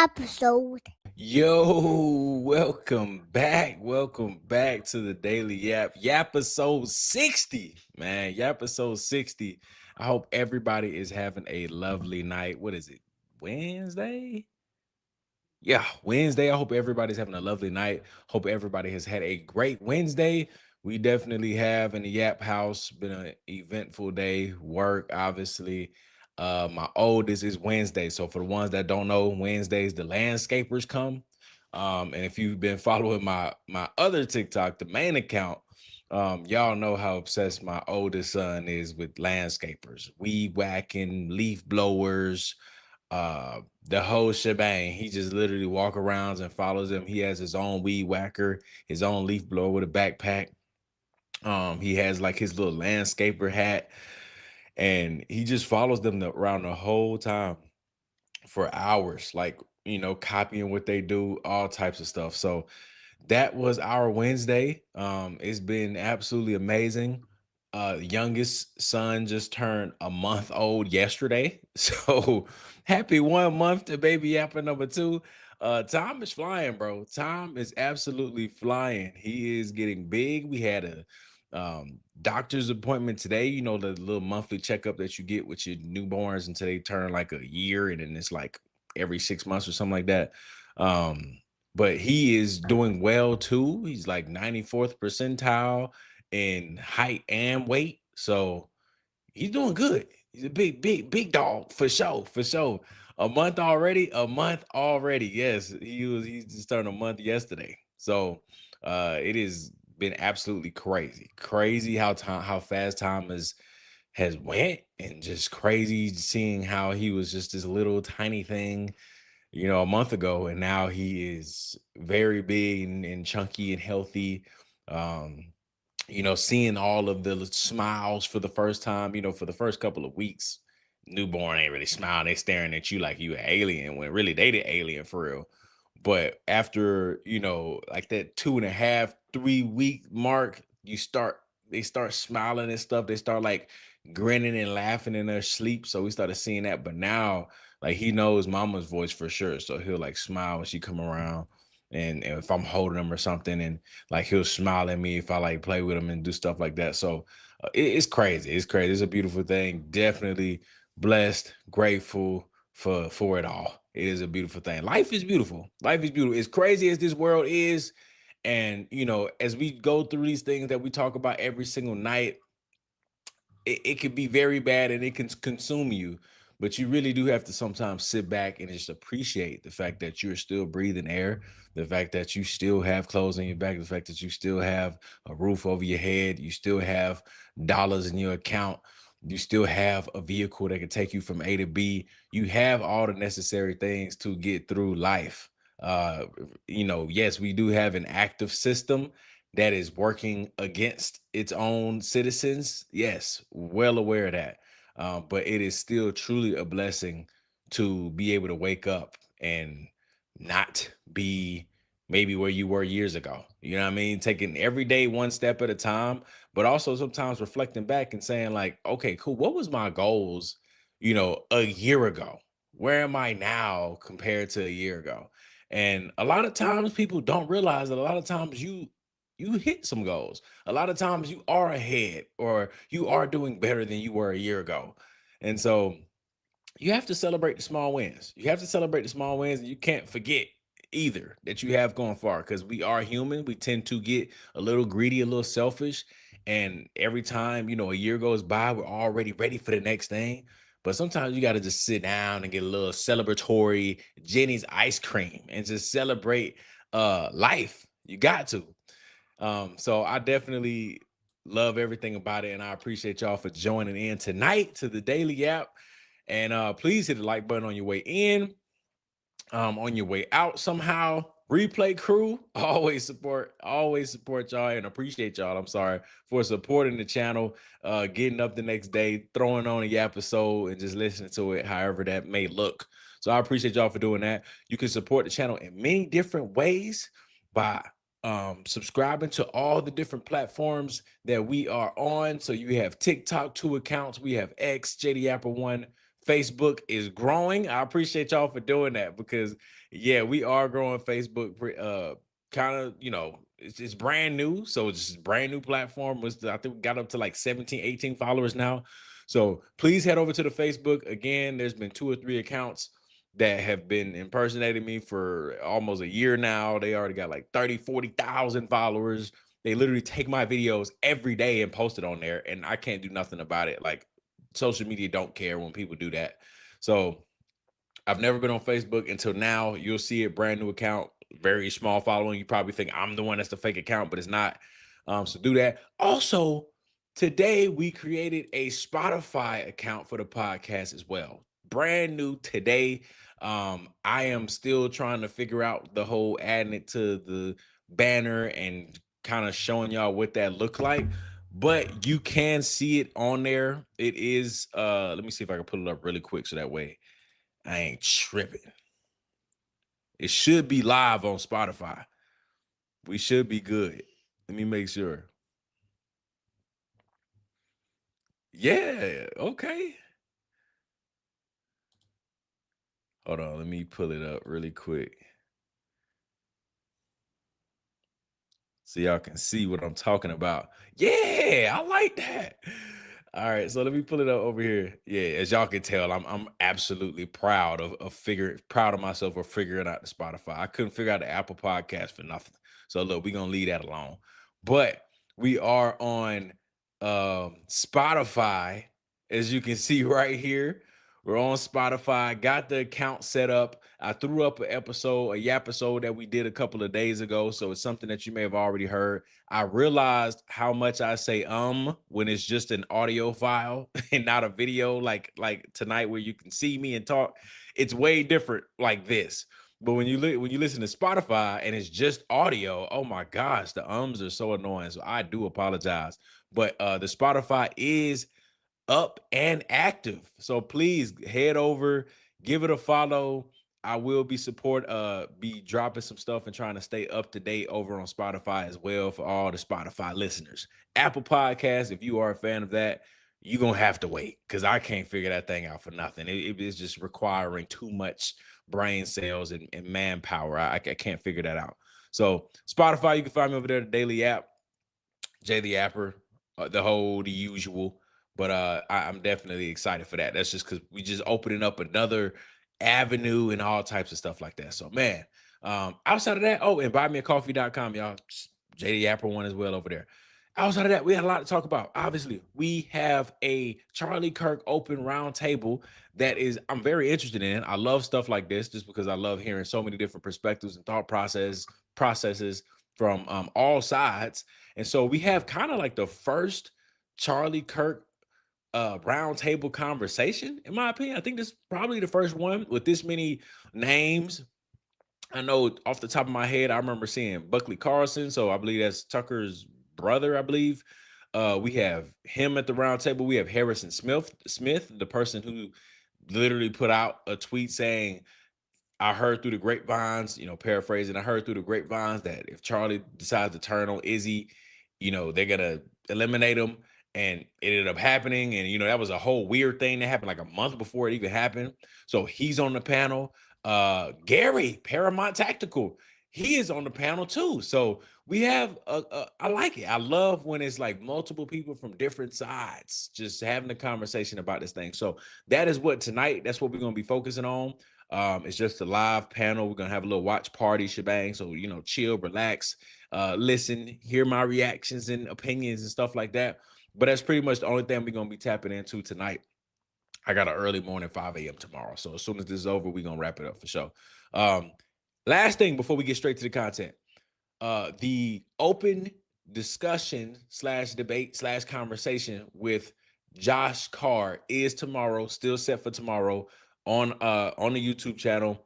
Yappisode. Yo, welcome back. Welcome back to the Daily Yap. Yappisode 60. Man, Yappisode 60. I hope everybody is having a lovely night. What is it? Wednesday? Yeah, Wednesday. I hope everybody's having a lovely night. Hope everybody has had a great Wednesday. We definitely have in the Yap house been an eventful day. Work, obviously. My oldest is Wednesday. So for the ones that don't know, Wednesdays the landscapers come. And if you've been following my other TikTok, the main account, y'all know how obsessed my oldest son is with landscapers, weed whacking, leaf blowers, the whole shebang. He just literally walk around and follows them. He has his own weed whacker, his own leaf blower with a backpack. He has like his little landscaper hat, and he just follows them around the whole time for hours, like copying what they do, all types of stuff. So that was our Wednesday. It's been absolutely amazing. Youngest son just turned a month old yesterday. So happy 1 month to baby yapper number two. Time is flying, bro. Time is absolutely flying. He is getting big. We had a doctor's appointment today. You know, the little monthly checkup that you get with your newborns until they turn like a year, and then it's like every 6 months or something like that. But he is doing well too. He's like 94th percentile in height and weight. So he's doing good. He's a big dog for sure, for sure. A month already, a month already. Yes, he just turned a month yesterday. So it has been absolutely crazy. Crazy how fast time has went, and just crazy seeing how he was just this little tiny thing a month ago, and now he is very big and chunky and healthy. Um, seeing all of the smiles for the first time, for the first couple of weeks, newborn ain't really smiling. They staring at you like you an alien when really they the alien for real. But after, like that 2.5, 3 week mark, they start smiling and stuff. They start like grinning and laughing in their sleep. So we started seeing that. But now, like, he knows mama's voice for sure. So he'll like smile when she come around. And if I'm holding him or something, and like he'll smile at me if I like play with him and do stuff like that. So it's crazy. It's crazy. It's a beautiful thing. Definitely blessed, grateful for it all. It is a beautiful thing. Life is beautiful. Life is beautiful. As crazy as this world is, and as we go through these things that we talk about every single night, it can be very bad and it can consume you. But you really do have to sometimes sit back and just appreciate the fact that you're still breathing air, the fact that you still have clothes on your back, the fact that you still have a roof over your head, you still have dollars in your account, you still have a vehicle that can take you from A to B. You have all the necessary things to get through life. Yes, we do have an active system that is working against its own citizens. Yes, well aware of that. But it is still truly a blessing to be able to wake up and not be maybe where you were years ago. You know what I mean? Taking every day one step at a time, but also sometimes reflecting back and saying, like, okay, cool. What was my goals, a year ago? Where am I now compared to a year ago? And a lot of times people don't realize that a lot of times you hit some goals. A lot of times you are ahead or you are doing better than you were a year ago. And so you have to celebrate the small wins. You have to celebrate the small wins, and you can't forget either that you have gone far, because we are human. We tend to get a little greedy, a little selfish. And every time, a year goes by, we're already ready for the next thing. But sometimes you got to just sit down and get a little celebratory Jenny's ice cream and just celebrate life. You got to. So I definitely love everything about it, and I appreciate y'all for joining in tonight to the Daily App. And please hit the like button on your way in, on your way out somehow. Replay crew, always support y'all and appreciate y'all. I'm sorry for supporting the channel, getting up the next day, throwing on a episode and just listening to it, however that may look. So I appreciate y'all for doing that. You can support the channel in many different ways by subscribing to all the different platforms that we are on. So you have TikTok, 2 accounts. We have X, JD Apple 1, Facebook is growing. I appreciate y'all for doing that because yeah, we are growing Facebook. Kind of, it's brand new, so it's just brand new platform. I think we got up to like 17, 18 followers now. So please head over to the Facebook. Again, there's been 2 or 3 accounts that have been impersonating me for almost a year now. They already got like 30, 40,000 followers. They literally take my videos every day and post it on there, and I can't do nothing about it. Like, social media don't care when people do that. So I've never been on Facebook until now. You'll see a brand new account, very small following. You probably think I'm the one that's the fake account, but it's not. So do that. Also, today we created a Spotify account for the podcast as well. Brand new today. I am still trying to figure out the whole adding it to the banner and kind of showing y'all what that look like. But you can see it on there. It is let me see if I can put it up really quick so that way I ain't tripping. It should be live on Spotify. We should be good. Let me make sure. Yeah, okay. Hold on, let me pull it up really quick so y'all can see what I'm talking about. Yeah, I like that. All right, so let me pull it up over here. Yeah, as y'all can tell, I'm absolutely proud proud of myself for figuring out the Spotify. I couldn't figure out the Apple Podcast for nothing. So look, we're gonna leave that alone. But we are on Spotify, as you can see right here. We're on Spotify, got the account set up. I threw up a Yappisode that we did a couple of days ago. So it's something that you may have already heard. I realized how much I say when it's just an audio file and not a video like tonight where you can see me and talk. It's way different like this. But when you listen to Spotify and it's just audio, oh my gosh, the ums are so annoying. So I do apologize. But the Spotify is up and active. So please head over, give it a follow. I will be dropping some stuff and trying to stay up to date over on Spotify as well for all the Spotify listeners. Apple Podcasts, if you are a fan of that, you're gonna have to wait because I can't figure that thing out for nothing. It is just requiring too much brain cells and manpower. I can't figure that out. So Spotify, you can find me over there, the Daily App. Jay the Apper, the usual. But I'm definitely excited for that. That's just because we just opening up another avenue and all types of stuff like that. So man, outside of that, and buymeacoffee.com, y'all. Jay the Apper one as well over there. Outside of that, we had a lot to talk about. Obviously, we have a Charlie Kirk open roundtable that I'm very interested in. I love stuff like this just because I love hearing so many different perspectives and thought processes from all sides. And so we have kind of like the first Charlie Kirk roundtable conversation, in my opinion. I think this is probably the first one with this many names. I know off the top of my head, I remember seeing Buckley Carlson. So I believe that's Tucker's brother, I believe. We have him at the round table. We have Harrison Smith, the person who literally put out a tweet saying, I heard through the grapevines, paraphrasing, I heard through the grapevines that if Charlie decides to turn on Izzy, they're gonna eliminate him. And it ended up happening. And that was a whole weird thing that happened like a month before it even happened. So he's on the panel. Gary, Paramount Tactical, he is on the panel too. So we have I like it. I love when it's like multiple people from different sides just having a conversation about this thing. So that's what we're gonna be focusing on. It's just a live panel. We're gonna have a little watch party shebang. So chill, relax, listen, hear my reactions and opinions and stuff like that. But that's pretty much the only thing we're gonna be tapping into tonight. I got an early morning 5 a.m. tomorrow. So as soon as this is over, we're gonna wrap it up for sure. Last thing before we get straight to the content. The open discussion / debate / conversation with Josh Carr is tomorrow, still set for tomorrow on the YouTube channel.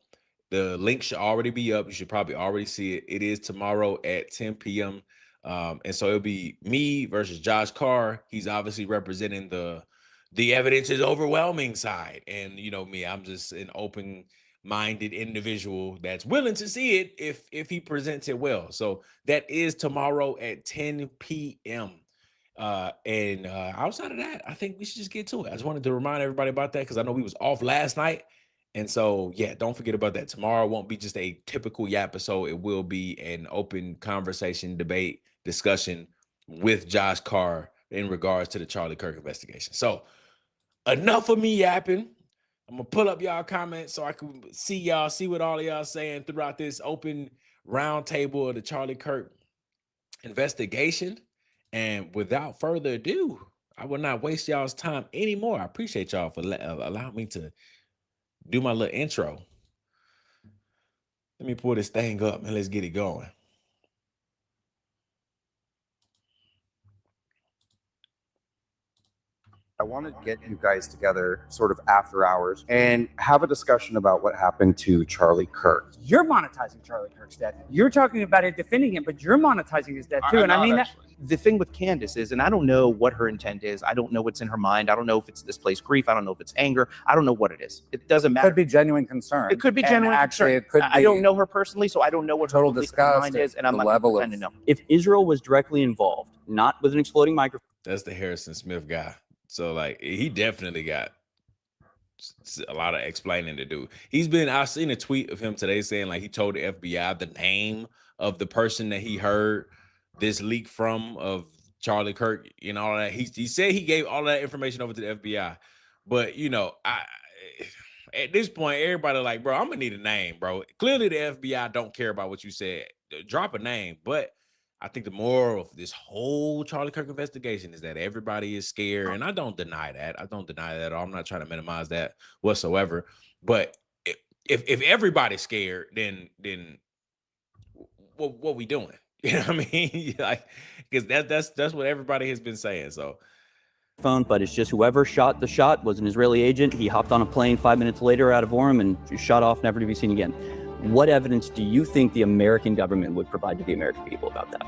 The link should already be up. You should probably already see it. It is tomorrow at 10 p.m. And so it'll be me versus Josh Carr. He's obviously representing the evidence is overwhelming side. And me, I'm just an open-minded individual that's willing to see it if he presents it well. So that is tomorrow at 10 p.m. And outside of that, I think we should just get to it. I just wanted to remind everybody about that because I know we was off last night. And so, yeah, don't forget about that. Tomorrow won't be just a typical episode. It will be an open conversation, debate, discussion with Josh Carr in regards to the Charlie Kirk investigation. So enough of me yapping. I'm going to pull up y'all comments so I can see what all of y'all saying throughout this open roundtable of the Charlie Kirk investigation. And without further ado, I will not waste y'all's time anymore. I appreciate y'all for allowing me to do my little intro. Let me pull this thing up and let's get it going. I want to get you guys together sort of after hours and have a discussion about what happened to Charlie Kirk. You're monetizing Charlie Kirk's death. You're talking about it, defending him, but you're monetizing his death too. And I mean that. The thing with Candace is, and I don't know what her intent is. I don't know what's in her mind. I don't know if it's displaced grief. I don't know if it's anger. I don't know what it is. It doesn't matter. It could be genuine concern. It could be genuine actually, concern. it could I don't know her personally, so I don't know what total her disgust mind is, and I'm the not level trying to of know. If Israel was directly involved, not with an exploding microphone. That's the Harrison Smith guy. So like he definitely got a lot of explaining to do. I've seen a tweet of him today saying like he told the FBI the name of the person that he heard this leak from of Charlie Kirk and all that. He said he gave all that information over to the FBI. But at this point, everybody like, bro, I'm gonna need a name, bro. Clearly the FBI don't care about what you said. Drop a name. But I think the moral of this whole Charlie Kirk investigation is that everybody is scared. And I don't deny that. At all. I'm not trying to minimize that whatsoever. But if everybody's scared, then what we doing? You know what I mean? Like, because that's what everybody has been saying. So Phone, but it's just whoever shot the shot was an Israeli agent. He hopped on a plane 5 minutes later out of Orem and shot off, never to be seen again. What evidence do you think the American government would provide to the American people about that?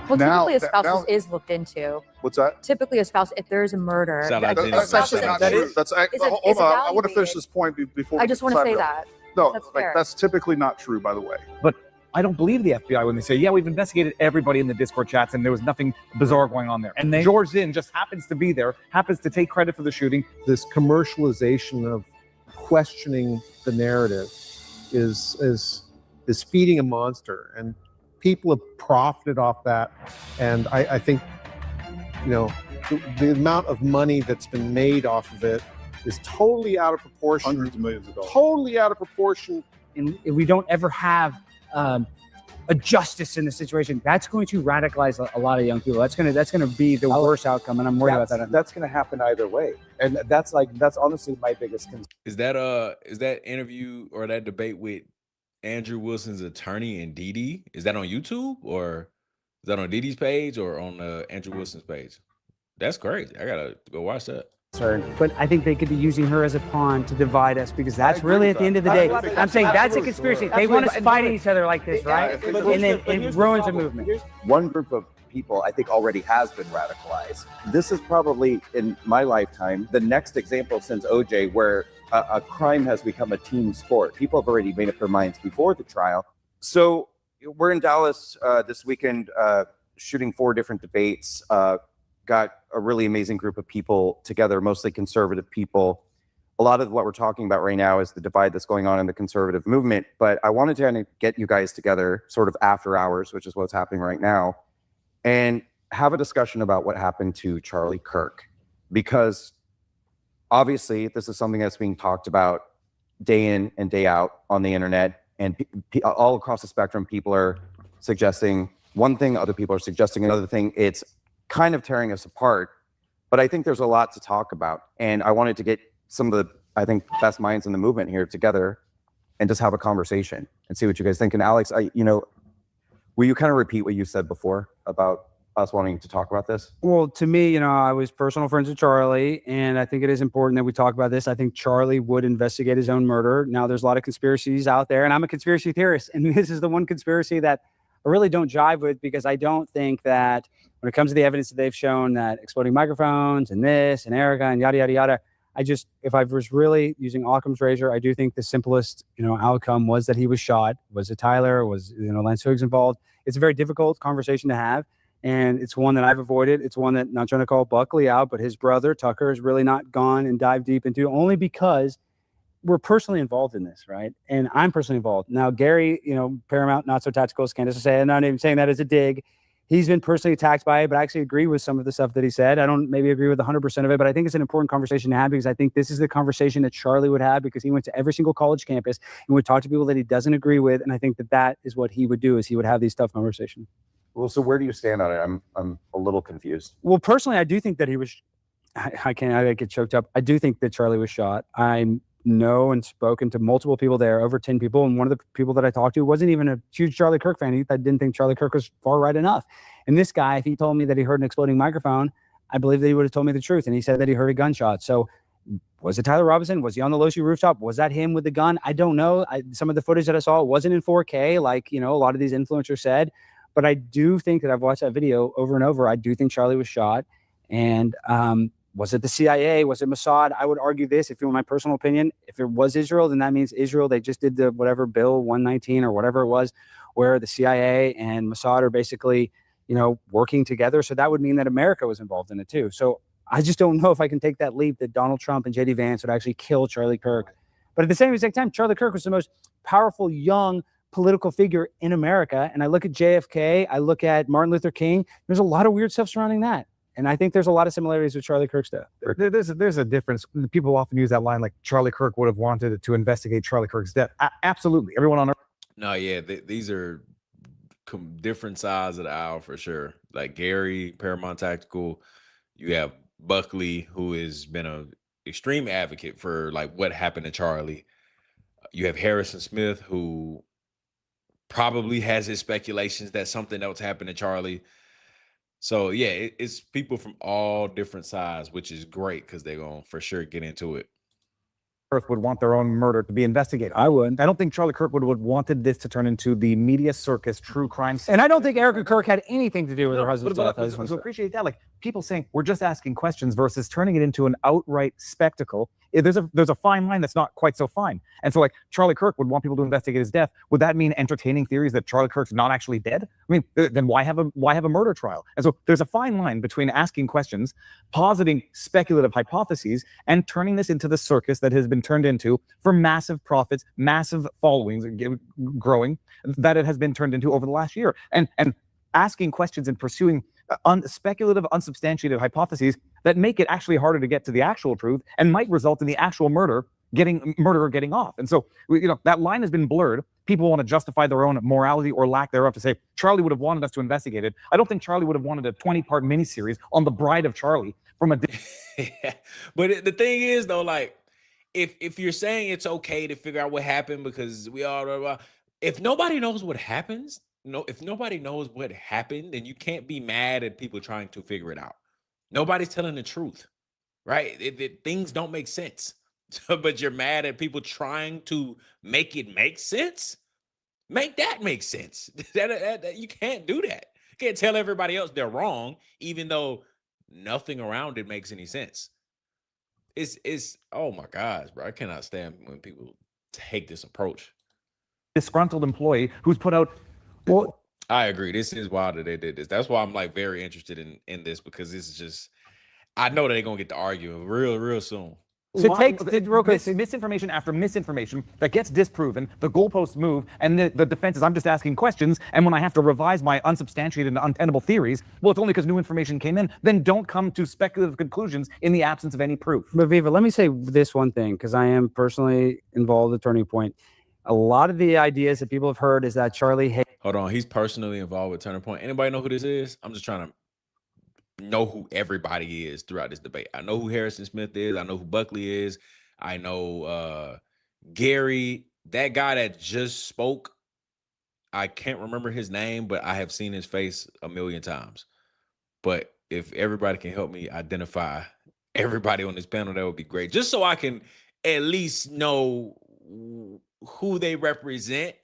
Well, typically a spouse is looked into. What's that? Typically a spouse, if there's a murder. That's actually not true. Hold on, I want to finish this point before. I just want to say that. No, that's typically not true, by the way. But I don't believe the FBI when they say, yeah, we've investigated everybody in the Discord chats and there was nothing bizarre going on there. And then George Zinn just happens to be there, happens to take credit for the shooting. This commercialization of questioning the narrative is feeding a monster, and people have profited off that. And I think, the amount of money that's been made off of it is totally out of proportion. Hundreds of millions of dollars. Totally out of proportion. And if we don't ever have a justice in the situation, that's going to radicalize a lot of young people. That's going to be the worst outcome, and I'm worried about that. That's going to happen either way, and that's honestly my biggest concern. is that interview or that debate with Andrew Wilson's attorney and Didi? Is that on YouTube or is that on Didi's page or on Andrew Wilson's page? That's crazy. I gotta go watch that. But I think they could be using her as a pawn to divide us, because that's really at the end of the day. I'm saying that's a conspiracy. They want us fighting each other like this, right? And then it ruins the movement. One group of people I think already has been radicalized. This is probably, in my lifetime, the next example since OJ where a crime has become a team sport. People have already made up their minds before the trial. So we're in Dallas this weekend shooting 4 different debates. Got a really amazing group of people together, mostly conservative people. A lot of what we're talking about right now is the divide that's going on in the conservative movement. But I wanted to kind of get you guys together sort of after hours, which is what's happening right now, and have a discussion about what happened to Charlie Kirk. Because obviously this is something that's being talked about day in and day out on the internet. And all across the spectrum, people are suggesting one thing, other people are suggesting another thing. It's kind of tearing us apart, but I think there's a lot to talk about. And I wanted to get some of the, I think, best minds in the movement here together and just have a conversation and see what you guys think. And Alex, will you kind of repeat what you said before about us wanting to talk about this? Well, to me, I was personal friends with Charlie, and I think it is important that we talk about this. I think Charlie would investigate his own murder. Now, there's a lot of conspiracies out there, and I'm a conspiracy theorist, and this is the one conspiracy that I really don't jive with, because I don't think that when it comes to the evidence that they've shown that exploding microphones and this and Erica and yada, yada, yada, if I was really using Occam's razor, I do think the simplest, outcome was that he was shot. Was it Tyler? Was, Lance Hughes involved? It's a very difficult conversation to have. And it's one that I've avoided. It's one that, not trying to call Buckley out, but his brother, Tucker, has really not gone and dived deep into, only because we're personally involved in this, right? And I'm personally involved. Now, Gary, Paramount, not so tactical, as Candace was saying, I'm not even saying that as a dig. He's been personally attacked by it, but I actually agree with some of the stuff that he said. I don't maybe agree with 100% of it, but I think it's an important conversation to have, because I think this is the conversation that Charlie would have, because he went to every single college campus and would talk to people that he doesn't agree with. And I think that is what he would do, is he would have these tough conversations. Well, so where do you stand on it? I'm a little confused. Well, personally, I do think that he was, I get choked up. I do think that Charlie was shot. I know and spoken to multiple people there, over 10 people. And one of the people that I talked to wasn't even a huge Charlie Kirk fan. He didn't think Charlie Kirk was far right enough. And this guy, if he told me that he heard an exploding microphone, I believe that he would have told me the truth. And he said that he heard a gunshot. So was it Tyler Robinson? Was he on the Loshi rooftop? Was that him with the gun? I don't know. Some of the footage that I saw wasn't in 4K, like, a lot of these influencers said. But I do think that I've watched that video over and over. I do think Charlie was shot. And was it the CIA? Was it Mossad? I would argue this, if you want my personal opinion, if it was Israel, then that means Israel, they just did the whatever Bill 119 or whatever it was, where the CIA and Mossad are basically, working together. So that would mean that America was involved in it too. So I just don't know if I can take that leap that Donald Trump and JD Vance would actually kill Charlie Kirk. But at the same exact time, Charlie Kirk was the most powerful young political figure in America. And I look at JFK, I look at Martin Luther King. There's a lot of weird stuff surrounding that. And I think there's a lot of similarities with Charlie Kirk's death. There's a difference. People often use that line like Charlie Kirk would have wanted to investigate Charlie Kirk's death. Absolutely. Everyone on earth. No, yeah, these are different sides of the aisle for sure. Like Gary, Paramount Tactical. You have Buckley, who has been an extreme advocate for like what happened to Charlie. You have Harrison Smith, who probably has his speculations that something else happened to Charlie. So yeah, it's people from all different sides, which is great because they're going to for sure get into it. Earth would want their own murder to be investigated. I would. I don't think Charlie Kirk would have wanted this to turn into the media circus, true crime. And I don't think Erica Kirk had anything to do with her husband's death. So appreciate that. Like people saying we're just asking questions versus turning it into an outright spectacle. There's a fine line that's not quite so fine. And so like Charlie Kirk would want people to investigate his death. Would that mean entertaining theories that Charlie Kirk's not actually dead? I mean, then why have a murder trial? And so there's a fine line between asking questions, positing speculative hypotheses, and turning this into the circus that has been turned into for massive profits, massive followings growing, that it has been turned into over the last year. And asking questions and pursuing speculative, unsubstantiated hypotheses that make it actually harder to get to the actual truth and might result in the actual murderer getting off. And so, that line has been blurred. People want to justify their own morality or lack thereof to say, Charlie would have wanted us to investigate it. I don't think Charlie would have wanted a 20-part miniseries on the bride of Charlie from a... Yeah. But the thing is, though, like, if you're saying it's okay to figure out what happened because we all... if nobody knows what happens, if nobody knows what happened, then you can't be mad at people trying to figure it out. Nobody's telling the truth, right? Things don't make sense, but you're mad at people trying to make it make sense. Make that make sense. That you can't do that. You can't tell everybody else they're wrong, even though nothing around it makes any sense. It's oh my gosh, bro! I cannot stand when people take this approach. Disgruntled employee who's put out... Well, I agree. This is wild that they did this. That's why I'm like very interested in this, because this is just, I know that they're gonna get to arguing real soon. So real quick, misinformation after misinformation that gets disproven, the goalposts move, and the defense is, I'm just asking questions, and when I have to revise my unsubstantiated and untenable theories, well, it's only because new information came in. Then don't come to speculative conclusions in the absence of any proof. But Viva, let me say this one thing, because I am personally involved at Turning Point. A lot of the ideas that people have heard is that Charlie... Hold on, he's personally involved with Turning Point. Anybody know who this is? I'm just trying to know who everybody is throughout this debate. I know who Harrison Smith is. I know who Buckley is. I know Gary, that guy that just spoke. I can't remember his name, but I have seen his face a million times. But if everybody can help me identify everybody on this panel, that would be great. Just so I can at least know who they represent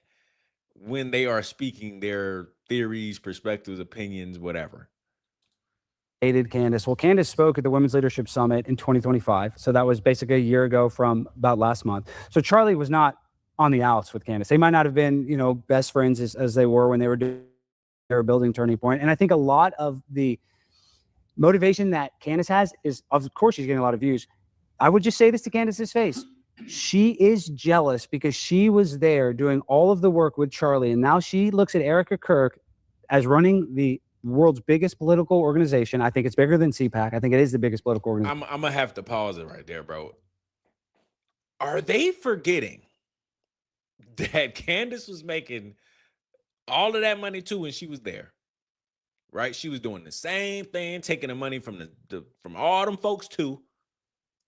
when they are speaking their theories, perspectives, opinions, whatever. Hated Candace. Well, Candace spoke at the Women's Leadership Summit in 2025. So that was basically a year ago from about last month. So Charlie was not on the outs with Candace. They might not have been, best friends as they were when they were doing they're building Turning Point. And I think a lot of the motivation that Candace has is, of course, she's getting a lot of views. I would just say this to Candace's face. She is jealous because she was there doing all of the work with Charlie. And now she looks at Erica Kirk as running the world's biggest political organization. I think it's bigger than CPAC. I think it is the biggest political organization. I'm going to have to pause it right there, bro. Are they forgetting that Candace was making all of that money too when she was there? Right? She was doing the same thing, taking the money from from all them folks too,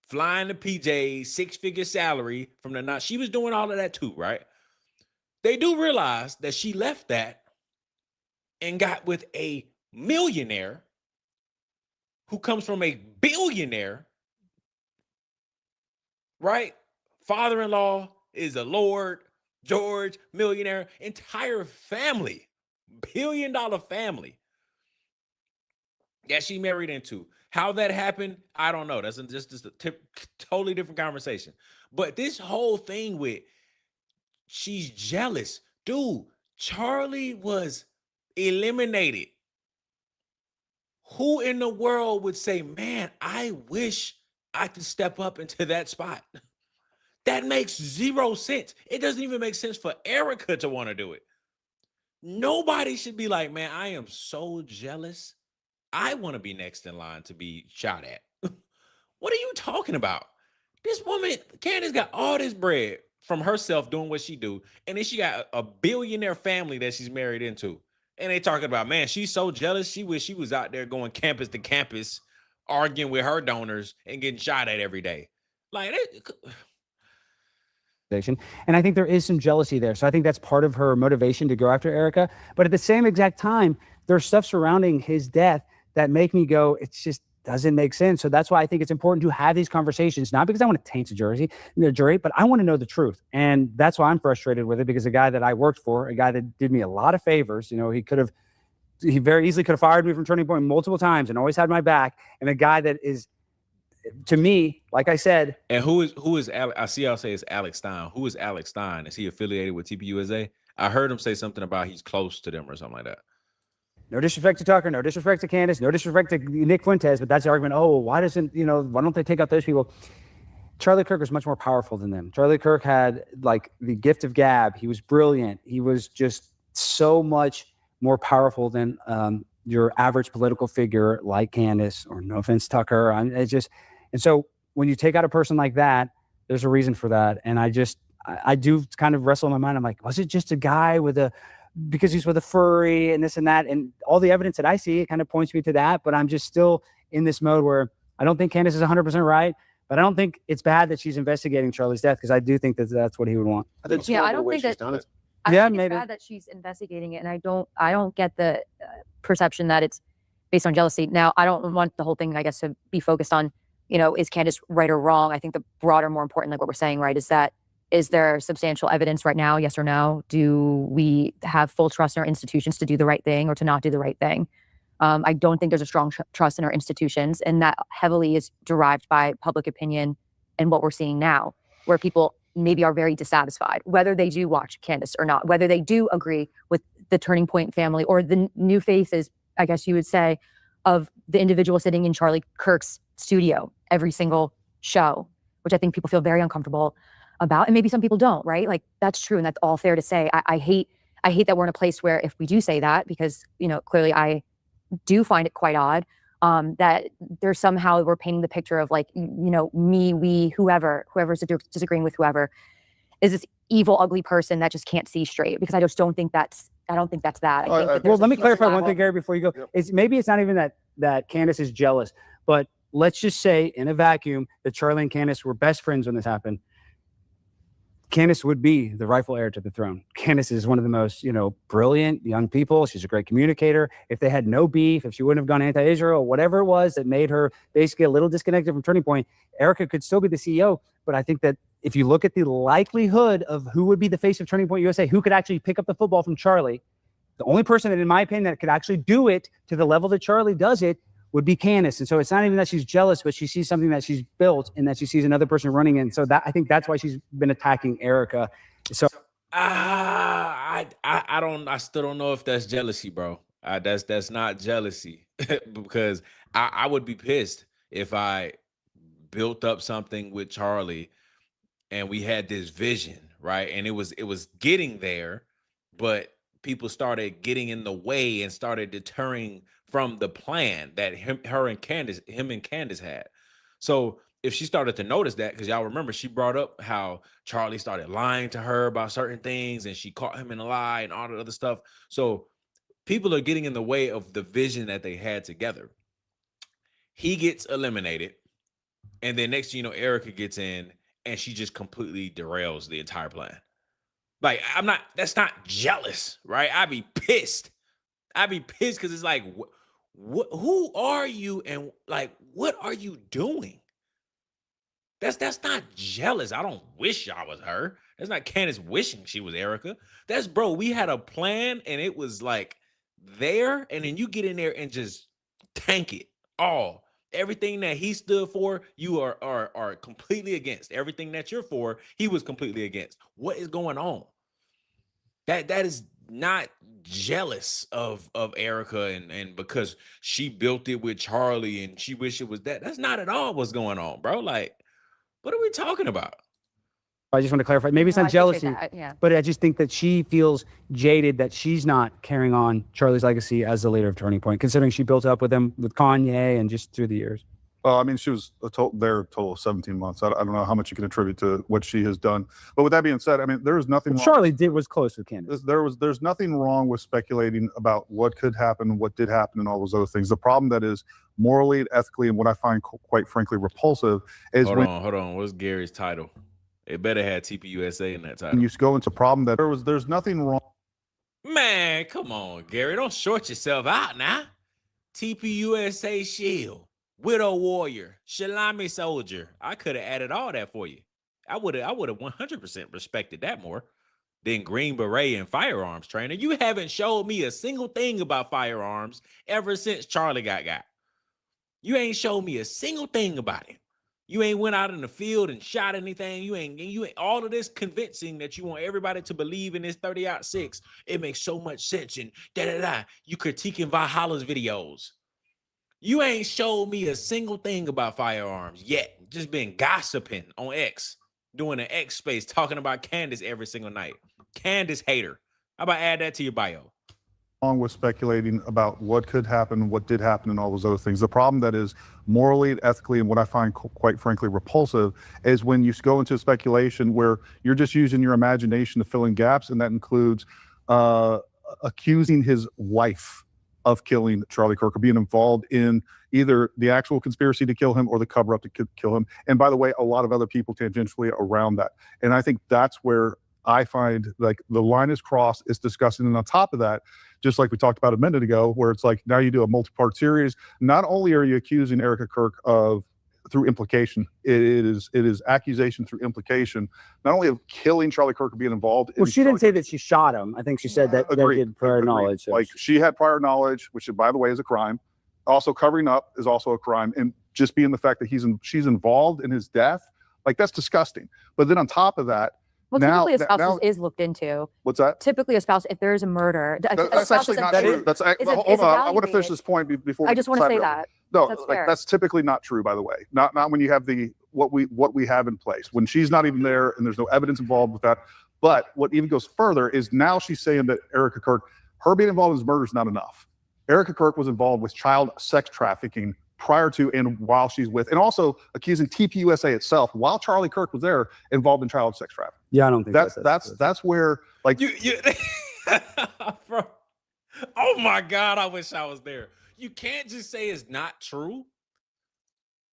flying to PJ, 6-figure salary from the night. She was doing all of that too, right? They do realize that she left that and got with a millionaire who comes from a billionaire, right? Father-in-law is a Lord George, millionaire, entire family, billion-dollar family that she married into. How that happened, I don't know. That's just a totally different conversation. But this whole thing with she's jealous. Dude, Charlie was eliminated. Who in the world would say, man, I wish I could step up into that spot? That makes zero sense. It doesn't even make sense for Erica to want to do it. Nobody should be like, man, I am so jealous. I want to be next in line to be shot at. What are you talking about? This woman, Candace, got all this bread from herself doing what she do. And then she got a billionaire family that she's married into. And they talking about, man, she's so jealous. She wish she was out there going campus to campus, arguing with her donors and getting shot at every day. Like, and I think there is some jealousy there. So I think that's part of her motivation to go after Erica. But at the same exact time, there's stuff surrounding his death that make me go, it just doesn't make sense. So that's why I think it's important to have these conversations, not because I want to taint the jury, but I want to know the truth. And that's why I'm frustrated with it, because a guy that I worked for, a guy that did me a lot of favors, you know, he very easily could have fired me from Turning Point multiple times and always had my back. And a guy that is, to me, like I said. And who is Alex? I see y'all say it's Alex Stein. Who is Alex Stein? Is he affiliated with TPUSA? I heard him say something about he's close to them or something like that. No disrespect to Tucker, no disrespect to Candace, no disrespect to Nick Fuentes, but that's the argument. Oh, why don't they take out those people? Charlie Kirk was much more powerful than them. Charlie Kirk had like the gift of gab. He was brilliant. He was just so much more powerful than your average political figure like Candace, or no offense, Tucker. And so when you take out a person like that, there's a reason for that. And I do kind of wrestle in my mind. I'm like, was it just a guy because he's with a furry and this and that? And all the evidence that I see, it kind of points me to that. But I'm just still in this mode where I don't think Candace is 100% right, but I don't think it's bad that she's investigating Charlie's death, because I do think that that's what he would want. I don't think that. I Yeah, think it's maybe. bad that she's investigating it, and I don't get the perception that it's based on jealousy. Now, I don't want the whole thing, I guess, to be focused on, is Candace right or wrong? I think the broader, more important, like what we're saying, right, is there substantial evidence right now, yes or no? Do we have full trust in our institutions to do the right thing or to not do the right thing? I don't think there's a strong trust in our institutions, and that heavily is derived by public opinion and what we're seeing now, where people maybe are very dissatisfied, whether they do watch Candace or not, whether they do agree with the Turning Point family or the new faces, I guess you would say, of the individual sitting in Charlie Kirk's studio every single show, which I think people feel very uncomfortable about. And maybe some people don't, right? Like, that's true. And that's all fair to say. I hate that we're in a place where if we do say that, because, clearly I do find it quite odd, that there's somehow we're painting the picture of like, me, we, whoever's disagreeing with whoever is this evil, ugly person that just can't see straight, because I just don't think that's that. I think that Well, let me clarify one level. thing, Gary, before you go. Maybe it's not even that Candace is jealous, but let's just say in a vacuum that Charlie and Candace were best friends when this happened. Candace would be the rightful heir to the throne. Candace is one of the most, brilliant young people. She's a great communicator. If they had no beef, if she wouldn't have gone anti-Israel, whatever it was that made her basically a little disconnected from Turning Point, Erica could still be the CEO. But I think that if you look at the likelihood of who would be the face of Turning Point USA, who could actually pick up the football from Charlie, the only person that, in my opinion, that could actually do it to the level that Charlie does it would be Candace. And so it's not even that she's jealous, but she sees something that she's built and that she sees another person running in. So I think that's why she's been attacking Erica. So I still don't know if that's jealousy, bro. That's not jealousy because I would be pissed if I built up something with Charlie and we had this vision, right? And it was getting there, but people started getting in the way and started deterring from the plan that him and Candace had. So if she started to notice that, because y'all remember she brought up how Charlie started lying to her about certain things and she caught him in a lie and all the other stuff. So people are getting in the way of the vision that they had together. He gets eliminated. And then next thing you know, Erica gets in and she just completely derails the entire plan. Like, that's not jealous, right? I'd be pissed. Because it's like, who are you? And like, what are you doing? That's not jealous. I don't wish I was her. That's not Candace wishing she was Erica. That's, bro, we had a plan and it was like there. And then you get in there and just tank it all. Everything that he stood for, you are completely against. Everything that you're for, he was completely against. What is going on? That is not jealous of Erica and because she built it with Charlie and she wished it was that. That's not at all what's going on, bro. Like, what are we talking about? I just want to clarify. Maybe it's No, not I appreciate jealousy, that, yeah. but I just think that she feels jaded that she's not carrying on Charlie's legacy as the leader of Turning Point, considering she built up with him with Kanye and just through the years. Well, I mean, she was there a total of 17 months. I don't know how much you can attribute to what she has done. But with that being said, I mean, there is nothing wrong. Charlie was close with Candace. There's nothing wrong with speculating about what could happen, what did happen, and all those other things. The problem that is morally and ethically, and what I find quite frankly repulsive, is hold on. What's Gary's title? It better have TPUSA in that title. when you go into problem that there's nothing wrong. Man, come on, Gary. Don't short yourself out now. TPUSA Shield, Widow Warrior, Shalami Soldier. I could have added all that for you. I would have 100% respected that more than Green Beret and firearms trainer. You haven't showed me a single thing about firearms ever since Charlie got. You ain't showed me a single thing about it. You ain't went out in the field and shot anything. You ain't all of this convincing that you want everybody to believe in this 30-06. It makes so much sense and da-da-da. You critiquing Valhalla's videos. You ain't showed me a single thing about firearms yet. Just been gossiping on X, doing an X space, talking about Candace every single night. Candace hater. How about add that to your bio? Wrong with speculating about what could happen, what did happen, and all those other things. The problem that is morally and ethically, and what I find quite frankly repulsive, is when you go into speculation where you're just using your imagination to fill in gaps, and that includes accusing his wife of killing Charlie Kirk or being involved in either the actual conspiracy to kill him or the cover-up to kill him. And by the way, a lot of other people tangentially around that. And I think that's where I find like the line is crossed, is disgusting. And on top of that, just like we talked about a minute ago, where it's like now you do a multi-part series, not only are you accusing Erica Kirk of, through implication, it is accusation through implication, not only of killing Charlie Kirk or being involved. Well, she didn't say that she shot him. I think she said that they had prior knowledge. Like she had prior knowledge, which by the way is a crime. Also covering up is also a crime. And just being the fact that she's involved in his death, like that's disgusting. But then on top of that, Well, now, typically a spouse now, is looked into. what's that? Typically a spouse, if there is a murder. That's actually not true. That's hold on. I want to finish this point before. I just want to say that. No, That's like fair. that's typically not true, by the way. Not when you have what we have in place. When she's not even there and there's no evidence involved with that. But what even goes further is now she's saying that Erica Kirk, her being involved in his murder is not enough. Erica Kirk was involved with child sex trafficking prior to and while she's with, and also accusing TPUSA itself while Charlie Kirk was there involved in child sex trafficking. Yeah, I don't think that's where like you bro. Oh my God, I wish I was there. You can't just say it's not true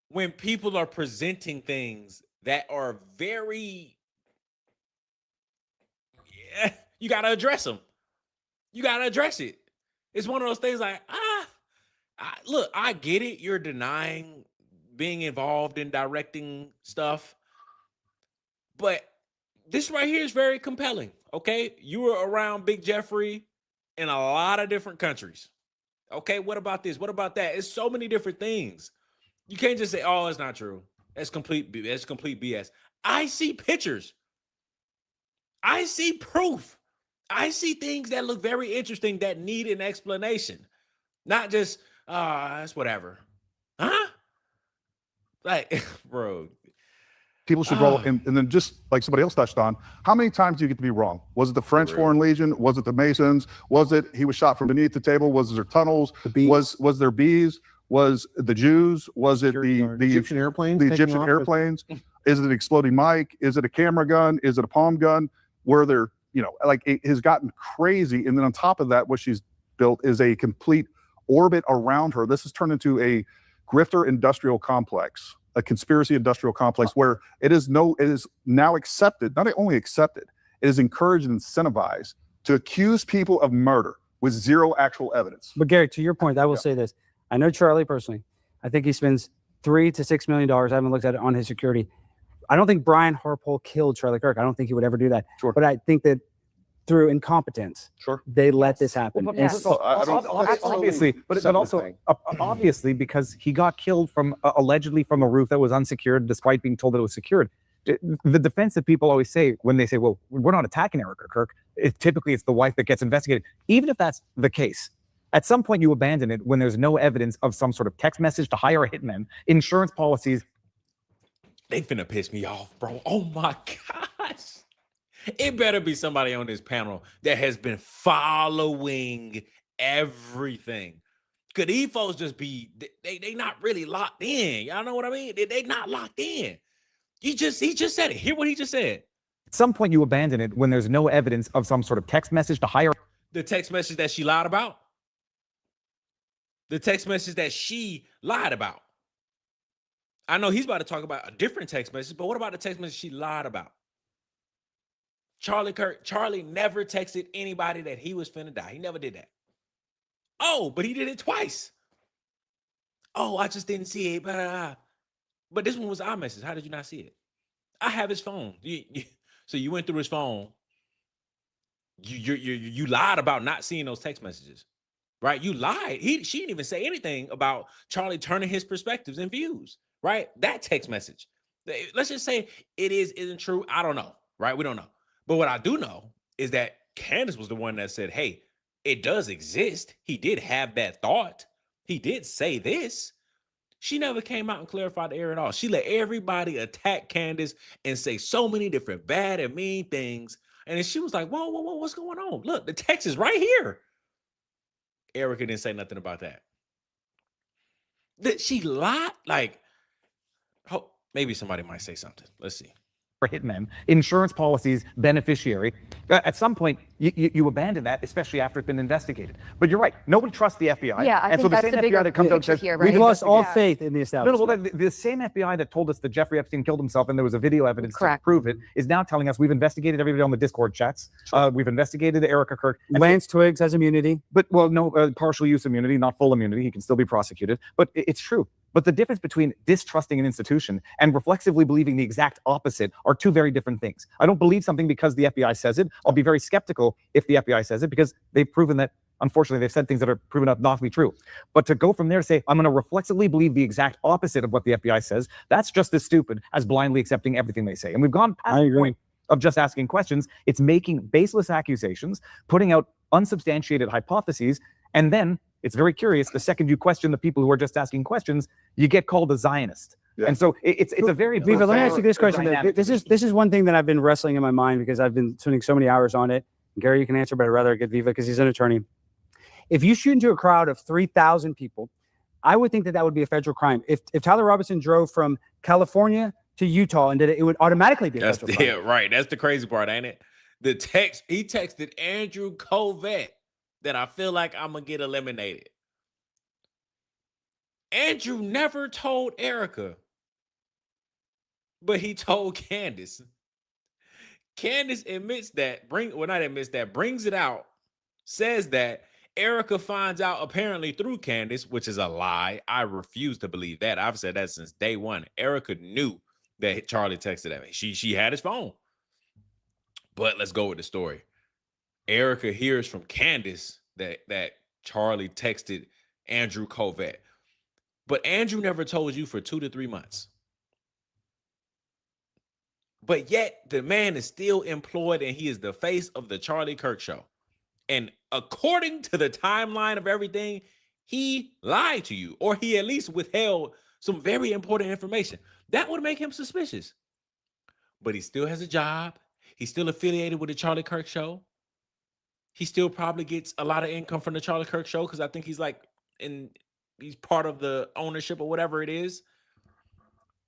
when people are presenting things that are very, you got to address them. You got to address it. It's one of those things like, look, I get it. You're denying being involved in directing stuff, but this right here is very compelling. Okay. You were around Big Jeffrey in a lot of different countries. Okay, what about this? What about that? It's so many different things. You can't just say, "Oh, it's not true." That's complete BS. I see pictures. I see proof. I see things that look very interesting that need an explanation, not just that's whatever, huh? Like, bro. People should roll, and then just like somebody else touched on, how many times do you get to be wrong? Was it the French Foreign Legion? Was it the Masons? Was it he was shot from beneath the table? Was there tunnels? Was there bees? Was the Jews? Was it the Egyptian airplanes? The taking Egyptian off? airplanes? Is it an exploding mic? Is it a camera gun? Is it a palm gun? Were there, like it has gotten crazy. And then on top of that, what she's built is a complete orbit around her. This has turned into a grifter industrial complex, a conspiracy industrial complex where it is now accepted, not only accepted, it is encouraged and incentivized to accuse people of murder with zero actual evidence. But Gary, to your point, I will say this. I know Charlie personally. I think he spends $3 to $6 million. I haven't looked at it on his security. I don't think Brian Harpole killed Charlie Kirk. I don't think he would ever do that. Sure. But I think that through incompetence, Sure. they let this happen. Well, And obviously, but also obviously because he got killed from allegedly from a roof that was unsecured, despite being told that it was secured. The defense that people always say when they say, "Well, we're not attacking Erica Kirk," typically it's the wife that gets investigated. Even if that's the case, at some point you abandon it when there's no evidence of some sort of text message to hire a hitman, insurance policies. They finna piss me off, bro. Oh my gosh. It better be somebody on this panel that has been following everything. Could these folks just be, they not really locked in. Y'all know what I mean? They not locked in. He just said it. Hear what he just said. At some point you abandon it when there's no evidence of some sort of text message to hire. The text message that she lied about. The text message that she lied about. I know he's about to talk about a different text message, but what about the text message she lied about? Charlie never texted anybody that he was finna die. He never did that. Oh, but he did it twice. Oh, I just didn't see it. But this one was our message. How did you not see it? I have his phone. So you went through his phone. You lied about not seeing those text messages, right? You lied. She didn't even say anything about Charlie turning his perspectives and views, right? That text message. Let's just say it isn't true. I don't know, right? We don't know. But what I do know is that Candace was the one that said, hey, it does exist. He did have that thought. He did say this. She never came out and clarified the error at all. She let everybody attack Candace and say so many different bad and mean things. And then she was like, whoa, what's going on? Look, the text is right here. Erica didn't say nothing about that. That she lied? Like, maybe somebody might say something. Let's see. Hitmen, insurance policies, beneficiary. At some point, you abandon that, especially after it's been investigated. But you're right. Nobody trusts the FBI. Yeah, I think that's the bigger that comes out and picture says, here, right? we've lost all faith in the no, establishment. well, the same FBI that told us that Jeffrey Epstein killed himself and there was a video evidence Correct. to prove it is now telling us we've investigated everybody on the Discord chats. We've investigated Erica Kirk. Lance Twiggs has immunity. But, partial use immunity, not full immunity. He can still be prosecuted. But it's true. But the difference between distrusting an institution and reflexively believing the exact opposite are two very different things. I don't believe something because the FBI says it. I'll be very skeptical if the FBI says it because they've proven that, unfortunately, they've said things that are proven not to be true. But to go from there and say, I'm going to reflexively believe the exact opposite of what the FBI says, that's just as stupid as blindly accepting everything they say. And we've gone past the point of just asking questions. It's making baseless accusations, putting out unsubstantiated hypotheses, and then it's very curious. The second you question the people who are just asking questions, you get called a Zionist. Yeah. And so it's a very Viva, let me ask you this question. This is one thing that I've been wrestling in my mind because I've been spending so many hours on it. Gary, you can answer, but I'd rather get Viva because he's an attorney. If you shoot into a crowd of 3,000 people, I would think that would be a federal crime. If Tyler Robinson drove from California to Utah and did it, it would automatically be a federal crime. Yeah, right. That's the crazy part, ain't it? He texted Andrew Covett that I feel like I'm going to get eliminated. Andrew never told Erica, but he told Candace. Candace admits that, brings it out, says that Erica finds out apparently through Candace, which is a lie. I refuse to believe that. I've said that since day one. Erica knew that Charlie texted at me. She had his phone. But let's go with the story. Erica hears from Candace that Charlie texted Andrew Covett. But Andrew never told you for 2 to 3 months. but yet the man is still employed and he is the face of the Charlie Kirk show. And according to the timeline of everything, he lied to you, or he at least withheld some very important information. That would make him suspicious. But he still has a job. He's still affiliated with the Charlie Kirk show. He still probably gets a lot of income from the Charlie Kirk show because I think he's part of the ownership or whatever it is.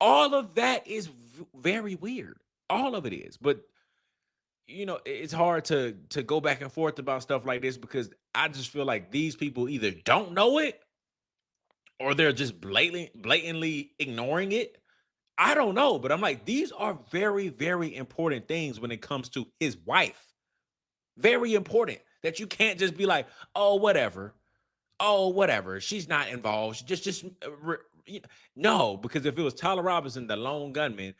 All of that is very weird. All of it is. But you know, it's hard to go back and forth about stuff like this because I just feel like these people either don't know it or they're just blatantly ignoring it. I don't know, but I'm like, these are very, very important things when it comes to his wife. Very important that you can't just be like, oh, whatever. Oh, whatever. She's not involved. No, because if it was Tyler Robinson, the lone gunman,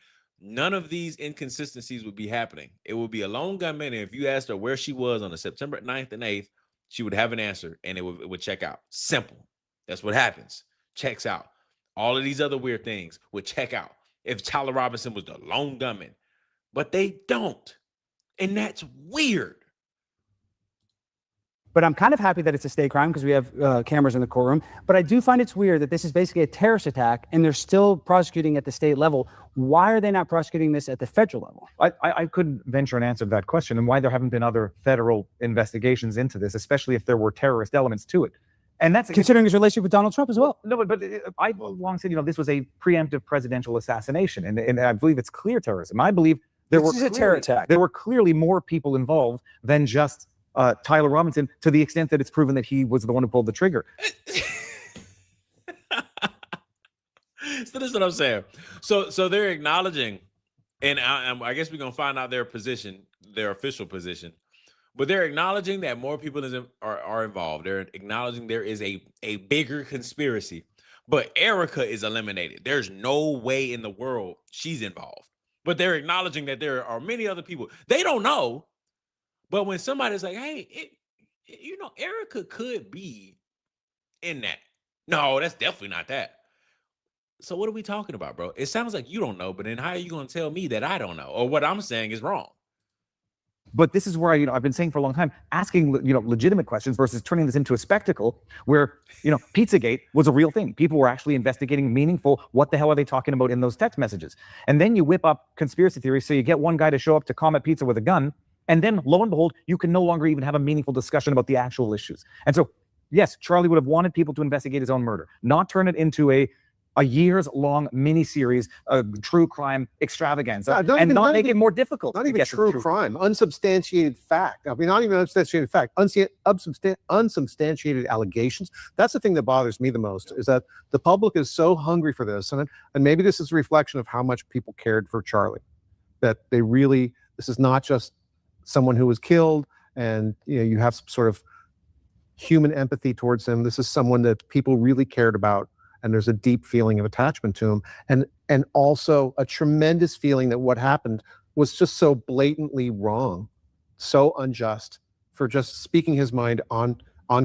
none of these inconsistencies would be happening. It would be a lone gunman, and if you asked her where she was on the September 9th and 8th, she would have an answer, and it would check out. Simple. That's what happens. Checks out. All of these other weird things would check out if Tyler Robinson was the lone gunman. But they don't. And that's weird. But I'm kind of happy that it's a state crime because we have cameras in the courtroom. But I do find it's weird that this is basically a terrorist attack and they're still prosecuting at the state level. Why are they not prosecuting this at the federal level? I couldn't venture an answer to that question and why there haven't been other federal investigations into this, especially if there were terrorist elements to it. And that's considering his relationship with Donald Trump as well. No, but I've long said, this was a preemptive presidential assassination. And I believe it's clear terrorism. I believe this is a terror attack. There were clearly more people involved than just Tyler Robinson, to the extent that it's proven that he was the one who pulled the trigger. So this is what I'm saying. So they're acknowledging, and I guess we're gonna find out their position, their official position, but they're acknowledging that more people are involved. They're acknowledging there is a bigger conspiracy, but Erica is eliminated. There's no way in the world she's involved. But they're acknowledging that there are many other people. They don't know. But when somebody's like, hey, Erica could be in that. No, that's definitely not that. So what are we talking about, bro? It sounds like you don't know, but then how are you going to tell me that I don't know? Or what I'm saying is wrong? But this is where I've been saying for a long time, asking legitimate questions versus turning this into a spectacle where Pizzagate was a real thing. People were actually investigating meaningful. What the hell are they talking about in those text messages? And then you whip up conspiracy theories. So you get one guy to show up to Comet Pizza with a gun. And then, lo and behold, you can no longer even have a meaningful discussion about the actual issues. And so, yes, Charlie would have wanted people to investigate his own murder, not turn it into a years-long mini-series, a true crime extravaganza, not make it more difficult. Not even true crime, unsubstantiated fact. I mean, not even unsubstantiated fact, unsubstantiated allegations. That's the thing that bothers me the most, is that the public is so hungry for this. And maybe this is a reflection of how much people cared for Charlie, that this is not just someone who was killed and you have some sort of human empathy towards him. This is someone that people really cared about, and there's a deep feeling of attachment to him, and also a tremendous feeling that what happened was just so blatantly wrong, so unjust, for just speaking his mind on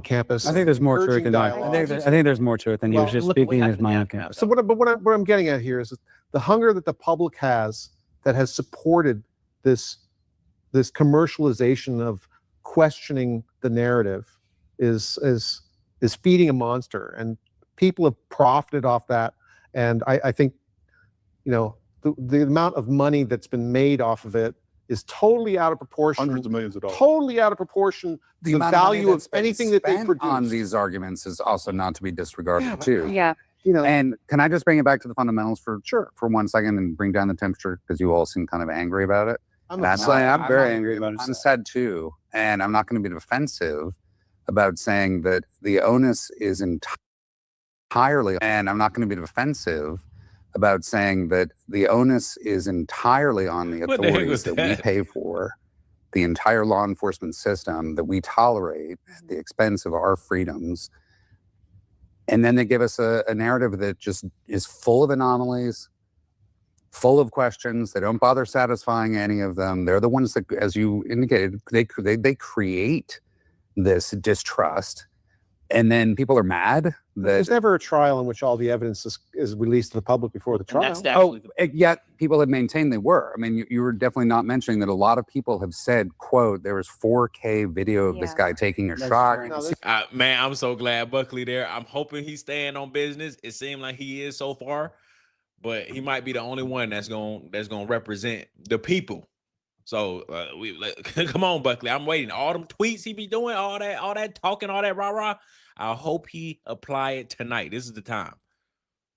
campus. I think there's more to it than that. I think there's more to it than he was just speaking his mind on campus. So what I'm getting at here is the hunger that the public has, that has supported this commercialization of questioning the narrative, is feeding a monster, and people have profited off that. And I think the amount of money that's been made off of it is totally out of proportion. Hundreds of millions of dollars. Totally out of proportion. The value of anything that they produce on these arguments is also not to be disregarded too. Yeah. And can I just bring it back to the fundamentals for 1 second and bring down the temperature, because you all seem kind of angry about it. I'm very angry about it. I'm sad too, and I'm not going to be defensive about saying that the onus is entirely, and I'm not going to be defensive about saying that the onus is entirely on the authorities that we pay for, the entire law enforcement system that we tolerate at the expense of our freedoms. And then they give us a narrative that just is full of anomalies, full of questions. They don't bother satisfying any of them. They're the ones that, as you indicated, they create this distrust. And then people are mad There's never a trial in which all the evidence is released to the public before the trial. That's actually Yet people have maintained they were. I mean, you were definitely not mentioning that a lot of people have said, quote, there was 4K video of this Yeah. guy taking a That's shot. true. No, this- Man, I'm so glad Buckley there. I'm hoping he's staying on business. It seemed like he is so far, but he might be the only one that's gonna represent the people. So come on, Buckley. I'm waiting. All them tweets he be doing, all that talking, all that rah-rah. I hope he apply it tonight. This is the time.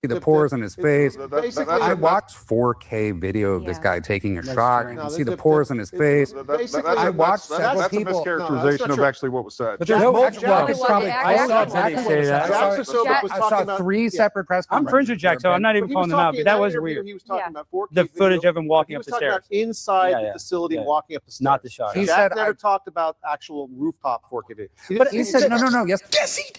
See the pores on his face. Basically, I watched 4K video of this Yeah. guy taking a That's shot. true. You No, can see the- the pores on his face. Basically, I watched that's several a people. mischaracterization of true. actually what was said. But There's No, no actually, well, it it's wasn't. probably I saw saw somebody Jack say that. Jack Pasoba Jack- was I talking saw about 3 yeah. separate press I'm conferences. friends with Jack, so I'm not even But he was calling them out, talking- but that in was interview, weird. He was talking Yeah. about 4K The footage video. of him walking He up was the talking stairs. about inside Yeah, the yeah. facility Yeah. walking up the stairs. Not the shot. He Jack said, never I- talked about actual rooftop 4K video. But He said, no, yes. Yes, he.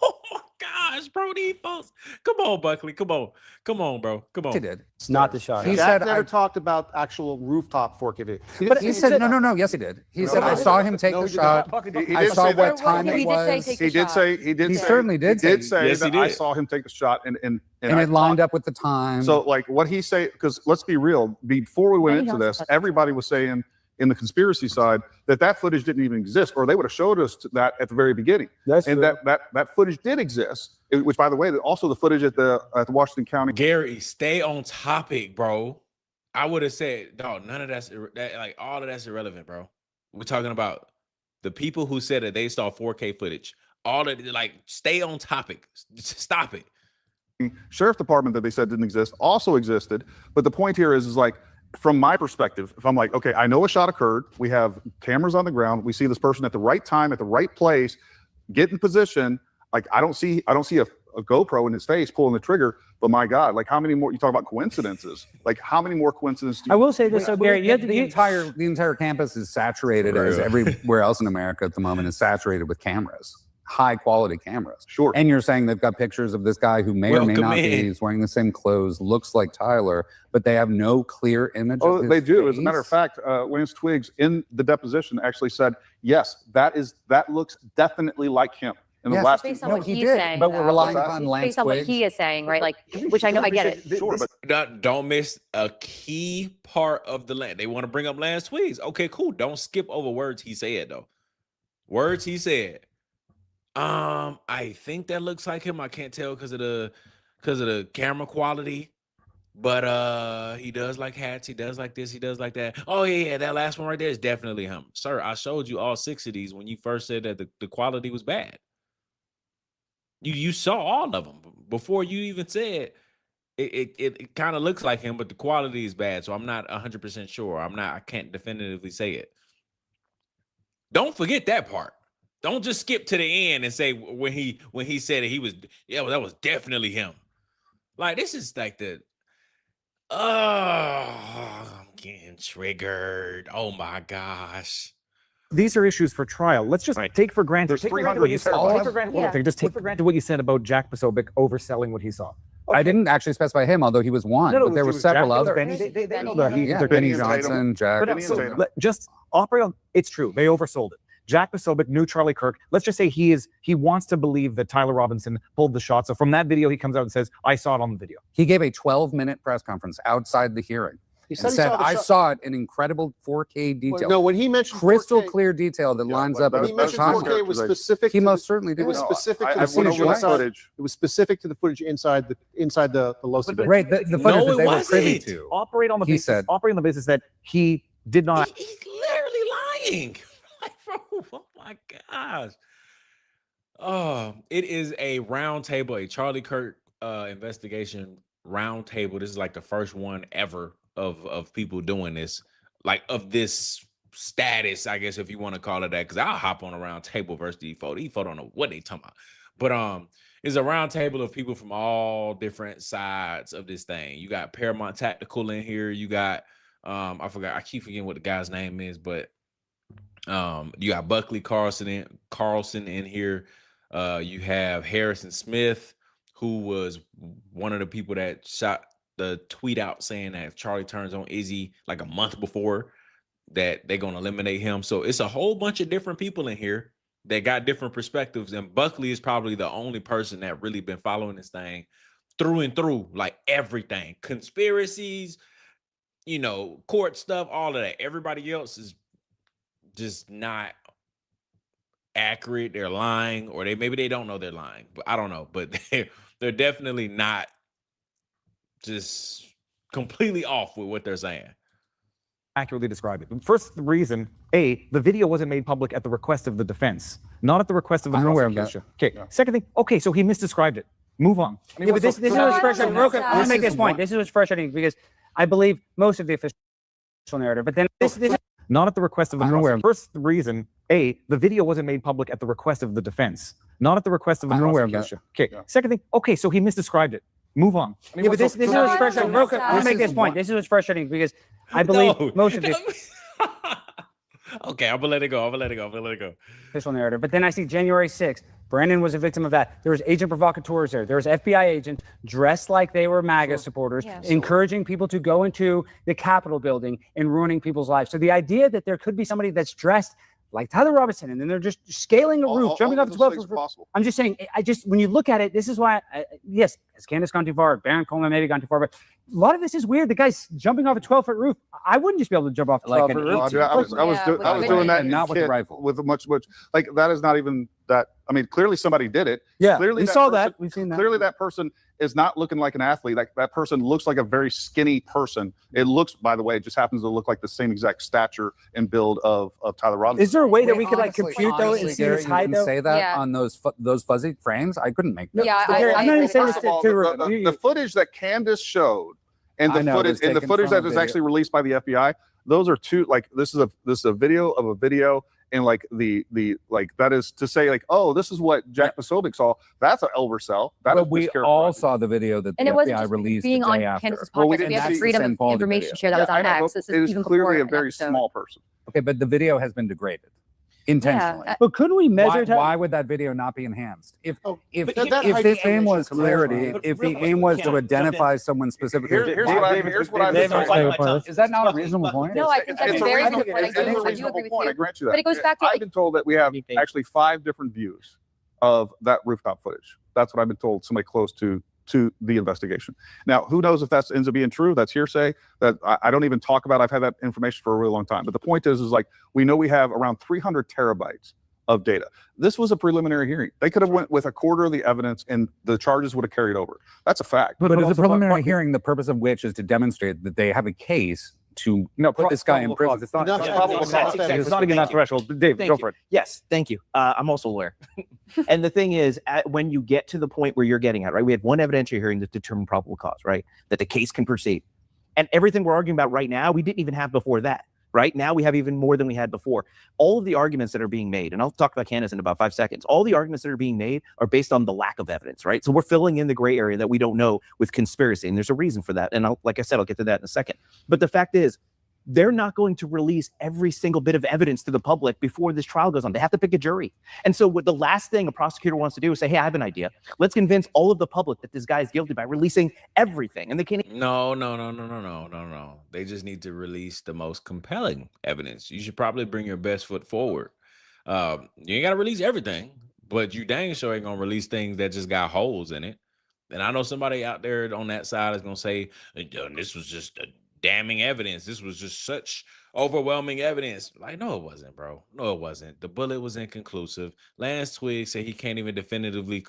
Oh my gosh, bro, these folks. Come on, Buckley. Come on, bro. Come on. He did. It's not the shot. He Jack said, never I- talked about actual rooftop 4K video. But he said, no, yes, he did. He said, I saw him take No, the he did shot. not. He I did saw say what that. time He it did say was. take He the did shot. say he did He say certainly did he did say- say Yes, he that I did. saw him take the shot and And I it lined thought- up with the time. So like what he say, because let's be real, before we went Maybe into he this, also- everybody was saying in the conspiracy side that footage didn't even exist, or they would have showed us that at the very beginning. That's And true. that footage did exist, which by the way, also the footage at the Washington County. Gary, stay on topic, bro. I would have said, dog, none of like all of that's irrelevant, bro. We're talking about the people who said that they saw 4K footage. All of like, stay on topic. Stop it. Sheriff Department that they said didn't exist also existed. But the point here is like, from my perspective, if I'm like, okay, I know a shot occurred. We have cameras on the ground. We see this person at the right time, at the right place, get in position. Like, I don't see a GoPro in his face pulling the trigger. But my God, like how many more, you talk about coincidences, like how many more coincidences do I you will say this, so Gary, you have to, the entire campus is saturated, For as real. everywhere else in America at the moment is saturated with cameras, high quality cameras. Sure. And you're saying they've got pictures of this guy who may or may Welcome not in. be. He's wearing the same clothes, looks like Tyler, but they have no clear image. Oh, of his they do. As a matter of face? fact, Lance Twiggs in the deposition actually said, yes, that looks definitely like him. In the Yes, last Based on No, what he he's did, saying, but we're though. relying What's that? upon Lance based on what Twiggs. he is saying, right? Like, which I know, I get it. Sure, but Don't miss a key part of the land. They want to bring up Lance Tweeds. Okay, cool. Don't skip over words he said though. Words he said. I think that looks like him. I can't tell because of the camera quality. But he does like hats. He does like this. He does like that. Oh yeah, that last one right there is definitely him, sir. I showed you all 6 of these when you first said that the quality was bad. You saw all of them before you even said it kind of looks like him, but the quality is bad. So I'm not 100% sure. I can't definitively say it. Don't forget that part. Don't just skip to the end and say when he said it, that was definitely him. Like, this is like I'm getting triggered. Oh my gosh. These are issues for trial. Let's just take for granted. There's Take for 300 granted what you you said. said. Take for granted- Yeah. okay, just take for granted what you said about Jack Pasobic overselling what he saw. I didn't actually specify him, although he was one, but there were several Jack, others. Benny, they know that. Yeah, They're Benny and Tatum. Johnson, Jack. But Benny and Tatum. just operate on. It's true. They oversold it. Jack Pasobic knew Charlie Kirk. Let's just say he wants to believe that Tyler Robinson pulled the shot. So from that video, he comes out and says, "I saw it on the video." He gave a 12-minute press conference outside the hearing He and said, the I shot- saw it in incredible 4K detail. No, when he mentioned Crystal 4K, clear detail that Yeah, lines but up that- with he the mentioned that's 4K was characterization. specific. He to most the, certainly did. it was No, specific to I the went footage over that inside. footage. It was specific to the footage inside the Los Angeles. Right, the footage No, that it they were privy wasn't. to. Operate on the He basis. said- Operate on the basis that he did not. He's literally lying. Like, bro, oh my gosh. Oh, it is a roundtable, a Charlie Kirk investigation roundtable. This is like the first one ever of people doing this, like of this status, I guess, if you want to call it that, because I'll hop on a roundtable versus default. Default don't know what they talking about. But it's a roundtable of people from all different sides of this thing. You got Paramount Tactical in here. You got I keep forgetting what the guy's name is, but you got Buckley Carlson in here. You have Harrison Smith, who was one of the people that shot the tweet out saying that if Charlie turns on Izzy like a month before, that they're gonna eliminate him. So it's a whole bunch of different people in here that got different perspectives, and Buckley is probably the only person that really been following this thing through and through, like everything, conspiracies, court stuff, all of that. Everybody else is just not accurate. They're lying, or maybe they don't know they're lying, but I don't know. But they're definitely not just completely off with what they're saying. Accurately describe it. First reason, the video wasn't made public at the request of the defense, not at the request of the prosecution. Okay. Yeah. Second thing, okay, so he misdescribed it. Move on. Yeah, but this is what's frustrating. Real quick, I want to make this point. This is what's frustrating because I believe most of the official narrative, but then this Not at the request of the First reason, the video wasn't made public at the request of the defense, not at the request of the prosecution. Okay. Yeah. Second thing, okay, so he misdescribed it. Move on. yeah, but this is what's frustrating. Real quick, I want to make this point. This is what's frustrating because I believe most of the Okay, I'm gonna let it go. official narrative, but then I see January 6th. Brandon was a victim of that. There was agent provocateurs there. There was FBI agents dressed like they were MAGA supporters, encouraging people to go into the Capitol building and ruining people's lives. So the idea that there could be somebody that's dressed like Tyler Robinson, and then they're just scaling a roof, jumping off the 12th floor. I'm just saying, when you look at it, this is why, yes, has Candace gone too far? Baron Coleman maybe gone too far, but a lot of this is weird. The guy's jumping off a 12-foot roof. I wouldn't just be able to jump off a 12-foot roof. I was doing that, not with the rifle. with much, like that is not even that. I mean, clearly somebody did it. Yeah, clearly we saw person, that. We've seen that. Clearly that person is not looking like an athlete. Like that person looks like a very skinny person. It looks, by the way, it just happens to look like the same exact stature and build of Tyler Robinson. Is there a way that we could compute though and see his height though? Say that on those fuzzy frames. I couldn't make that. Yeah, I'm not even saying this First of all, to the footage that Candace showed and I the know, it was footage taken that from a was video. actually released by the FBI, those are two, like this is a video of a video, and like the like that is to say like, oh, this is what Jack Posobiec saw. That's an oversell. That is But we all saw the video that the And it wasn't FBI just released being the on day after. Candace's Well, we podcast. didn't We have see the the freedom same of quality information video. share that was on I know, X. This it is is even clearly before a very episode. small person. Okay, but the video has been degraded intentionally. But couldn't we measure Why would that video not be enhanced? If but if that if height the aim was information clarity, comes if Real the quick, aim was to jump in. identify someone specifically, Here's what I've been told. is that not a reasonable point? No, I think that's It's a very reasonable- good point. it is a I do reasonable agree with point. I you. grant you that. But it goes back to I've been told that we have actually 5 different views of that rooftop footage. That's what I've been told. Somebody close to the investigation. Now, who knows if that ends up being true? That's hearsay. That I don't even talk about. I've had that information for a really long time. But the point is like we know we have around 300 terabytes of data. This was a preliminary hearing. They could have went with a quarter of the evidence and the charges would have carried over. That's a fact. But it's a also- preliminary hearing, the purpose of which is to demonstrate that they have a case to put this guy in prison. It's not, Enough it's probable not- cause. it's not even that threshold. Dave, Thank go you. for it. Yes, thank you. I'm also a lawyer. And the thing is, when you get to the point where you're getting at, right, we had one evidentiary hearing that determined probable cause, right, that the case can proceed. And everything we're arguing about right now, we didn't even have before that. Right now, we have even more than we had before. All of the arguments that are being made, and I'll talk about Candace in about 5 seconds, all the arguments that are being made are based on the lack of evidence, right? So we're filling in the gray area that we don't know with conspiracy, and there's a reason for that. And like I said, I'll get to that in a second. But the fact is, they're not going to release every single bit of evidence to the public before this trial goes on. They have to pick a jury. And so what the last thing a prosecutor wants to do is say, hey, I have an idea. Let's convince all of the public that this guy is guilty by releasing everything. And they can't. No. They just need to release the most compelling evidence. You should probably bring your best foot forward. You ain't got to release everything, but you dang sure ain't gonna release things that just got holes in it. And I know somebody out there on that side is gonna say, this was just a damning evidence. This was just such overwhelming evidence. Like, no, it wasn't, bro. No, it wasn't. The bullet was inconclusive. Lance Twigg said he can't even definitively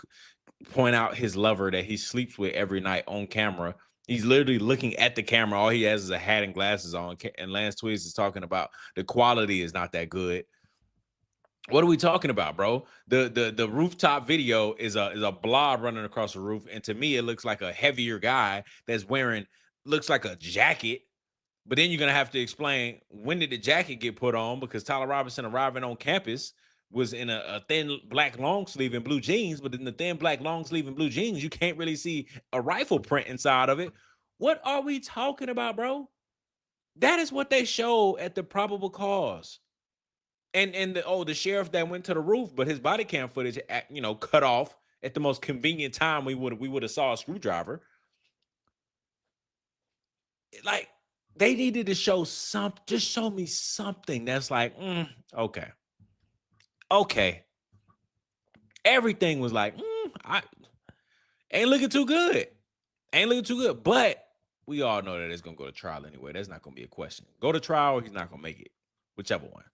point out his lover that he sleeps with every night on camera. He's literally looking at the camera. All he has is a hat and glasses on. And Lance Twiggs is talking about the quality is not that good. What are we talking about, bro? The rooftop video is a blob running across the roof. And to me, it looks like a heavier guy that's wearing, looks like a jacket. But then you're going to have to explain, when did the jacket get put on? Because Tyler Robinson arriving on campus was in a thin black long sleeve and blue jeans. But in the thin black long sleeve and blue jeans, you can't really see a rifle print inside of it. What are we talking about, bro? That is what they show at the probable cause. And the sheriff that went to the roof, but his body cam footage, cut off at the most convenient time we would have saw a screwdriver. Like, they needed to show just show me something that's like, okay. everything was like, I ain't looking too good. Ain't looking too good. But we all know that it's gonna go to trial anyway. That's not gonna be a question. Go to trial, or he's not gonna make it. Whichever one.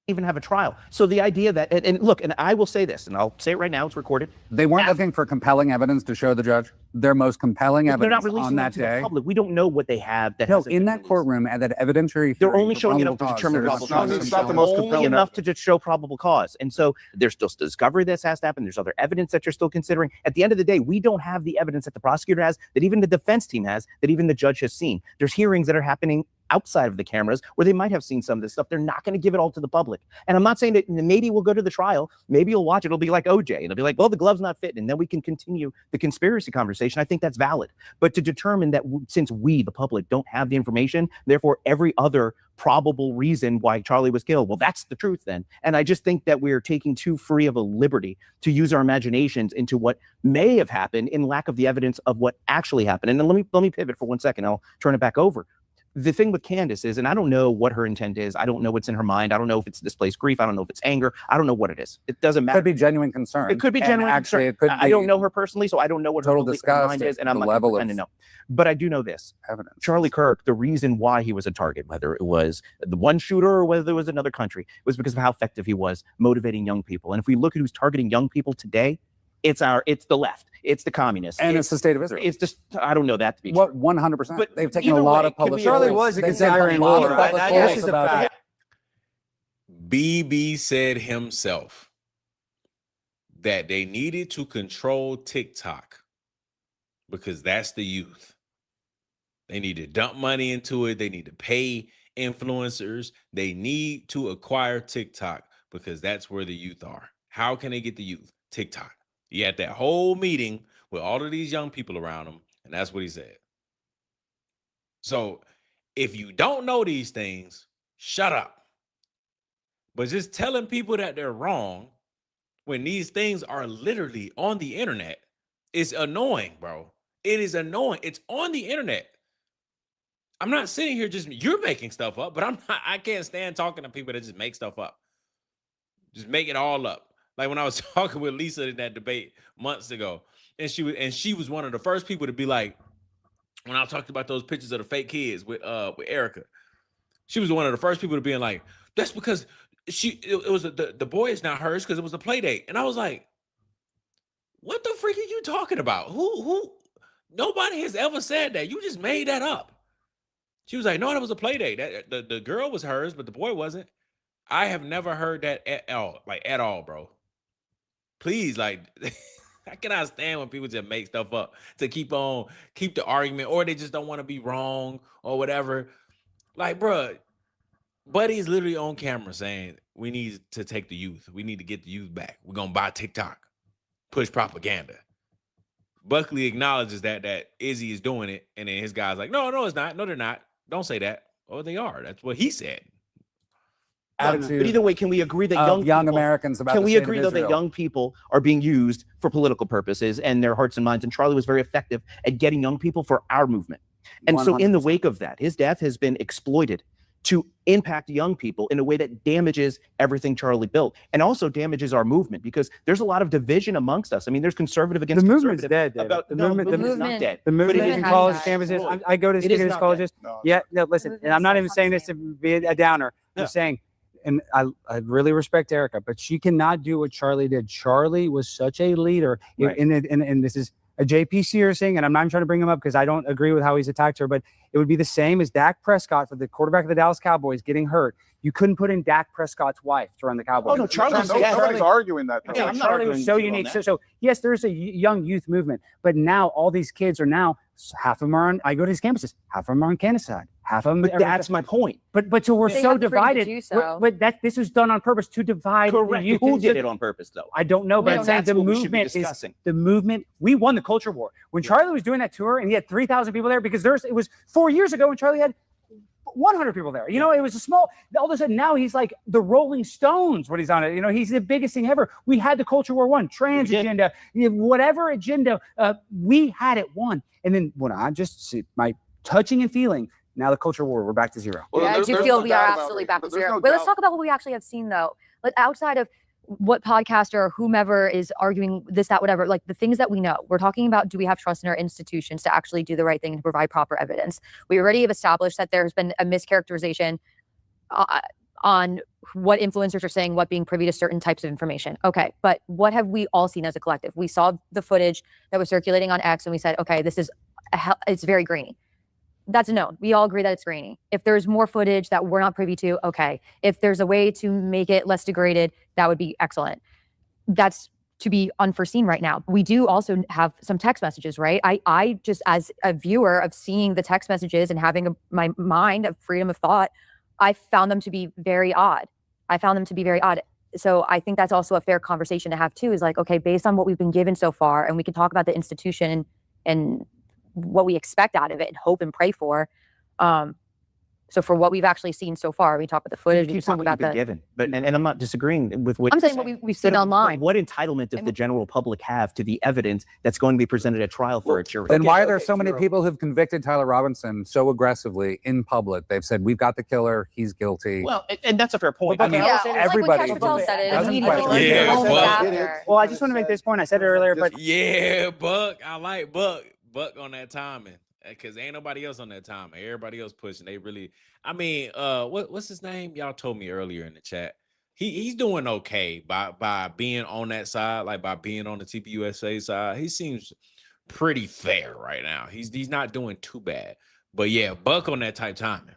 Even have a trial. So the idea that, and look, and I will say this, and I'll say it right now, it's recorded. They weren't looking for compelling evidence to show the judge. Their most compelling They're not evidence releasing on that that to the day. public. We don't know what they have. That No, hasn't in been that released. courtroom at that evidentiary They're hearing only for showing enough probable to determine cause, probable there's cause. nothing It's not the most Only compelling enough to just show probable cause. And so there's still discovery that has to happen. There's other evidence that you're still considering. At the end of the day, we don't have the evidence that the prosecutor has, that even the defense team has, that even the judge has seen. There's hearings that are happening outside of the cameras where they might have seen some of this stuff. They're not going to give it all to the public. And I'm not saying that maybe we'll go to the trial. Maybe you'll watch it. It'll be like OJ. It'll be like, well, the glove's not fitting. And then we can continue the conspiracy conversation. I think that's valid. But to determine that since we, the public, don't have the information, therefore every other probable reason why Charlie was killed, well, that's the truth then. And I just think that we're taking too free of a liberty to use our imaginations into what may have happened in lack of the evidence of what actually happened. And then let me pivot for 1 second. I'll turn it back over. The thing with Candace is, and I don't know what her intent is. I don't know what's in her mind. I don't know if it's displaced grief. I don't know if it's anger. I don't know what it is. It doesn't matter. Could be genuine concern. It could be genuine Actually, concern. it could I be don't know her personally, so I don't know what her total belief- disgust mind is, and at I'm the not level going to of know. But I do know this. evidence. Charlie Kirk, the reason why he was a target, whether it was the one shooter or whether it was another country, was because of how effective he was motivating young people. And if we look at who's targeting young people today, it's the left, it's the communists, And it's the state of Israel. It's just, I don't know that to be true. What 100%? But They've taken a either lot way, of can we public. Charlie agree? was They've against the taken a Iran lot War. of public That polls is a about fact. it. BB said himself that they needed to control TikTok because that's the youth. They need to dump money into it. They need to pay influencers. They need to acquire TikTok because that's where the youth are. How can they get the youth? TikTok. He had that whole meeting with all of these young people around him, and that's what he said. So if you don't know these things, shut up. But just telling people that they're wrong when these things are literally on the internet is annoying, bro. It is annoying. It's on the internet. I'm not sitting here you're making stuff up, but I can't stand talking to people that just make stuff up. Just make it all up. Like when I was talking with Lisa in that debate months ago, and she was one of the first people to be like, when I talked about those pictures of the fake kids with Erica, she was one of the first people to be like, that's because it was the boy is not hers because it was a play date. And I was like, what the freak are you talking about? Who? Nobody has ever said that. You just made that up. She was like, no, that was a play date. That the girl was hers, but the boy wasn't. I have never heard that at all, bro. Please, like, I cannot stand when people just make stuff up to keep the argument, or they just don't want to be wrong or whatever. Like, bro, Buddy is literally on camera saying we need to take the youth. We need to get the youth back. We're gonna buy TikTok, push propaganda. Buckley acknowledges that Izzy is doing it, and then his guy's like, no, it's not. No, they're not. Don't say that. Oh, they are. That's what he said. But either way, can we agree that Young young people, Americans about can the we state of agree though that Israel. young people are being used for political purposes and their hearts and minds? And Charlie was very effective at getting young people for our movement. And so in the 100%. wake of that, his death has been exploited to impact young people in a way that damages everything Charlie built and also damages our movement, because there's a lot of division amongst us. I mean, there's conservative against The movement's conservative. dead, David. About, The no, movement- the the movement is not movement- dead. The movement it in has college died. campuses. I go to It is these not colleges. No, Yeah, no, listen, Movement and I'm is not not even saying this to be a downer. Yeah. I'm saying, and I really respect Erica, but she cannot do what Charlie did. Charlie was such a leader, Right. and this is a JP Sears thing, and I'm not even trying to bring him up because I don't agree with how he's attacked her, but it would be the same as Dak Prescott for the quarterback of the Dallas Cowboys getting hurt. You couldn't put in Dak Prescott's wife to run the Cowboys. Oh, no, Charlie's- No, yeah, nobody's arguing that. Yeah, I'm not Charlie was arguing so with you on unique. that. So yes, there's a young youth movement, but now all these kids are now half of them are on. I go to these campuses, half of them are on Candace side, half of them. But that's my point. But so we're They so have the freedom to divided. do so. But this was done on purpose to divide. the Correct. youth. Who did it on purpose, though? I don't know, but No, I'm saying that's the what we should be movement is discussing. the movement. We won the culture war when Charlie was doing that tour, and he had 3,000 people there because it was 4 years ago when Charlie had 100 people there. You know, it was a small. All of a sudden, now he's like the Rolling Stones when he's on it. You know, he's the biggest thing ever. We had the culture war won, trans We did. agenda, whatever agenda, we had it won. And then when I just see my touching and feeling, now the culture war, we're back to zero. Well, Yeah, I there's do no feel we doubt are about absolutely it. back to There's zero. no But let's doubt. talk about what we actually have seen, though. Like outside of what podcaster or whomever is arguing this, that, whatever, like the things that we know. We're talking about, do we have trust in our institutions to actually do the right thing and provide proper evidence? We already have established that there's been a mischaracterization on what influencers are saying, what being privy to certain types of information. Okay, but what have we all seen as a collective? We saw the footage that was circulating on X and we said, okay, this is, it's very grainy. That's a no. We all agree that it's grainy. If there's more footage that we're not privy to, okay. If there's a way to make it less degraded, that would be excellent. That's to be unforeseen right now. We do also have some text messages, right? I just, as a viewer of seeing the text messages and having my mind of freedom of thought, I found them to be very odd. So I think that's also a fair conversation to have too, is like, okay, based on what we've been given so far, and we can talk about the institution and what we expect out of it and hope and pray for. So for what we've actually seen so far, we talk about the footage, we talk about the given, but and I'm not disagreeing with what I'm you're saying what we've seen online. What entitlement does the general public have to the evidence that's going to be presented at trial for a jury? Then why are there so many people who've convicted Tyler Robinson so aggressively in public? They've said, we've got the killer, he's guilty. Well, and that's a fair point. I mean, everybody Well, I just want to make this point. I said it earlier, but yeah, Buck, I like Buck on that timing. Because ain't nobody else on that time. Everybody else pushing. They really, I mean, what's his name? Y'all told me earlier in the chat. He's doing okay by being on that side, like by being on the TPUSA side. He seems pretty fair right now. He's not doing too bad. But yeah, Buck on that type timing.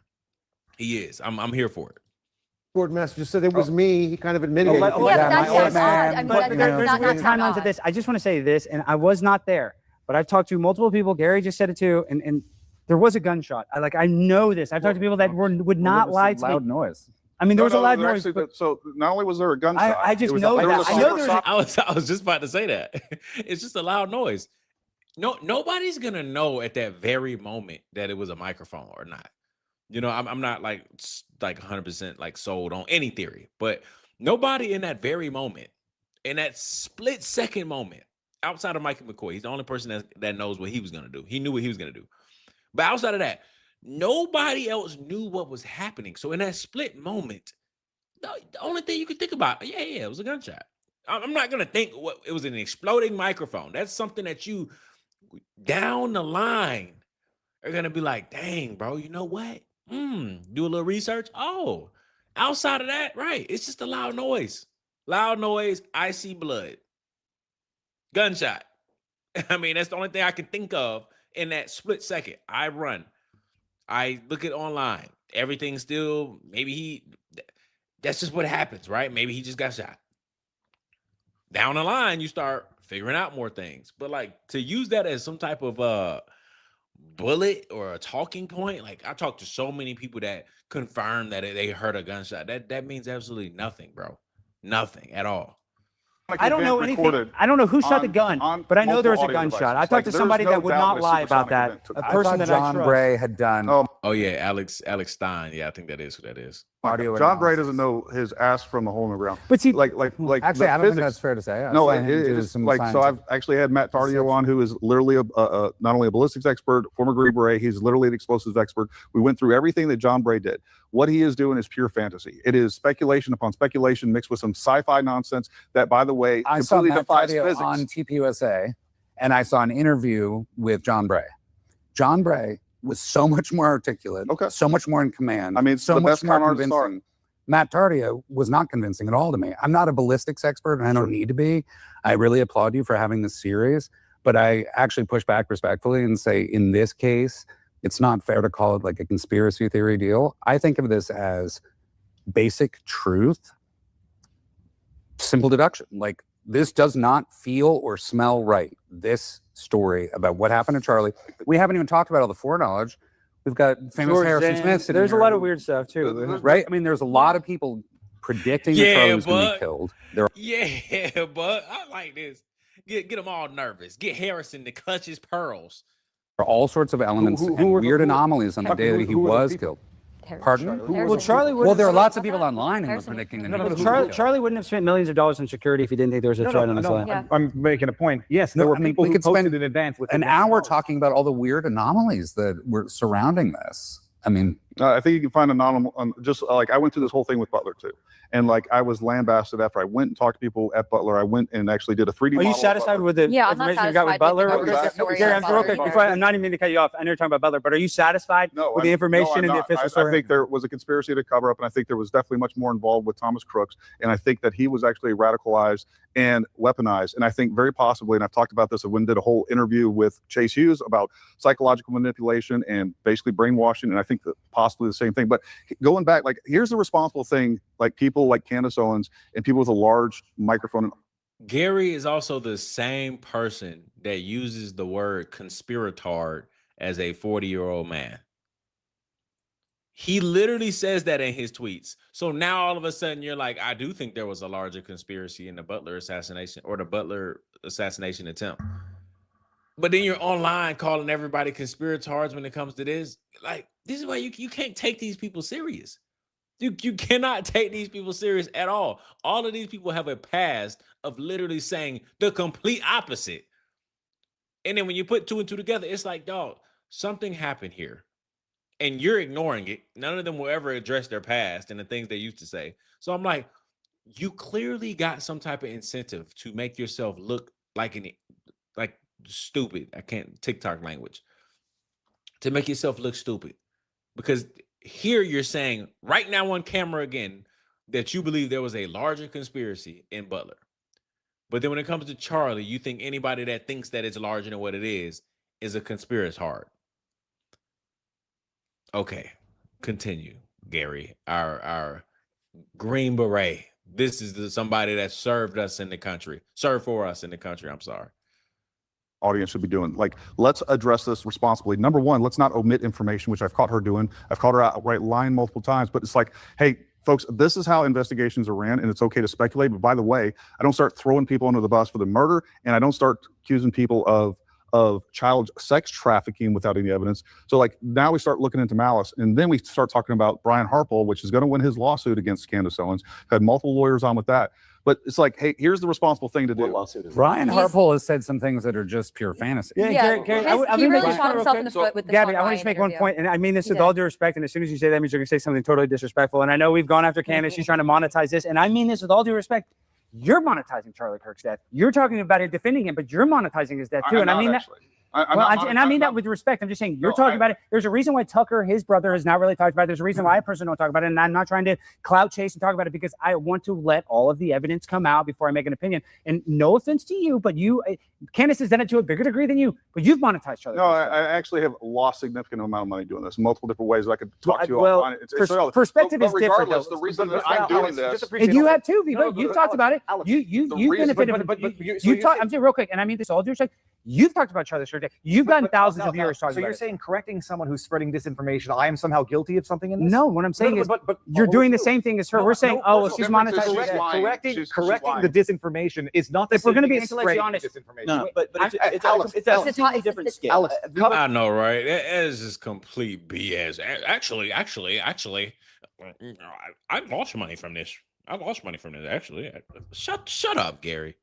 He is. I'm here for it. Boardmaster just said it was me. He kind of admitted it. But that's odd. I mean, but there's not timelines to this. I just want to say this, and I was not there. But I've talked to multiple people. Gary just said it too, and there was a gunshot. I know this. I've talked to people that would not lie to me. Loud noise. I mean, there was a loud noise. Actually, so not only was there a gunshot, I just know that. I know there's. I was just about to say that. It's just a loud noise. No, nobody's gonna know at that very moment that it was a microphone or not. You know, I'm not like 100% like sold on any theory, but nobody in that very moment, in that split second moment. Outside of Michael McCoy, he's the only person that knows what he was going to do. He knew what he was going to do. But outside of that, nobody else knew what was happening. So in that split moment, the only thing you could think about, yeah, it was a gunshot. I'm not going to think it was an exploding microphone. That's something that you down the line are going to be like, dang, bro, you know what? Do a little research. Oh, outside of that, right. It's just a loud noise. Loud noise, I see blood. Gunshot. I mean, that's the only thing I can think of in that split second. I run. I look at online. Everything's still, that's just what happens, right? Maybe he just got shot. Down the line, you start figuring out more things. But like to use that as some type of bullet or a talking point, like I talked to so many people that confirm that they heard a gunshot. That means absolutely nothing, bro. Nothing at all. I don't know anything. I don't know who shot the gun, but I know there was a gunshot. I talked to somebody that would not lie about that. A person that John Bray had done. Oh yeah, Alex Stein. Yeah, I think that is who that is. John Bray doesn't know his ass from the hole in the ground. But see, like actually, I don't think that's fair to say. No, it is like so. I've actually had Matt Tardio on, who is literally not only a ballistics expert, former Green Beret. He's literally an explosives expert. We went through everything that John Bray did. What he is doing is pure fantasy. It is speculation upon speculation mixed with some sci-fi nonsense that, by the way, I saw completely Matt defies Tardio physics. on TPUSA, and I saw an interview with John Bray. John Bray was so much more articulate, so much more in command. I mean, so the much best more con artists are. convincing. Matt Tardio was not convincing at all to me. I'm not a ballistics expert, and I don't need to be. I really applaud you for having this series, but I actually push back respectfully and say, in this case, it's not fair to call it like a conspiracy theory deal. I think of this as basic truth, simple deduction. Like, this does not feel or smell right. This story about what happened to Charlie. We haven't even talked about all the foreknowledge. We've got famous George Harrison Zane. Smith. There's a lot of weird stuff too, right? I mean, there's a lot of people predicting that Charlie was going to be killed. Yeah, but I like this. Get them all nervous. Get Harrison to clutch his pearls. There are all sorts of elements and weird anomalies on the day that he was killed. Pardon? Well, Charlie. Well, there are lots of people online who are predicting that he was killed. Charlie wouldn't have spent millions of dollars on security if he didn't think there was a threat on his life. I'm making a point. Yes, there were people who posted in advance with an hour talking about all the weird anomalies that were surrounding this. I mean, I think you can find anonymous. Just like I went through this whole thing with Butler too, and like I was lambasted after I went and talked to people at Butler. I went and actually did a 3D. Are you model of satisfied Butler. with the Yeah, I'm not information you got with satisfied with the Butler? government's story Gary, on I'm real Butler. quick. I'm not even meaning to cut you off. I know you're talking about Butler, but are you satisfied No, with the information I'm and the not. official I story? think there was a conspiracy to cover up, and I think there was definitely much more involved with Thomas Crooks, and I think that he was actually radicalized and weaponized. And I think very possibly, and I've talked about this, I went and did a whole interview with Chase Hughes about psychological manipulation and basically brainwashing, and I think that possibly the same thing. But going back, like, here's the responsible thing, like people like Candace Owens and people with a large microphone. Gary is also the same person that uses the word conspiratard as a 40-year-old man. He literally says that in his tweets. So now all of a sudden you're like, I do think there was a larger conspiracy in the Butler assassination or the Butler assassination attempt. But then you're online calling everybody conspiratards when it comes to this. Like, this is why you can't take these people serious. You cannot take these people serious at all. All of these people have a past of literally saying the complete opposite. And then when you put two and two together, it's like, dog, something happened here. And you're ignoring it. None of them will ever address their past and the things they used to say. So I'm like, you clearly got some type of incentive to make yourself look like stupid. I can't TikTok language. To make yourself look stupid. Because here you're saying right now on camera again that you believe there was a larger conspiracy in Butler. But then when it comes to Charlie, you think anybody that thinks that it's larger than what it is a conspiratard. Okay, continue, Gary. Our Green Beret. This is somebody that served for us in the country. I'm sorry. Audience should be doing. Like, let's address this responsibly. Number one, let's not omit information, which I've caught her doing. I've caught her outright lying multiple times, but it's like, hey, folks, this is how investigations are ran, and it's okay to speculate. But by the way, I don't start throwing people under the bus for the murder, and I don't start accusing people of child sex trafficking without any evidence. So like now we start looking into malice, and then we start talking about Brian Harpole, which is going to win his lawsuit against Candace Owens. Had multiple lawyers on with that. But it's like, hey, here's the responsible thing to do. What lawsuit is Brian He's- Harpole has said some things that are just pure fantasy. Yeah, Yeah, Gary, he really shot himself in the foot with the Gabby, Sean I want to just Ryan make one interview. point, and I mean this with Yeah. all due respect. And as soon as you say that, means you're going to say something totally disrespectful. And I know we've gone after Candace; she's trying to monetize this, and I mean this with all due respect. You're monetizing Charlie Kirk's death. You're talking about it, defending him, but you're monetizing his death too. I'm And I not mean that. actually. I'm Well, not- and I mean I'm that with respect. I'm just saying you're No, talking I- about it. There's a reason why Tucker, his brother, has not really talked about it. There's a reason why I personally don't talk about it. And I'm not trying to clout chase and talk about it because I want to let all of the evidence come out before I make an opinion. And no offense to you, but Candace has done it to a bigger degree than you, but you've monetized Charlie. No, Kirk's I death. actually have lost significant amount of money doing this in multiple different ways. I could talk to you Well, offline. It's perspective but is different, regardless, though. the reason that But I'm doing Alex, this. just appreciate And you all have too, No, but you've but talked about it. Alex, You've the reason- benefited. I'm saying real quick, and I mean this all due respect. You've talked about Charlie Kirk's death. You've gotten thousands of viewers talking So about you're it. saying correcting someone who's spreading disinformation, I am somehow guilty of something in this? No, what I'm saying is but you're hold doing the true. same thing as her. No, We're saying, no, oh, well, first she's of all, difference is monetizing she's it. lying. Correcting She's the lying. disinformation is not the If we're same gonna thing be as intellectually spreading honest- disinformation. No, but it's Alex, a It's a completely different scale. Alex, I know, right? That is just complete BS. Actually, I lost money from this. Actually. Shut up, Gary.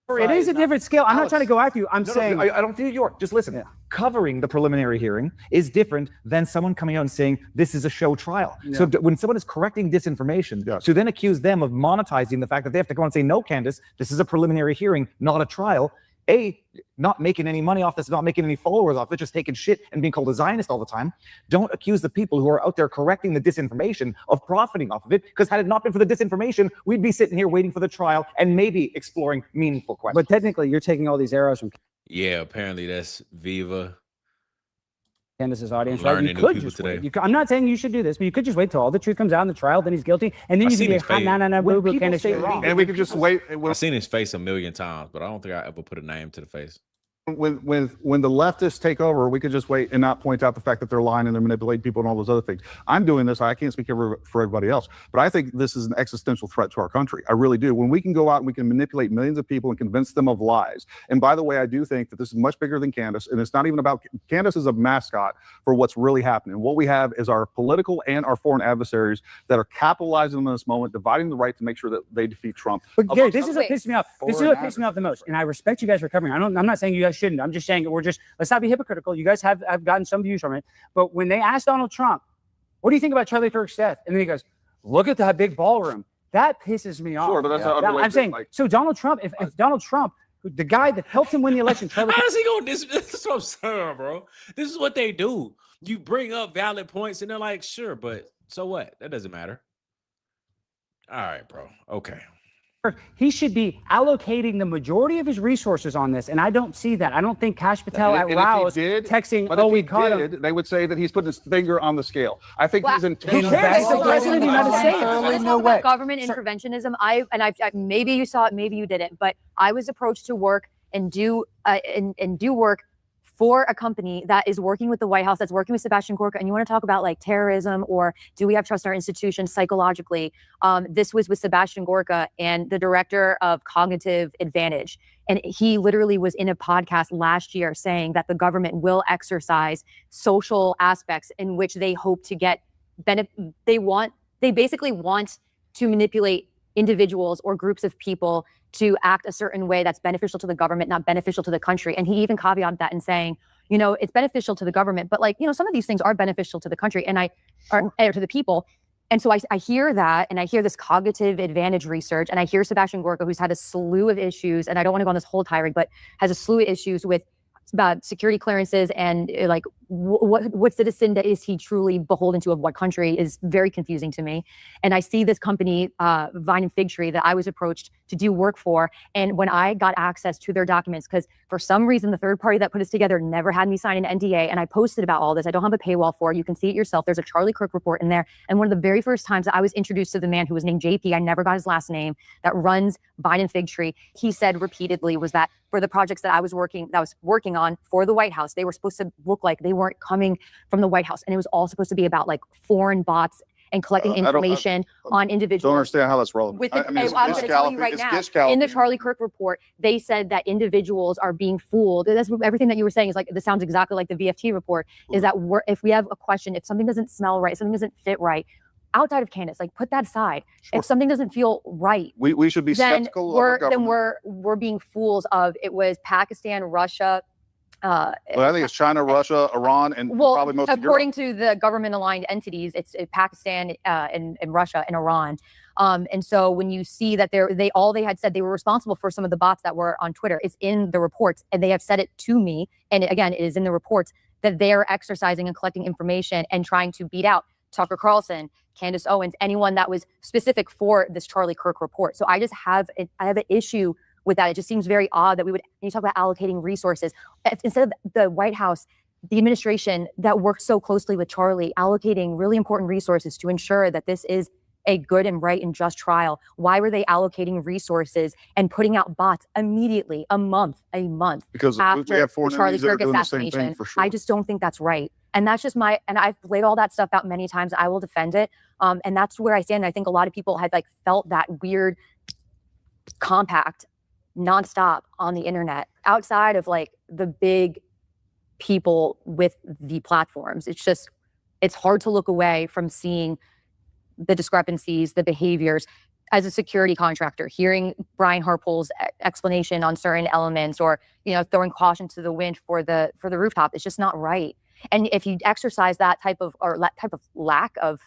It is a different scale. I'm not Alex, trying to go after you. I'm saying I don't think you're. Just listen. Yeah. Covering the preliminary hearing is different than someone coming out and saying this is a show trial. Yeah. So when someone is correcting disinformation, Yes. to then accuse them of monetizing the fact that they have to go and say, no, Candace, this is a preliminary hearing, not a trial. Not making any money off this, not making any followers off it, just taking shit and being called a Zionist all the time. Don't accuse the people who are out there correcting the disinformation of profiting off of it, because had it not been for the disinformation, we'd be sitting here waiting for the trial and maybe exploring meaningful questions. but technically, you're taking all these arrows from Yeah, apparently that's Viva. Candace's audience. Right? Learning You new could people just today. wait. I'm not saying you should do this, but you could just wait till all the truth comes out in the trial. Then he's guilty, and then I you seen can be his hot, face. nah, When boo, boo, people Candace, say you're wrong. And we could just wait. I've seen his face a million times, but I don't think I ever put a name to the face. When the leftists take over, we could just wait and not point out the fact that they're lying and they're manipulating people and all those other things. I'm doing this. I can't speak for everybody else, but I think this is an existential threat to our country. I really do. When we can go out and we can manipulate millions of people and convince them of lies. And by the way, I do think that this is much bigger than Candace, and it's not even about Candace is a mascot for what's really happening. What we have is our political and our foreign adversaries that are capitalizing on this moment, dividing the right to make sure that they defeat Trump. But Gary, Amongst this is what other- pisses me off. This is what pisses me off the most. And I respect you guys for covering. I'm not saying you guys shouldn't. I'm just saying let's not be hypocritical. You guys have gotten some views from it. But when they asked Donald Trump, what do you think about Charlie Kirk's death? And then he goes, look at that big ballroom. That pisses me off. Sure, but that's not I'm unrelated, saying, like- so Donald Trump, if Donald Trump, the guy that helped him win the election, Charlie How is he going? This is what I'm saying, bro. This is what they do. You bring up valid points, and they're like, sure, but so what? That doesn't matter. All right, bro. Okay. he should be allocating the majority of his resources on this, and I don't see that. I don't think Kash Patel at And if he Rouse did, texting, but oh, if we he caught him. did, they would say that he's putting his finger on the scale. I think Well, his Who intention. cares? He's the president of the United States. Let's talk about government interventionism. I maybe you saw it, maybe you didn't, but I was approached to work and do work for a company that is working with the White House, that's working with Sebastian Gorka, and you want to talk about like terrorism or do we have trust in our institutions psychologically? This was with Sebastian Gorka and the director of Cognitive Advantage. And he literally was in a podcast last year saying that the government will exercise social aspects in which they hope to get they basically want to manipulate individuals or groups of people to act a certain way that's beneficial to the government, not beneficial to the country. And he even caveated that in saying, you know, it's beneficial to the government, but like, you know, some of these things are beneficial to the country or to the people. And so I hear that, and I hear this cognitive advantage research, and I hear Sebastian Gorka, who's had a slew of issues, and I don't want to go on this whole tirade, but has a slew of issues with security clearances and like what citizen is he truly beholden to of what country is very confusing to me. And I see this company, Vine and Fig Tree, that I was approached to do work for. And when I got access to their documents, because for some reason, the third party that put us together never had me sign an NDA, and I posted about all this. I don't have a paywall for it. You can see it yourself. There's a Charlie Kirk report in there. And one of the very first times that I was introduced to the man who was named JP, I never got his last name, that runs Vine and Fig Tree, he said repeatedly was that for the projects that I was working on for the White House, they were supposed to look like they weren't coming from the White House. And it was all supposed to be about like foreign bots and collecting information on individuals. Don't understand how that's relevant. I'm going to tell you right now, in the Charlie Kirk report, they said that individuals are being fooled. That's everything that you were saying is like, this sounds exactly like the VFT report, is that if we have a question, if something doesn't smell right, something doesn't fit right, outside of Candace, like put that aside. Sure. If something doesn't feel right, we should be then skeptical of our government. we're being fools of, it was Pakistan, Russia, Well, I think it's China, Russia, Iran, and probably most of Europe. according to the government-aligned entities, it's Pakistan and Russia and Iran. And so when you see that they had said they were responsible for some of the bots that were on Twitter, it's in the reports, and they have said it to me. And again, it is in the reports that they are exercising and collecting information and trying to beat out Tucker Carlson, Candace Owens, anyone that was specific for this Charlie Kirk report. So I just have an issue with that. It just seems very odd that we would, when you talk about allocating resources, instead of the White House, the administration that worked so closely with Charlie, allocating really important resources to ensure that this is a good and right and just trial. Why were they allocating resources and putting out bots immediately, a month Because after we have the foreign Charlie enemies that are Kirk doing the same assassination? thing for sure. I just don't think that's right. And that's just and I've laid all that stuff out many times. I will defend it. And that's where I stand. I think a lot of people had like felt that weird compact nonstop on the internet outside of like the big people with the platforms. It's hard to look away from seeing the discrepancies, the behaviors. As a security contractor, hearing Brian Harpole's explanation on certain elements, or throwing caution to the wind for the rooftop, it's just not right. And if you exercise that type of lack of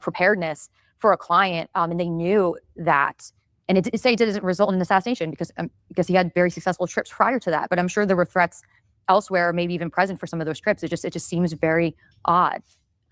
preparedness for a client, and they knew that, and it doesn't result in an assassination because he had very successful trips prior to that, but I'm sure there were threats elsewhere, maybe even present for some of those trips. It just seems very odd.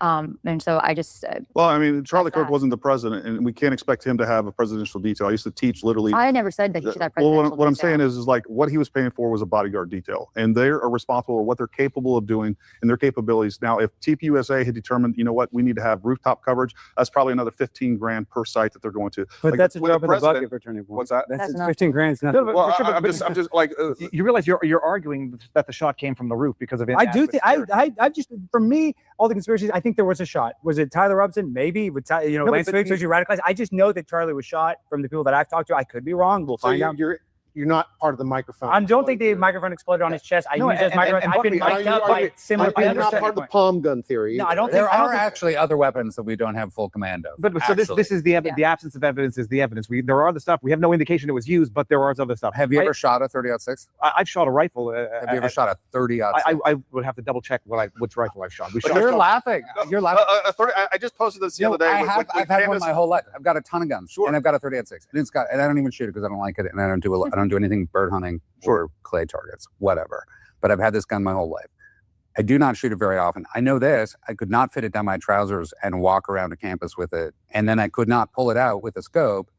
And so I just well, I mean, Charlie Kirk wasn't the president, and we can't expect him to have a presidential detail. I used to teach literally. I never said that he should have Well, presidential what I'm detail. saying is like what he was paying for was a bodyguard detail, and they are responsible for what they're capable of doing and their capabilities. Now, if TPUSA had determined, you know what, we need to have rooftop coverage, that's probably another $15,000 per site that they're going to. But Like, that's a with drop in the president- bucket for Turning Point. What's that? That's It's not- 15 grand. It's nothing. Well, I'm just like You realize you're arguing that the shot came from the roof because of I do inadequate think security. I just, for me, all the conspiracies, I think there was a shot. Was it Tyler Robson? Maybe. With Lance but Figgs was you radicalized? I just know that Charlie was shot from the people that I've talked to. I could be wrong. We'll So find out. you're you're not part of the microphone. I don't think the microphone exploded on his chest. I No, use this and microphone. I've been Buckley, mic'd up by similar You're not people. part of the palm gun theory. No, either, I don't right? think There I don't are think- actually other weapons that we don't have full command of. But so this is the the absence of evidence is the evidence. There are other stuff. We have no indication it was used, but there are other stuff. Have you ever shot a 30-06? I've shot a rifle. Have you ever shot a 30-06? I would have to double check which rifle I've shot. But you're laughing. You're laughing. I just posted this the No, other day. I've had one my whole life. I've got a ton of guns. Sure. And I've got a 30-06. And I don't even shoot it because I don't like it, and I don't do anything bird hunting or clay targets, whatever. But I've had this gun my whole life. I do not shoot it very often. I know this. I could not fit it down my trousers and walk around a campus with it, and then I could not pull it out with a scope,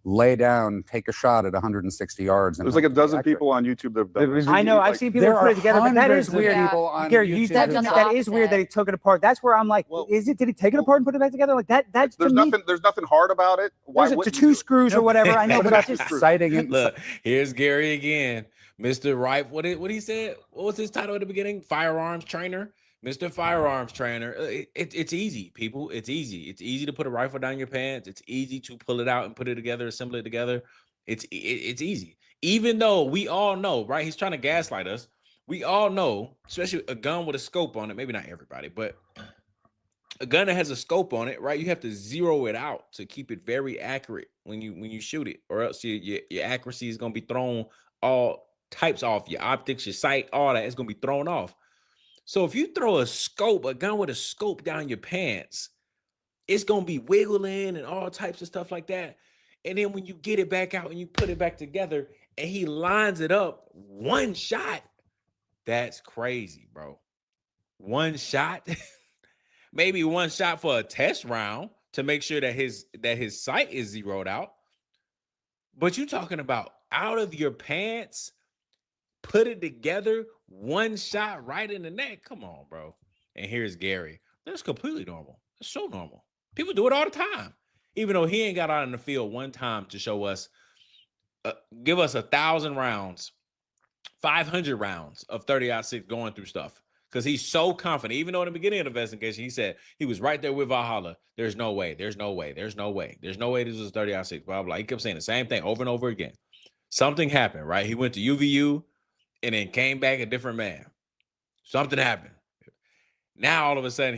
lay down, take a shot at 160 yards. And There's like a dozen people on YouTube that have done this. I know. I've seen people put it together, but that is weird. People on Gary, YouTube that that is weird that he took it apart. That's where I'm like, Well, is it? Did he take it apart and put it back together? Like that? That's There's to me. nothing hard about it. Why There's the wouldn't you two do it? screws or whatever. I know, but that's just exciting. And Look, here's Gary again. Mr. Rife, what he said? What was his title at the beginning? Firearms trainer. Mr. Firearms trainer. It's easy, people. It's easy. It's easy to put a rifle down your pants. It's easy to pull it out and put it together, assemble it together. It's easy. Even though we all know, right? He's trying to gaslight us. We all know, especially a gun with a scope on it. Maybe not everybody, but a gun that has a scope on it, right? You have to zero it out to keep it very accurate when you shoot it, or else your accuracy is gonna be thrown all types off. Your optics, your sight, all that is gonna be thrown off. So if you throw a gun with a scope down your pants, it's gonna be wiggling and all types of stuff like that. And then when you get it back out and you put it back together and he lines it up, one shot, that's crazy, bro. One shot, maybe one shot for a test round to make sure that his sight is zeroed out. But you talking about out of your pants, put it together, one shot right in the neck. Come on, bro. And here's Gary. That's completely normal. That's so normal. People do it all the time. Even though he ain't got out in the field one time to show us, give us 1,000 rounds, 500 rounds of 30-06 going through stuff. Because he's so confident. Even though in the beginning of the investigation, he said he was right there with Valhalla. There's no way. There's no way. There's no way. There's no way this was 30-06. Blah, blah. He kept saying the same thing over and over again. Something happened, right? He went to UVU and then came back a different man. Something happened. Now all of a sudden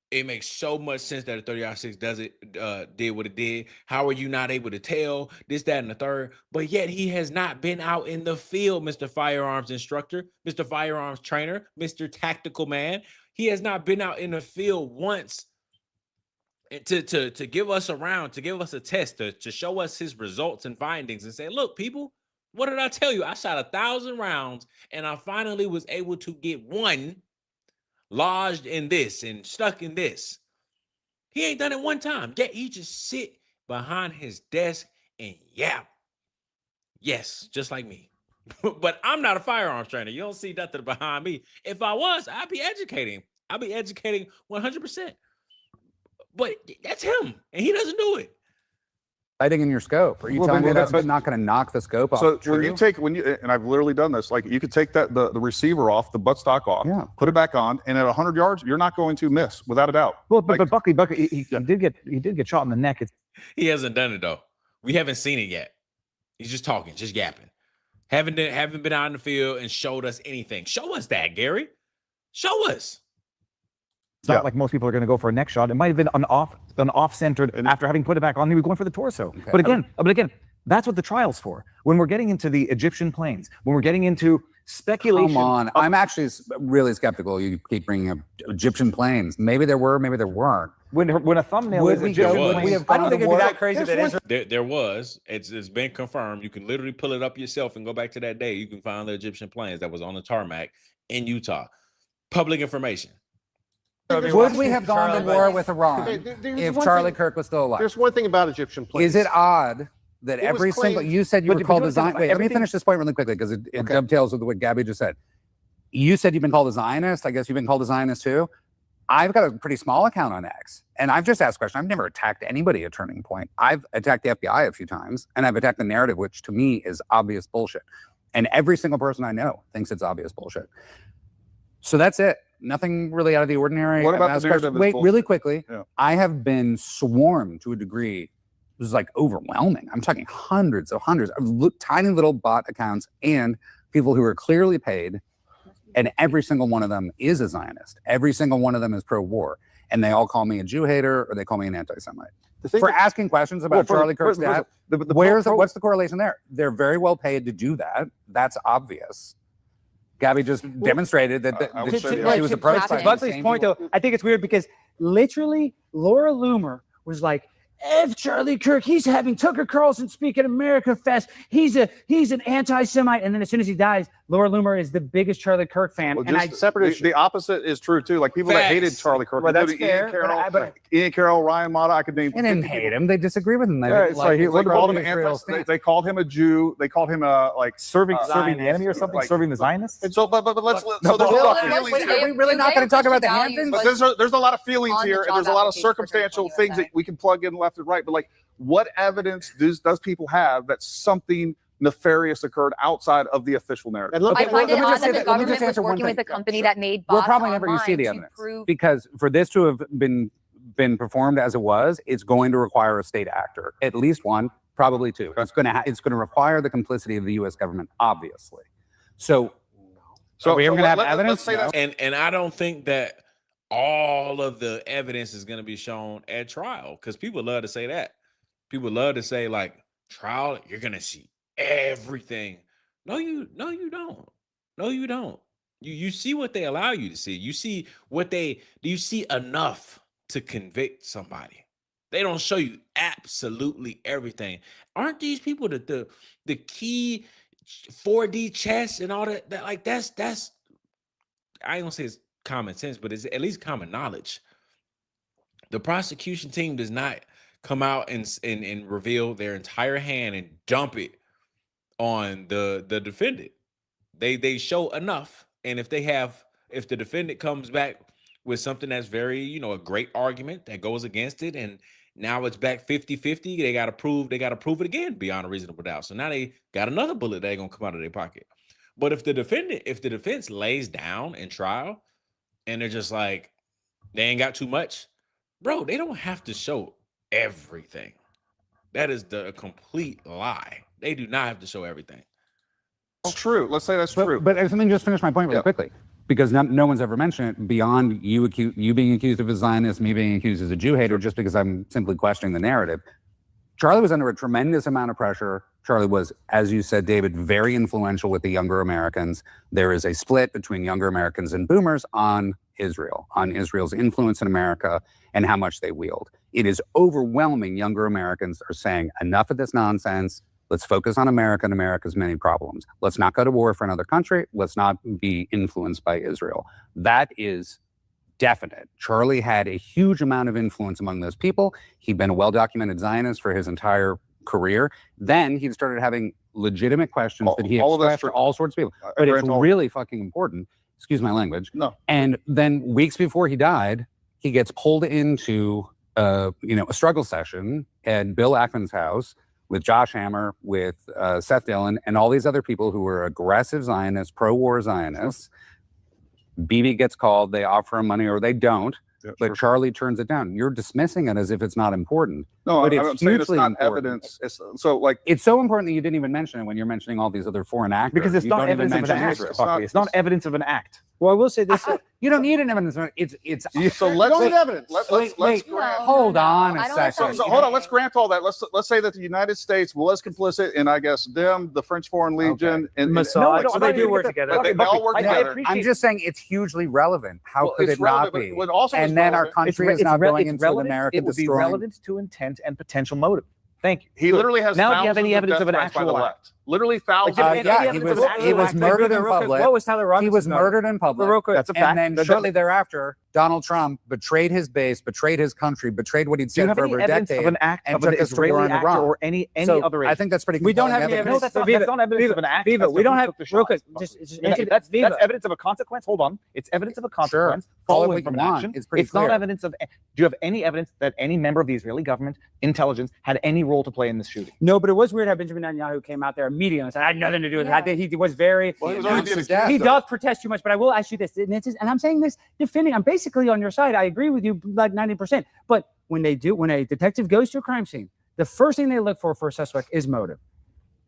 it makes so much sense that a 30-06 did what it did. How are you not able to tell this, that, and the third? But yet he has not been out in the field, Mr. Firearms instructor, Mr. Firearms trainer, Mr. Tactical man. He has not been out in the field once to give us a round, to give us a test, to show us his results and findings and say, look, people, what did I tell you? I shot 1,000 rounds and I finally was able to get one lodged in this and stuck in this. He ain't done it one time. Yet he just sit behind his desk and yap. Yes, just like me. But I'm not a firearms trainer. You don't see nothing behind me. If I was, I'd be educating. I'd be educating 100%. But that's him, and he doesn't do it. Sighting in your scope. Are you telling me that's not going to knock the scope off? So and I've literally done this, like you could take the receiver off, the buttstock off, put it back on, and at 100 yards, you're not going to miss without a doubt. Well, but Buckley, he did get shot in the neck. He hasn't done it though. We haven't seen it yet. He's just talking, just yapping. Haven't been out in the field and showed us anything. Show us that, Gary. Show us. It's not like most people are going to go for a neck shot. It might have been an off-centered after having put it back on. He was going for the torso. Okay. But again, that's what the trial's for. When we're getting into the Egyptian plains, when we're getting into speculation. Come on, I'm actually really skeptical. You keep bringing up Egyptian plains. Maybe there were, maybe there weren't. When a thumbnail is Egyptian, I don't think it'd be that crazy. There was. It's been confirmed. You can literally pull it up yourself and go back to that day. You can find the Egyptian plains that was on the tarmac in Utah. Public information. Would we have gone to war with Iran if Charlie Kirk was still alive? There's one thing about Egyptian planes. Is it odd that every single, you said you were called a Zionist. Wait, let me finish this point really quickly because it dovetails with what Gabby just said. You said you've been called a Zionist. I guess you've been called a Zionist too. I've got a pretty small account on X, and I've just asked questions. I've never attacked anybody at Turning Point. I've attacked the FBI a few times, and I've attacked the narrative, which to me is obvious bullshit. And every single person I know thinks it's obvious bullshit. So that's it. Nothing really out of the ordinary. What about the narrative? Wait, really quickly. Yeah. I have been swarmed to a degree was like overwhelming. I'm talking hundreds of tiny little bot accounts and people who are clearly paid, and every single one of them is a Zionist. Every single one of them is pro-war, and they all call me a Jew hater or they call me an anti-Semite for asking questions about Charlie Kirk's death. What's the correlation there? They're very well paid to do that. That's obvious. Gabby just demonstrated that she was approached by Buckley's point, though, I think it's weird because literally Laura Loomer was like, F Charlie Kirk, he's having Tucker Carlson speak at America Fest. He's an anti-Semite. And then as soon as he dies, Laura Loomer is the biggest Charlie Kirk fan. Well, and the opposite is true too. Like people that hated Charlie Kirk. Well, that's Ian fair. Ian Carroll, Ryan Mata, I could name. They didn't hate him. They disagree with him. They called him they called him a Jew. They called him serving the enemy or something, serving the Zionists. And so, but let's. Are we really not going to talk about the Hamptons? But there's a lot of feelings here, and there's a lot of circumstantial things that we can plug in left and right. But like, what evidence does people have that something nefarious occurred outside of the official narrative? I find it odd that the government was working with a company that made bots we'll probably never see the evidence because for this to have been performed as it was, it's going to require a state actor, at least one, probably two. It's going to require the complicity of the U.S. government, obviously. So are we ever going to have evidence? And I don't think that all of the evidence is going to be shown at trial because people love to say that. People love to say like trial, you're going to see everything. No, you don't. No, you don't. You see what they allow you to see. You see do you see enough to convict somebody? They don't show you absolutely everything. Aren't these people the key 4D chess and all that like that's I ain't gonna say it's common sense, but it's at least common knowledge. The prosecution team does not come out and reveal their entire hand and dump it on the defendant. They show enough, and if the defendant comes back with something that's very, a great argument that goes against it, and now it's back 50-50, they gotta prove it again beyond a reasonable doubt. So now they got another bullet that's gonna come out of their pocket. But if the defense lays down in trial and they're just like, they ain't got too much, bro, they don't have to show everything. That is the complete lie. They do not have to show everything. It's true. Let's say that's true. But let me just finish my point really quickly, because no one's ever mentioned it beyond you being accused of a Zionist, me being accused as a Jew hater, just because I'm simply questioning the narrative. Charlie was under a tremendous amount of pressure. Charlie was, as you said, David, very influential with the younger Americans. There is a split between younger Americans and boomers on Israel's influence in America and how much they wield. It is overwhelming. Younger Americans are saying, enough of this nonsense. Let's focus on America and America's many problems. Let's not go to war for another country. Let's not be influenced by Israel. That is definite. Charlie had a huge amount of influence among those people. He'd been a well-documented Zionist for his entire career. Then he started having legitimate questions that he expressed to all sorts of people. But it's really fucking important. Excuse my language. No. And then weeks before he died, he gets pulled into a struggle session at Bill Ackman's house with Josh Hammer, with Seth Dillon, and all these other people who were aggressive Zionists, pro-war Zionists. Bibi gets called, they offer him money or they don't, but Charlie turns it down. You're dismissing it as if it's not important. No, but I'm saying it's not evidence. It's so important that you didn't even mention it when you're mentioning all these other foreign actors. Because it's not evidence of an act. It's not evidence of an act. Well, I will say this. You don't need an evidence. It's so let's don't need evidence. Let's hold on a second. So hold on. Let's grant all that. Let's say that the United States was complicit in, I guess, the French Foreign Legion, and Mossad. So they do work together. They all work together. I'm just saying it's hugely relevant. How could it not be? And then our country is now going into an American It would be relevant to intent and potential motive. Thank you. He literally has. Now, do you have any evidence of an actual act? Literally thousands. He was murdered in public. What was Tyler Robinson's? He was murdered in public. That's a fact. And then shortly thereafter, Donald Trump betrayed his base, betrayed his country, betrayed what he'd said for over a decade. Of an act of an Israeli actor or any other? I think that's pretty. We don't have any evidence. That's not evidence of an act. Viva, we don't have. Real quick, that's evidence of a consequence. Hold on, it's evidence of a consequence following from an action. It's not evidence of. Do you have any evidence that any member of the Israeli government intelligence had any role to play in this shooting? No, but it was weird how Benjamin Netanyahu came out there immediately and said, I had nothing to do with it. I think he was very, he does protest too much, but I will ask you this, and I'm saying this defending, I'm basically on your side. I agree with you like 90%, but when a detective goes to a crime scene, the first thing they look for a suspect is motive.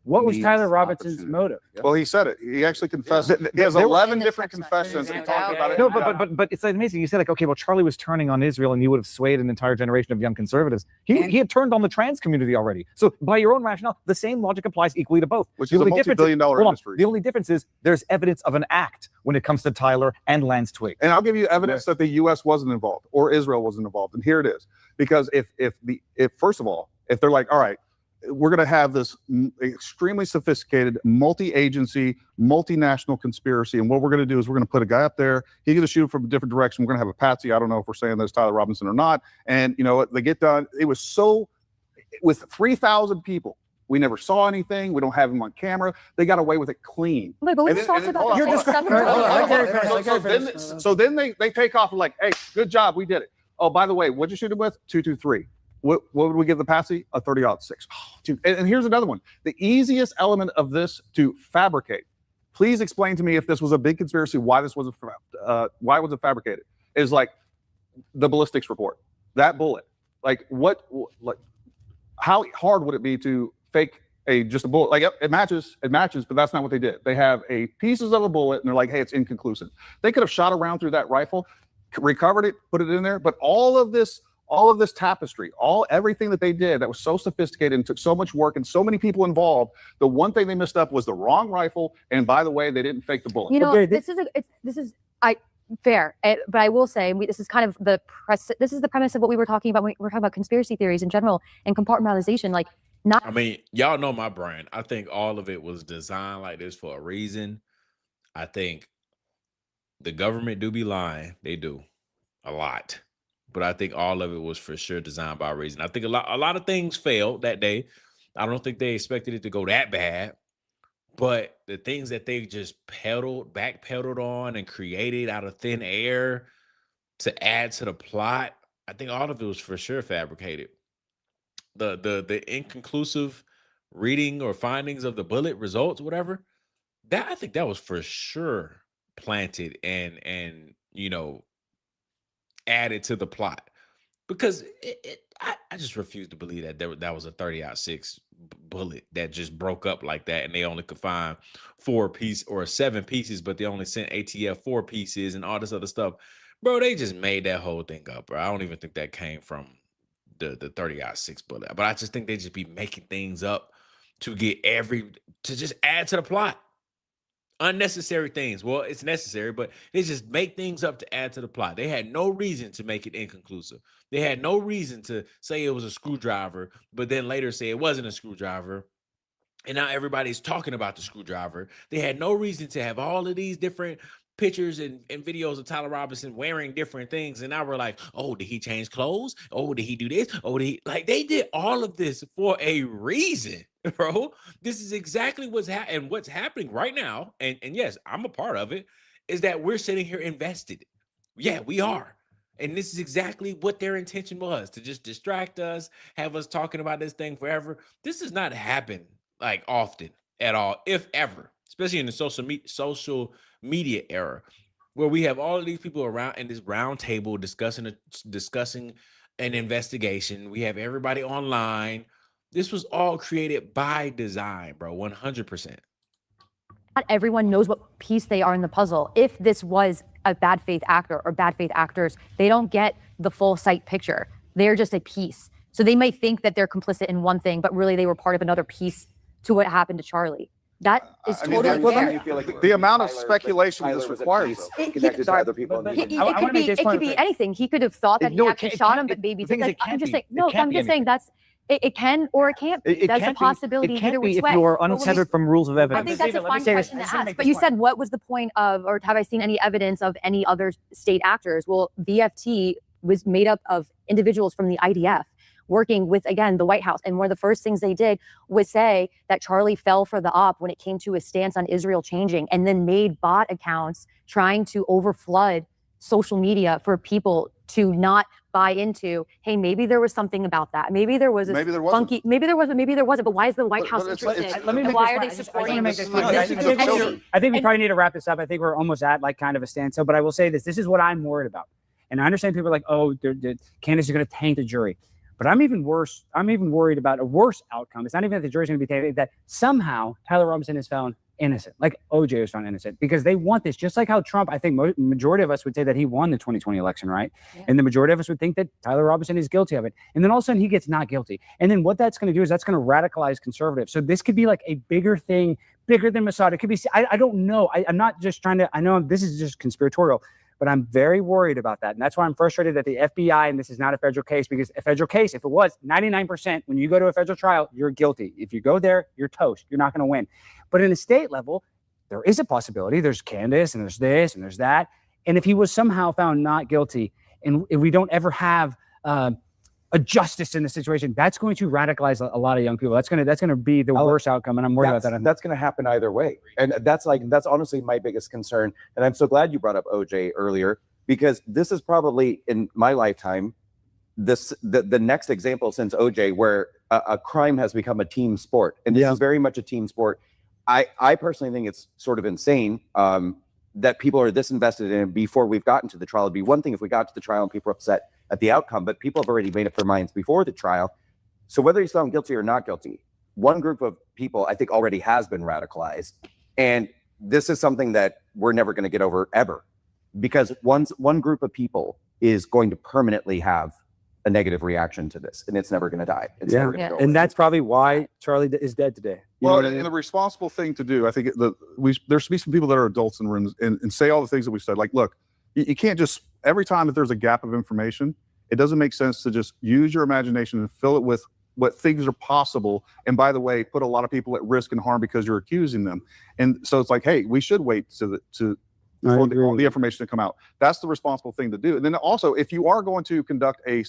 What was Needs Tyler Robinson's opportunity. motive? Well, he said it. He actually confessed. He has There were- 11 different confessions and talked about it. No, but it's like amazing. You said like, okay, well, Charlie was turning on Israel, and you would have swayed an entire generation of young conservatives. He had turned on the trans community already. So by your own rationale, the same logic applies equally to both. Which The is a only difference multi-billion-dollar hold on, industry. The only difference is there's evidence of an act when it comes to Tyler and Lance Twigg. And I'll give you evidence that the U.S. wasn't involved or Israel wasn't involved. And here it is. Because if first of all, if they're like, all right, we're going to have this extremely sophisticated multi-agency, multinational conspiracy, and what we're going to do is we're going to put a guy up there. He's going to shoot from a different direction. We're going to have a patsy. I don't know if we're saying that's Tyler Robinson or not. And you know what? They get done. It was so with 3,000 people. We never saw anything. We don't have him on camera. They got away with it clean. Wait, but we And just then- talked and about then- this hold on, separate. hold on, hold on, Let hold on. Gary finish. So then they take off and like, hey, good job, we did it. Oh, by the way, what'd you shoot him with? 223. What would we give the patsy? A 30-06. Oh, dude. And here's another one. The easiest element of this to fabricate. Please explain to me if this was a big conspiracy, why this wasn't why was it fabricated? Is like the ballistics report. That bullet. Like how hard would it be to fake just a bullet? Like it matches, but that's not what they did. They have pieces of a bullet and they're like, hey, it's inconclusive. They could have shot around through that rifle, recovered it, put it in there, but all of this tapestry, everything that they did that was so sophisticated and took so much work and so many people involved, the one thing they messed up was the wrong rifle. And by the way, they didn't fake the bullet. You know, Okay, this is fair, but I will say this is kind of this is the premise of what we were talking about when we were talking about conspiracy theories in general and compartmentalization. Like, I mean, y'all know my brand. I think all of it was designed like this for a reason. I think the government do be lying. They do a lot. But I think all of it was for sure designed by a reason. I think a lot of things failed that day. I don't think they expected it to go that bad. But the things that they just backpedaled on and created out of thin air to add to the plot, I think all of it was for sure fabricated. The inconclusive reading or findings of the bullet results, whatever, that I think that was for sure planted and you know, added to the plot, because I just refuse to believe that that was a 30-06 bullet that just broke up like that, and they only could find 4 pieces or 7 pieces, but they only sent ATF 4 pieces and all this other stuff. Bro, they just made that whole thing up, bro. I don't even think that came from the 30-06 bullet, but I just think they just be making things up to just add to the plot. Unnecessary things. Well, it's necessary, but they just make things up to add to the plot. They had no reason to make it inconclusive. They had no reason to say it was a screwdriver, but then later say it wasn't a screwdriver. And now everybody's talking about the screwdriver. They had no reason to have all of these different pictures and videos of Tyler Robinson wearing different things. And now we're like, oh, did he change clothes? Oh, did he do this? Oh, they did all of this for a reason, bro. This is exactly what's happening right now. And yes, I'm a part of it, is that we're sitting here invested. Yeah, we are. And this is exactly what their intention was, to just distract us, have us talking about this thing forever. This does not happen like often at all, if ever, especially in the social media era, where we have all of these people around in this round table discussing an investigation. We have everybody online. This was all created by design, bro. 100%. Not everyone knows what piece they are in the puzzle. If this was a bad faith actor or bad faith actors, they don't get the full sight picture. They're just a piece. So they may think that they're complicit in one thing, but really they were part of another piece to what happened to Charlie. That is totally fair. The amount of speculation this requires. Connected to other people. It could be anything. He could have thought that he actually shot him, but maybe I'm just saying. No, I'm just saying that's it can or it can't. That's a possibility either which way. If you are untethered from rules of I evidence. think that's a fine question to ask. But you said, what was the point of, or have I seen any evidence of any other state actors? Well, VFT was made up of individuals from the IDF working with, again, the White House. And one of the first things they did was say that Charlie fell for the op when it came to his stance on Israel changing, and then made bot accounts trying to overflood social media for people to not buy into, hey, maybe there was something about that. Maybe there was Maybe there wasn't. funky, maybe there was, but maybe there wasn't. But why is the White House interested? Let me And make why this are they point. I just supporting wanna make this? this point. I think we probably need to wrap this up. I think we're almost at like kind of a standstill, but I will say this. This is what I'm worried about. And I understand people are like, oh, Candace is going to taint the jury. But I'm even worse. I'm even worried about a worse outcome. It's not even that the jury's going to be taken, that somehow Tyler Robinson is found innocent, like OJ was found innocent, because they want this, just like how Trump, I think majority of us would say that he won the 2020 election, right? Yeah. And the majority of us would think that Tyler Robinson is guilty of it. And then all of a sudden he gets not guilty. And then what that's going to do is that's going to radicalize conservatives. So this could be like a bigger thing, bigger than Mossad. It could be, I don't know. I'm not just trying to, I know this is just conspiratorial, but I'm very worried about that. And that's why I'm frustrated that the FBI, and this is not a federal case, because a federal case, if it was 99%, when you go to a federal trial, you're guilty. If you go there, you're toast. You're not going to win. But in a state level, there is a possibility. There's Candace and there's this and there's that. And if he was somehow found not guilty, and if we don't ever have a justice in the situation, that's going to radicalize a lot of young people. That's going to be the worst outcome. And I'm worried about that. That's going to happen either way. And that's honestly my biggest concern. And I'm so glad you brought up OJ earlier, because this is probably in my lifetime, the next example since OJ where a crime has become a team sport. And this is very much a team sport. I personally think it's sort of insane that people are this invested in it before we've gotten to the trial. It'd be one thing if we got to the trial and people are upset at the outcome, but people have already made up their minds before the trial. So whether he's found guilty or not guilty, one group of people I think already has been radicalized. And this is something that we're never going to get over ever, because one group of people is going to permanently have a negative reaction to this, and it's never going to die. It's never going to go away. And that's probably why Charlie is dead today. You know Well, what I mean? and the responsible thing to do, I think there should be some people that are adults in rooms and say all the things that we said. Like, look, you can't just, every time that there's a gap of information, it doesn't make sense to just use your imagination and fill it with what things are possible. And by the way, put a lot of people at risk and harm because you're accusing them. And so it's like, hey, we should wait for the information to come out. That's the responsible thing to do. And then also, if you are going to conduct a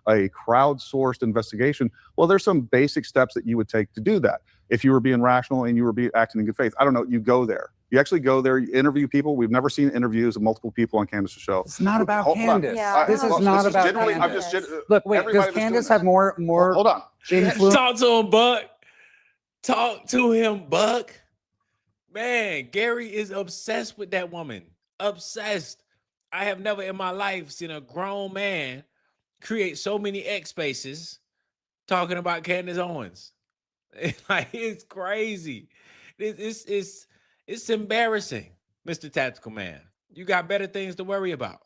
crowdsourced investigation, well, there's some basic steps that you would take to do that. If you were being rational and you were acting in good faith, I don't know, you go there. You actually go there, you interview people. We've never seen interviews of multiple people on Candace's show. It's not about Hold on. Candace. Yeah. This is not about Candace. Look, wait, does Candace have more Hold on. influence? Talk to him, Buck. Talk to him, Buck. Man, Gary is obsessed with that woman. Obsessed. I have never in my life seen a grown man create so many X spaces talking about Candace Owens. It's crazy. It's embarrassing, Mr. Tactical Man. You got better things to worry about.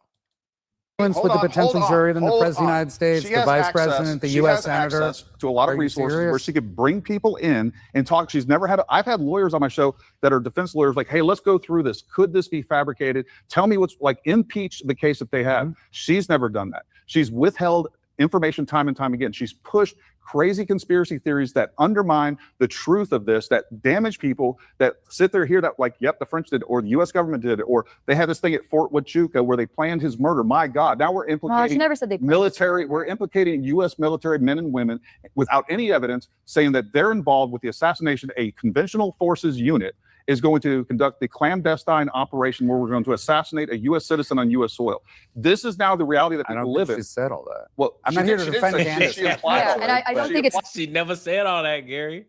With the potential jury than the president of the United States, She the has vice access- president, the she U.S. has senator. access to a lot Are of you resources where serious? she could bring people in and talk. She's never had. I've had lawyers on my show that are defense lawyers, like, hey, let's go through this. Could this be fabricated? Tell me what's like. Impeach the case that they have. She's never done that. She's withheld information time and time again. She's pushed crazy conspiracy theories that undermine the truth of this, that damage people, that sit there here that like, yep, the French did, or the U.S. government did, or they had this thing at Fort Huachuca where they planned his murder. My God, now we're Well, she implicating never said they military. We're implicating U.S. military men and women without any evidence, saying that they're involved with the assassination. A conventional forces unit is going to conduct the clandestine operation where we're going to assassinate a U.S. citizen on U.S. soil. This is now the reality that I people don't live think in. she said all that. Well, I'm she not here did- to she did defend say- Candace. she implied Yeah, all and that, I don't but- think it's She never said all that, Gary.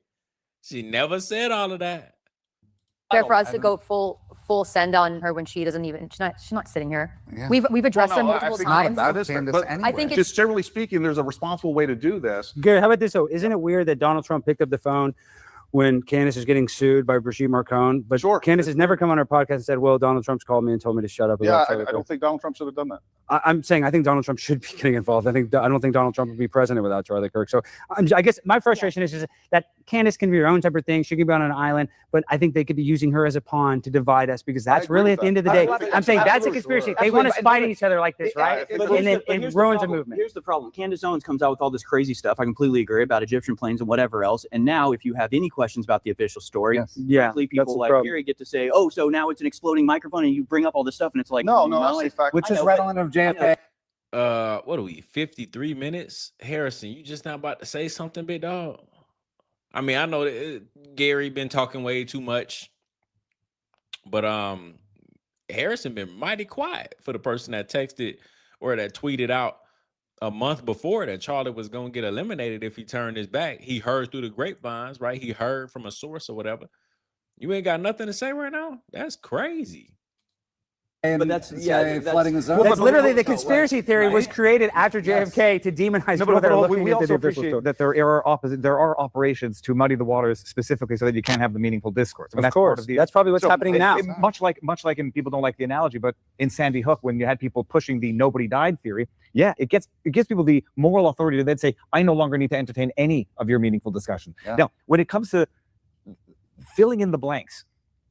She never said all of that. fair for us to go full send on her when she doesn't even, she's not sitting here. Yeah. We've addressed her Well, no, I multiple think times. about that is fair, Candace but anyway. I think just generally speaking, there's a responsible way to do this. Gary, how about this though? Isn't it weird that Donald Trump picked up the phone when Candace is getting sued by Brigitte Marcon, but Sure. Candace has never come on our podcast and said, well, Donald Trump's called me and told me to shut up Yeah, about I Tyler Kirk." don't think Donald Trump should have done that. I'm saying I think Donald Trump should be getting involved. I don't think Donald Trump would be president without Charlie Kirk. So I guess my frustration is just that Candace can be her own type of thing. She can be on an island, but I think they could be using her as a pawn to divide us, because that's agree really with at the end of the that. day. I think I'm saying that's a absolutely conspiracy. sure. They want to Absolutely. spite each other like this, right? But And then but it here's the ruins a problem. movement. Here's the problem. Candace Owens comes out with all this crazy stuff. I completely agree about Egyptian planes and whatever else. And now, if you have any questions about the official story, Yes. Yeah, quickly that's people the like problem. Gary get to say, "Oh, so now it's an exploding microphone," and you bring up all this stuff, and it's like, No, that's it- a fact. Which I is know, but- redolent of JFK. What are we? 53 minutes? Harrison, you just not about to say something, big dog? I mean, I know that Gary been talking way too much, but Harrison been mighty quiet for the person that texted or that tweeted out a month before that Charlie was gonna get eliminated if he turned his back. He heard through the grapevines, right? He heard from a source or whatever. You ain't got nothing to say right now? That's crazy. But that's flooding the zone. That's but literally we the also- conspiracy theory was created after JFK to demonize No, people that are but looking we into also the official appreciate story. that there are operations to muddy the waters specifically so that you can't have the meaningful discourse. I mean, Of that's part course, of the, that's probably what's so happening now. much like in people don't like the analogy, but in Sandy Hook, when you had people pushing the nobody gives theory, it gives people the moral authority to then say, I no longer need to entertain any of your meaningful discussion. Yeah. Now, when it comes to filling in the blanks,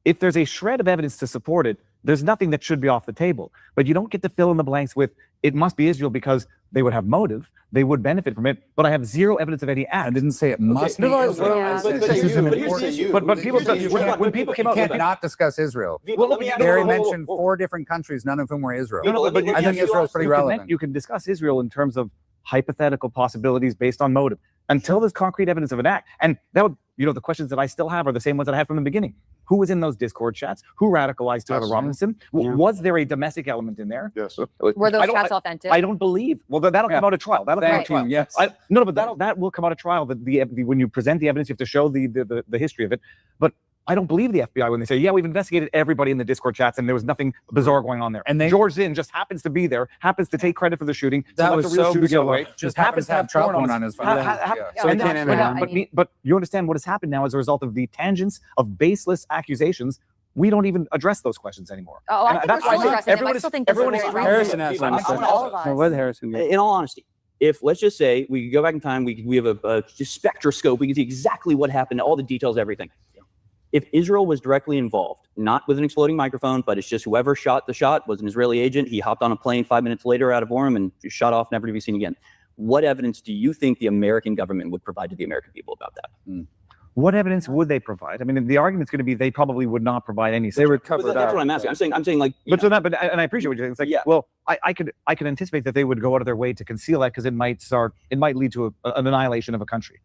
if there's a shred of evidence to support it, there's nothing that should be off the table. But you don't get to fill in the blanks with, it must be Israel because they would have motive, they would benefit from it, but I have zero evidence of any act. I didn't say it must be No, Israel. yeah. I said But this is an here's the important issue. But people Here's the issue. when people came You out with can't not discuss Israel. Well, let me ask you- Barry whoa, whoa, whoa, mentioned whoa. 4 different countries, none of whom were Israel. No, but I think Israel's pretty relevant. You can discuss Israel in terms of hypothetical possibilities based on motive until there's concrete evidence of an act. And that would, the questions that I still have are the same ones that I had from the beginning. Who was in those Discord chats? Who radicalized Tyler Robinson? Yeah. Was there a domestic element in there? Yes. Were those I don't- chats authentic? I don't believe. Well, that'll come out of trial. That'll come out of Thank you. trial. Yes. No, but that will come out of trial. When you present the evidence, you have to show the history of it. But I don't believe the FBI when they say, yeah, we've investigated everybody in the Discord chats and there was nothing bizarre going on there. And George Zinn just happens to be there, happens to take credit for the shooting. That let was the real so shooter get bizarre. away. Just happens to have trout porn porn on his phone. Ha- So he can't but you understand what has happened now as a result of the tangents of baseless accusations. We don't even address those questions anymore. Oh, I And think that's we're still why addressing them. I everyone still is- think this is everyone very is- relevant. Harrison has one. I want all of us. Well, what Harrison get? In all honesty, if let's just say we could go back in time, we have a spectroscope, we can see exactly what happened, all the details, everything. If Israel was directly involved, not with an exploding microphone, but it's just whoever shot the shot was an Israeli agent, he hopped on a plane 5 minutes later out of Orem and just shot off, never to be seen again. What evidence do you think the American government would provide to the American people about that? What evidence would they provide? I mean, the argument's going to be they probably would not provide any. They would But cover that's that. what I'm asking. I'm saying like, But so that, but and I appreciate what you're saying. It's like, Yeah. well, I could anticipate that they would go out of their way to conceal that because it might lead to an annihilation of a country.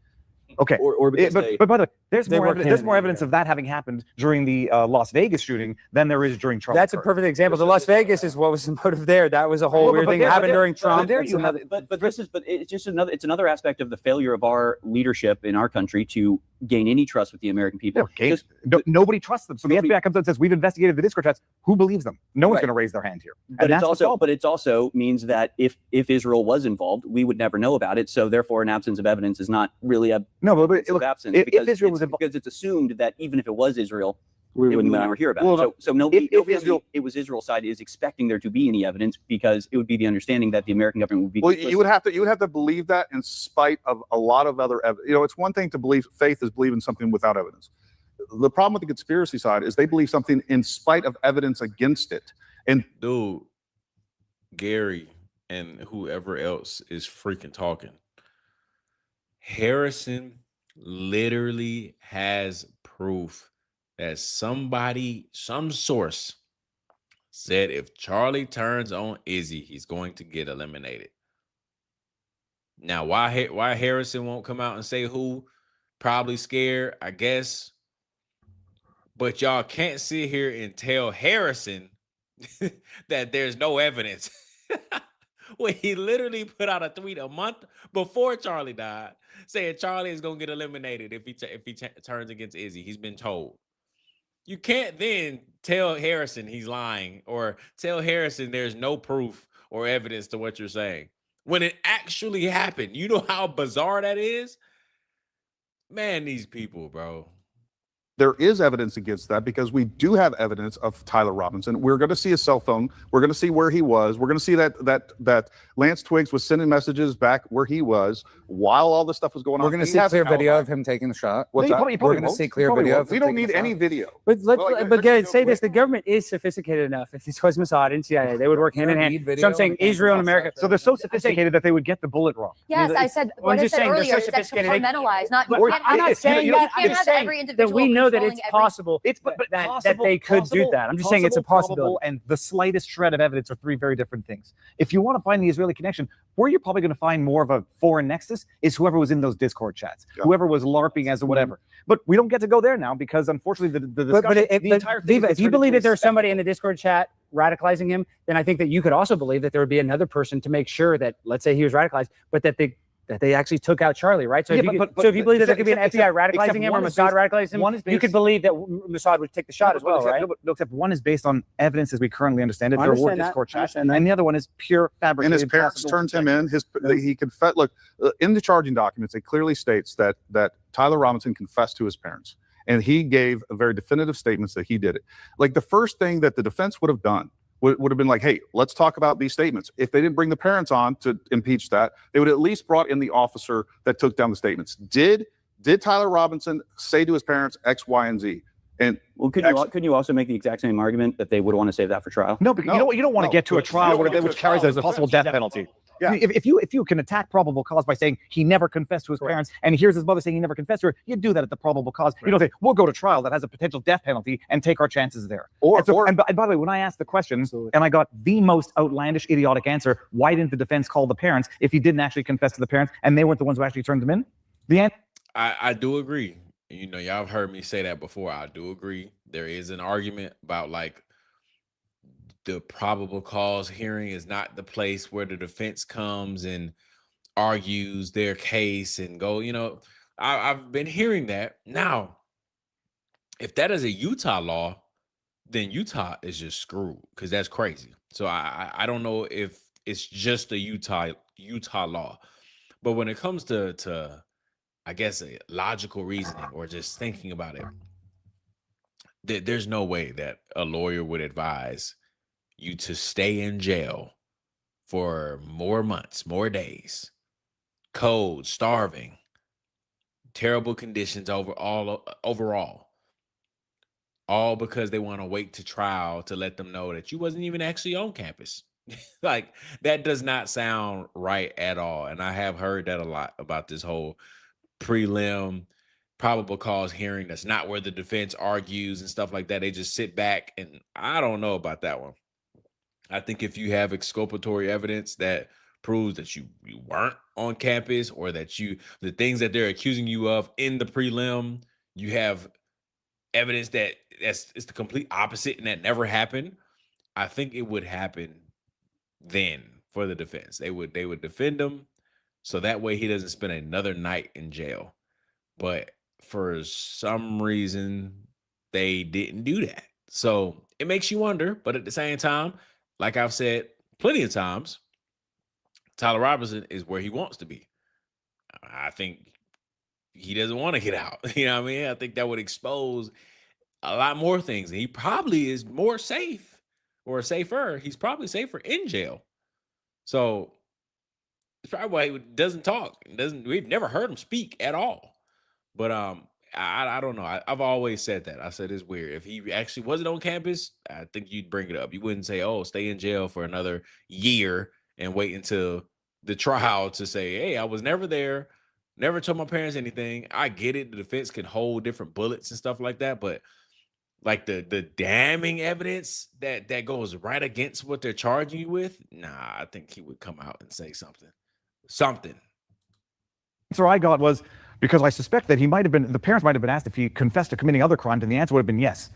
Okay. or because But by the way, there's They more work evidence, hand in hand, evidence of that having happened during the Las Vegas shooting than there is during Trump. That's a perfect example. The Las Vegas is what was the motive there. That was a whole Well, weird but thing there- that happened but there- during Trump. there That's you another- have, but it's just another aspect of the failure of our leadership in our country to gain any trust with the American people. Okay. Just- Nobody trusts them. So the Nobody- FBI comes out and says, we've investigated the Discord chats. Who believes them? No one's Right. going to raise their hand here. But And it's that's the also, means that if Israel was involved, we would never know about it. So therefore, an absence of evidence is not really a no, but evidence of look, absence if because Israel was involved, because it's assumed that even if it was Israel, we we would would know. never hear about Well, it. So nobody, if nobody Israel- it was Israel's side is expecting there to be any evidence because it would be the understanding that the American government would be. Well, complicit. you would have to believe that in spite of a lot of other evidence. It's one thing to believe faith is believing something without evidence. The problem with the conspiracy side is they believe something in spite of evidence against it. And Dude, Gary and whoever else is freaking talking. Harrison literally has proof that some source said if Charlie turns on Izzy, he's going to get eliminated. Now, why Harrison won't come out and say who? Probably scared, I guess. But y'all can't sit here and tell Harrison that there's no evidence. When he literally put out a tweet a month before Charlie died, saying Charlie is gonna get eliminated if he turns against Izzy. He's been told. You can't then tell Harrison he's lying or tell Harrison there's no proof or evidence to what you're saying when it actually happened. You know how bizarre that is, man. These people, bro. there is evidence against that because we do have evidence of Tyler Robinson. We're going to see his cell phone. We're going to see where he was. We're going to see that Lance Twiggs was sending messages back where he was while all this stuff was going on. We're going to He see has clear an video alibi. of him taking the shot. What's that? We're going to see clear video of We him don't taking need the any shot. video. But let's, Well, like, but there's guys, no say this: way. the government is sophisticated enough. If this was Mossad and CIA, they would work hand in don't hand. need video So I'm saying and can't Israel and do America. So they're so sophisticated that they would get the bullet wrong. Yes, I said I'm what I just said saying they're earlier so is that sophisticated, they- compartmentalize, not But you can't I'm have- not saying you that. can't I'm have saying every that individual we know that controlling it's every- possible that they could do that. I'm just saying it's a possibility. And the slightest shred of evidence are three very different things. If you want to find the Israeli connection, where you're probably going to find more of a foreign nexus is whoever was in those Discord chats, whoever was LARPing as a whatever. But we don't get to go there now because unfortunately the discussion, the entire thing Viva, is if you turned believe into that there's a somebody in the Discord chat radicalizing him, then I think that you could also believe that there would be another person to make sure that, let's say he was radicalized, but that the that they actually took out Charlie, right? So Yeah, if you, but- so if you believe that there could be an except- FBI radicalizing except him or one is Mossad based- radicalizing him, one is you based- could believe that Mossad would take the shot as well, right? Except one is based on evidence as we currently understand it. I There were understand that. Discord I chats, understand that. and the other one is pure And fabricated. his parents possible turned him conjecture. in. He confessed. Look, in the charging documents, it clearly states that Tyler Robinson confessed to his parents, and he gave a very definitive statements that he did it. Like the first thing that the defense would have done would have been like, hey, let's talk about these statements. If they didn't bring the parents on to impeach that, they would at least brought in the officer that took down the statements. Did Tyler Robinson say to his parents X, Y, and Z? And Well, couldn't you also make the exact same argument that they would want to save that for trial? No, because you don't want to get to a trial which carries as a possible death penalty. Yeah. If you can attack probable cause by saying he never confessed to his parents, and here's his mother saying he never confessed to her, you do that at the probable cause. You don't say we'll go to trial that has a potential death penalty and take our chances there. And by the way, when I asked the question and I got the most outlandish, idiotic answer, why didn't the defense call the parents if he didn't actually confess to the parents and they weren't the ones who actually turned them in? The answer. I do agree. You know, y'all have heard me say that before. I do agree. There is an argument about like the probable cause hearing is not the place where the defense comes and argues their case and go, you know, I've been hearing that. Now, if that is a Utah law, then Utah is just screwed because that's crazy. So I don't know if it's just a Utah law, but when it comes to I guess a logical reasoning or just thinking about it, there's no way that a lawyer would advise you to stay in jail for more months, more days, cold, starving, terrible conditions overall, all because they want to wait to trial to let them know that you wasn't even actually on campus. Like that does not sound right at all. And I have heard that a lot about this whole prelim probable cause hearing. That's not where the defense argues and stuff like that. They just sit back, and I don't know about that one. I think if you have exculpatory evidence that proves that you weren't on campus or that the things that they're accusing you of in the prelim, you have evidence that it's the complete opposite and that never happened, I think it would happen then for the defense. They would defend him so that way he doesn't spend another night in jail. But for some reason, they didn't do that. So it makes you wonder. But at the same time, like I've said plenty of times, Tyler Robinson is where he wants to be. I think he doesn't want to get out. You know what I mean? I think that would expose a lot more things. And he probably is more safe or safer. He's probably safer in jail. So it's probably why he doesn't talk. We've never heard him speak at all. But I don't know. I've always said that. I said it's weird. If he actually wasn't on campus, I think you'd bring it up. You wouldn't say, "Oh, stay in jail for another year and wait until the trial to say, hey, I was never there, never told my parents anything." I get it. The defense can hold different bullets and stuff like that, but like the damning evidence that goes right against what they're charging you with, nah, I think he would come out and say something. answer I got was because I suspect that the parents might have been asked if he confessed to committing other crimes, and the answer would have been yes.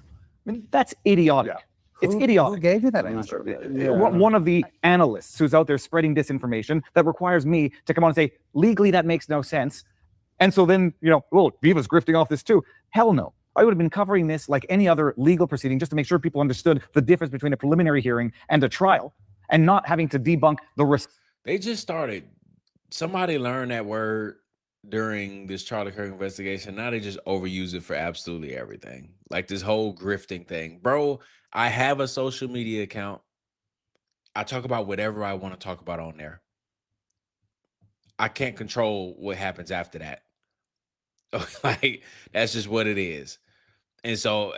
I mean, that's idiotic. Yeah. It's idiotic. Who gave you that answer? One of the analysts who's out there spreading disinformation that requires me to come on and say, legally, that makes no sense. And so then, well, Viva's grifting off this too. Hell no. I would have been covering this like any other legal proceeding just to make sure people understood the difference between a preliminary hearing and a trial and not having to debunk the risk. They just started. Somebody learned that word during this Charlie Kirk investigation. Now they just overuse it for absolutely everything. Like this whole grifting thing. Bro, I have a social media account. I talk about whatever I want to talk about on there. I can't control what happens after that. Like, that's just what it is. And so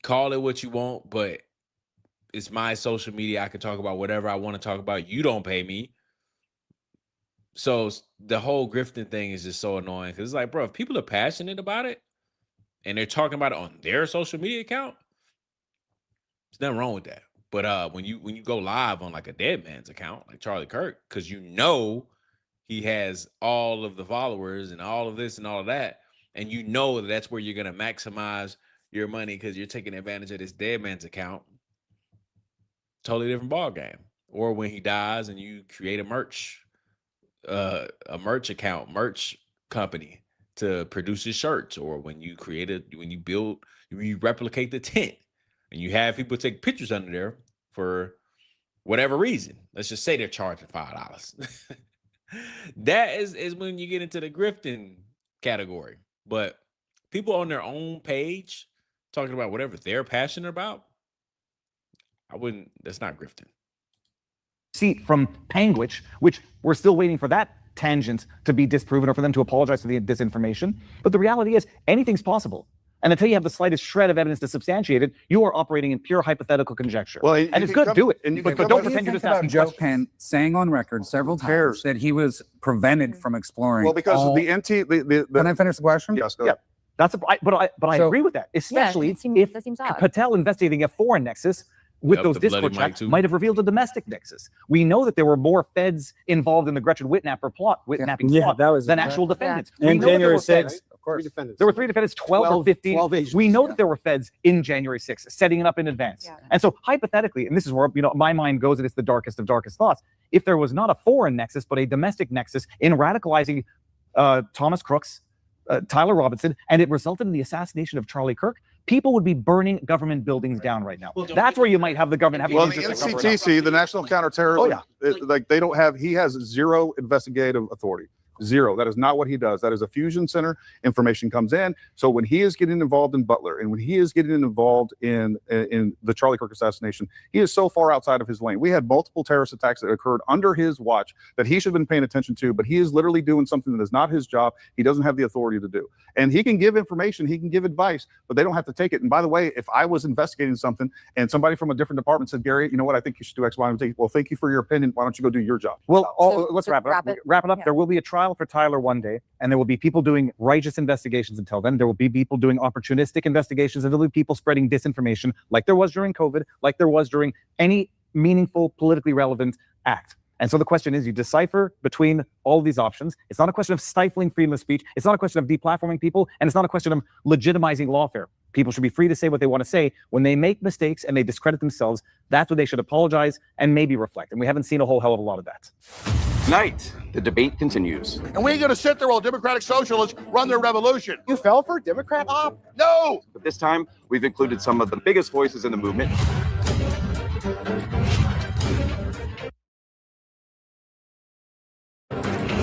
call it what you want, but it's my social media. I can talk about whatever I want to talk about. You don't pay me. So the whole grifting thing is just so annoying because it's like, bro, if people are passionate about it and they're talking about it on their social media account, there's nothing wrong with that. But when you go live on like a dead man's account, like Charlie Kirk, because he has all of the followers and all of this and all of that, and that's where you're gonna maximize your money because you're taking advantage of this dead man's account. Totally different ball game. Or when he dies and you create a merch a merch account, merch company to produce your shirts, or when you replicate the tent and you have people take pictures under there for whatever reason. Let's just say they're charging $5. That is when you get into the grifting category. But people on their own page talking about whatever they're passionate about, that's not grifting. Seat from Panguitch, which we're still waiting for that tangent to be disproven or for them to apologize for the disinformation. But the reality is anything's possible. And until you have the slightest shred of evidence to substantiate it, you are operating in pure hypothetical conjecture. Well, and it's good, do it. But don't What do you pretend you're think just about asking Joe questions. Penn saying on record several times that he was prevented from exploring? Well, because all- the NT, Can I finish the question? yes, go Yeah. ahead. But I So- agree with that, especially that seems, if that seems odd. Patel investigating a foreign nexus with Yep, those the Bloody Discord Mike chats too. might have revealed a domestic nexus. We know that there were more feds involved in the Gretchen Whitnapping plot that was than actual defendants. We And know that there January were feds. 6th. Of course. Defendants. There were 3 defendants, 12 or 15. 12 agents. We know that there were feds in January 6th, setting it up in advance. Yeah. And so hypothetically, and this is where my mind goes, and it's the darkest of darkest thoughts, if there was not a foreign nexus, but a domestic nexus in radicalizing Thomas Crooks, Tyler Robinson, and it resulted in the assassination of Charlie Kirk, people would be burning government buildings down right now. That's where you might have the government having Well, the interest to cover it up. NCTC, the National Counterterrorism, Oh, yeah. he has zero investigative authority. Zero. That is not what he does. That is a fusion center. Information comes in. So when he is getting involved in Butler and when he is getting involved in the Charlie Kirk assassination, he is so far outside of his lane. We had multiple terrorist attacks that occurred under his watch that he should have been paying attention to, but he is literally doing something that is not his job. He doesn't have the authority to do. And he can give information, he can give advice, but they don't have to take it. And by the way, if I was investigating something and somebody from a different department said, Gary, you know what, I think you should do X, Y, and Z. Well, thank you for your opinion. Why don't you go do your job? Well, let's so wrap it up. wrap it. Yeah. There will be a trial for Tyler one day, and there will be people doing righteous investigations until then. There will be people doing opportunistic investigations, and there will be people spreading disinformation like there was during COVID, like there was during any meaningful, politically relevant act. And so the question is, you decipher between all of these options. It's not a question of stifling freedom of speech. It's not a question of deplatforming people. And it's not a question of legitimizing lawfare. People should be free to say what they want to say. When they make mistakes and they discredit themselves, that's when they should apologize and maybe reflect. And we haven't seen a whole hell of a lot of that. Tonight, the debate continues. And we ain't going to sit there while Democratic Socialists run their revolution. You fell for Democrat op? No! But this time, we've included some of the biggest voices in the movement.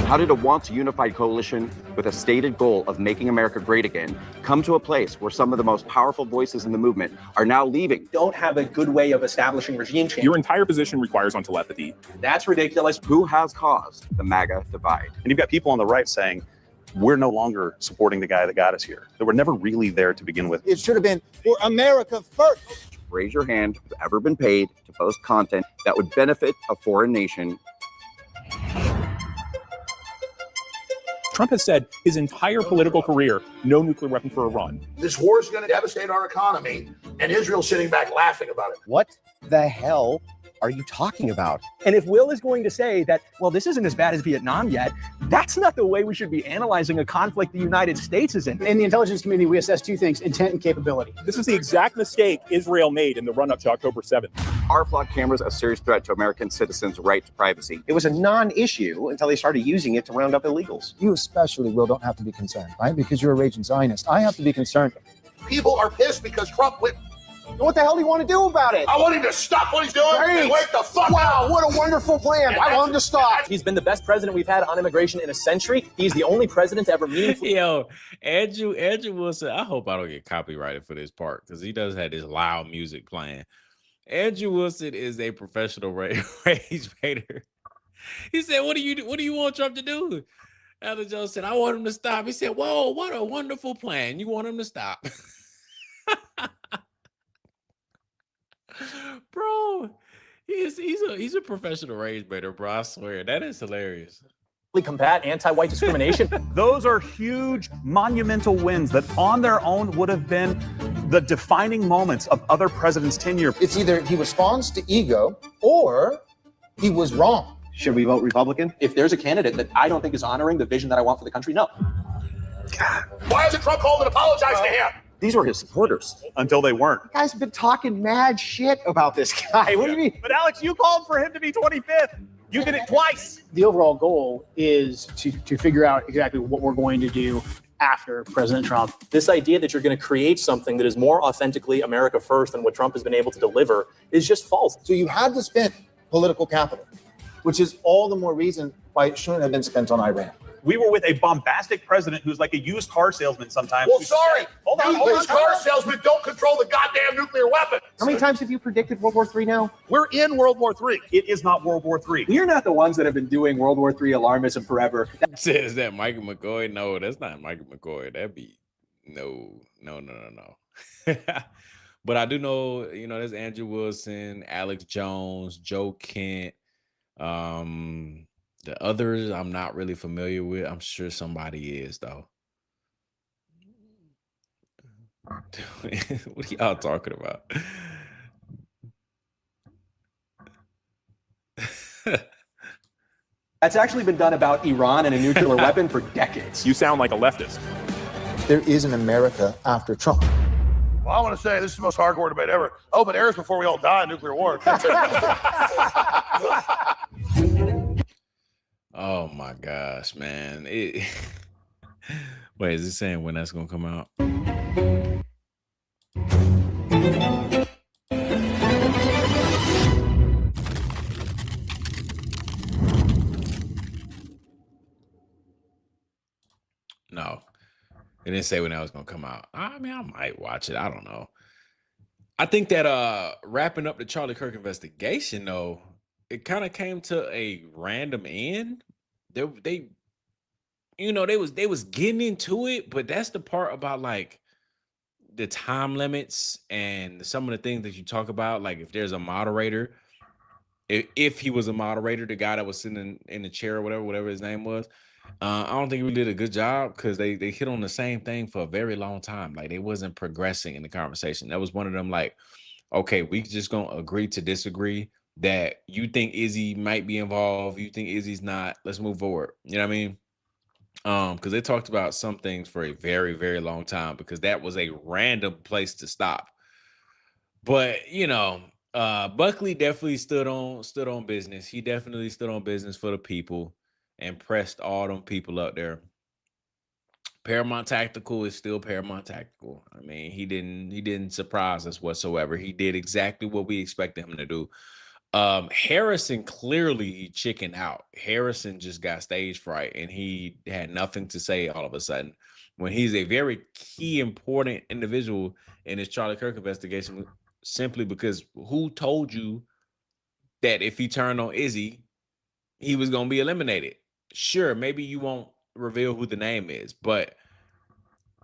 How did a once unified coalition with a stated goal of making America great again come to a place where some of the most powerful voices in the movement are now leaving? Don't have a good way of establishing regime change. Your entire position requires on telepathy. That's ridiculous. Who has caused the MAGA divide? And you've got people on the right saying, we're no longer supporting the guy that got us here. They were never really there to begin with. It should have been for America first. Raise your hand if you've ever been paid to post content that would benefit a foreign nation. Trump has said his entire political career, no nuclear weapon for Iran. This war is going to devastate our economy, and Israel's sitting back laughing about it. What the hell are you talking about? And if Will is going to say that, well, this isn't as bad as Vietnam yet, that's not the way we should be analyzing a conflict the United States is in. In the intelligence community, we assess two things: intent and capability. This is the exact mistake Israel made in the run-up to October 7th. Are flock cameras a serious threat to American citizens' right to privacy? It was a non-issue until they started using it to round up illegals. You especially, Will, don't have to be concerned, right? Because you're a raging Zionist. I have to be concerned. People are pissed because Trump went. What the hell do you want to do about it? I want him to stop what he's doing and wake the fuck up. Wow, what a wonderful plan. I want him to stop. He's been the best president we've had on immigration in a century. He's the only president to ever meaningfully. Yo, Andrew Wilson, I hope I don't get copyrighted for this part because he does have this loud music playing. Andrew Wilson is a professional rage baiter. He said, what do you want Trump to do? Elder Joe said, I want him to stop. He said, whoa, what a wonderful plan. You want him to stop. Bro, he's a professional rage baiter, bro. I swear. That is hilarious. Combat anti-white discrimination. Those are huge, monumental wins that on their own would have been the defining moments of other presidents' tenure. It's either he responds to ego or he was wrong. Should we vote Republican? If there's a candidate that I don't think is honoring the vision that I want for the country, no. Why hasn't Trump called and apologized to him? These were his supporters. Until they weren't. You guys have been talking mad shit about this guy. What do you mean? But Alex, you called for him to be 25th. You did it twice. The overall goal is to figure out exactly what we're going to do after President Trump. This idea that you're going to create something that is more authentically America first than what Trump has been able to deliver is just false. So you had to spend political capital, which is all the more reason why it shouldn't have been spent on Iran. We were with a bombastic president who's like a used car salesman sometimes. Well, sorry. Hold on. These car salesmen don't control the goddamn nuclear weapon. How many times have you predicted World War III now? We're in World War III. It is not World War III. We're not the ones that have been doing World War III alarmism forever. Says that Michael McCoy? No, that's not Michael McCoy. That'd be no. But I do know, there's Andrew Wilson, Alex Jones, Joe Kent. The others I'm not really familiar with. I'm sure somebody is though. What are y'all talking about? That's actually been done about Iran and a nuclear weapon for decades. You sound like a leftist. There is an America after Trump. Well, I want to say this is the most hardcore debate ever. Oh, but airs before we all die in nuclear war. Oh my gosh, man. Wait, is it saying when that's gonna come out? No, it didn't say when that was gonna come out. I mean, I might watch it. I don't know. I think that wrapping up the Charlie Kirk investigation, though, it kind of came to a random end. They was getting into it, but that's the part about like the time limits and some of the things that you talk about. Like if there's a moderator, if he was a moderator, the guy that was sitting in the chair or whatever his name was, I don't think he did a good job because they hit on the same thing for a very long time. Like they wasn't progressing in the conversation. That was one of them like, okay, we just gonna agree to disagree. That you think Izzy might be involved, you think Izzy's not. Let's move forward. You know what I mean? Because they talked about some things for a very, very long time because that was a random place to stop. But Buckley definitely stood on business. He definitely stood on business for the people and pressed all them people up there. Paramount Tactical is still Paramount Tactical. I mean, he didn't surprise us whatsoever. He did exactly what we expected him to do. Harrison clearly chickened out. Harrison just got stage fright and he had nothing to say all of a sudden when he's a very key, important individual in this Charlie Kirk investigation, simply because who told you that if he turned on Izzy, he was going to be eliminated? Sure, maybe you won't reveal who the name is, but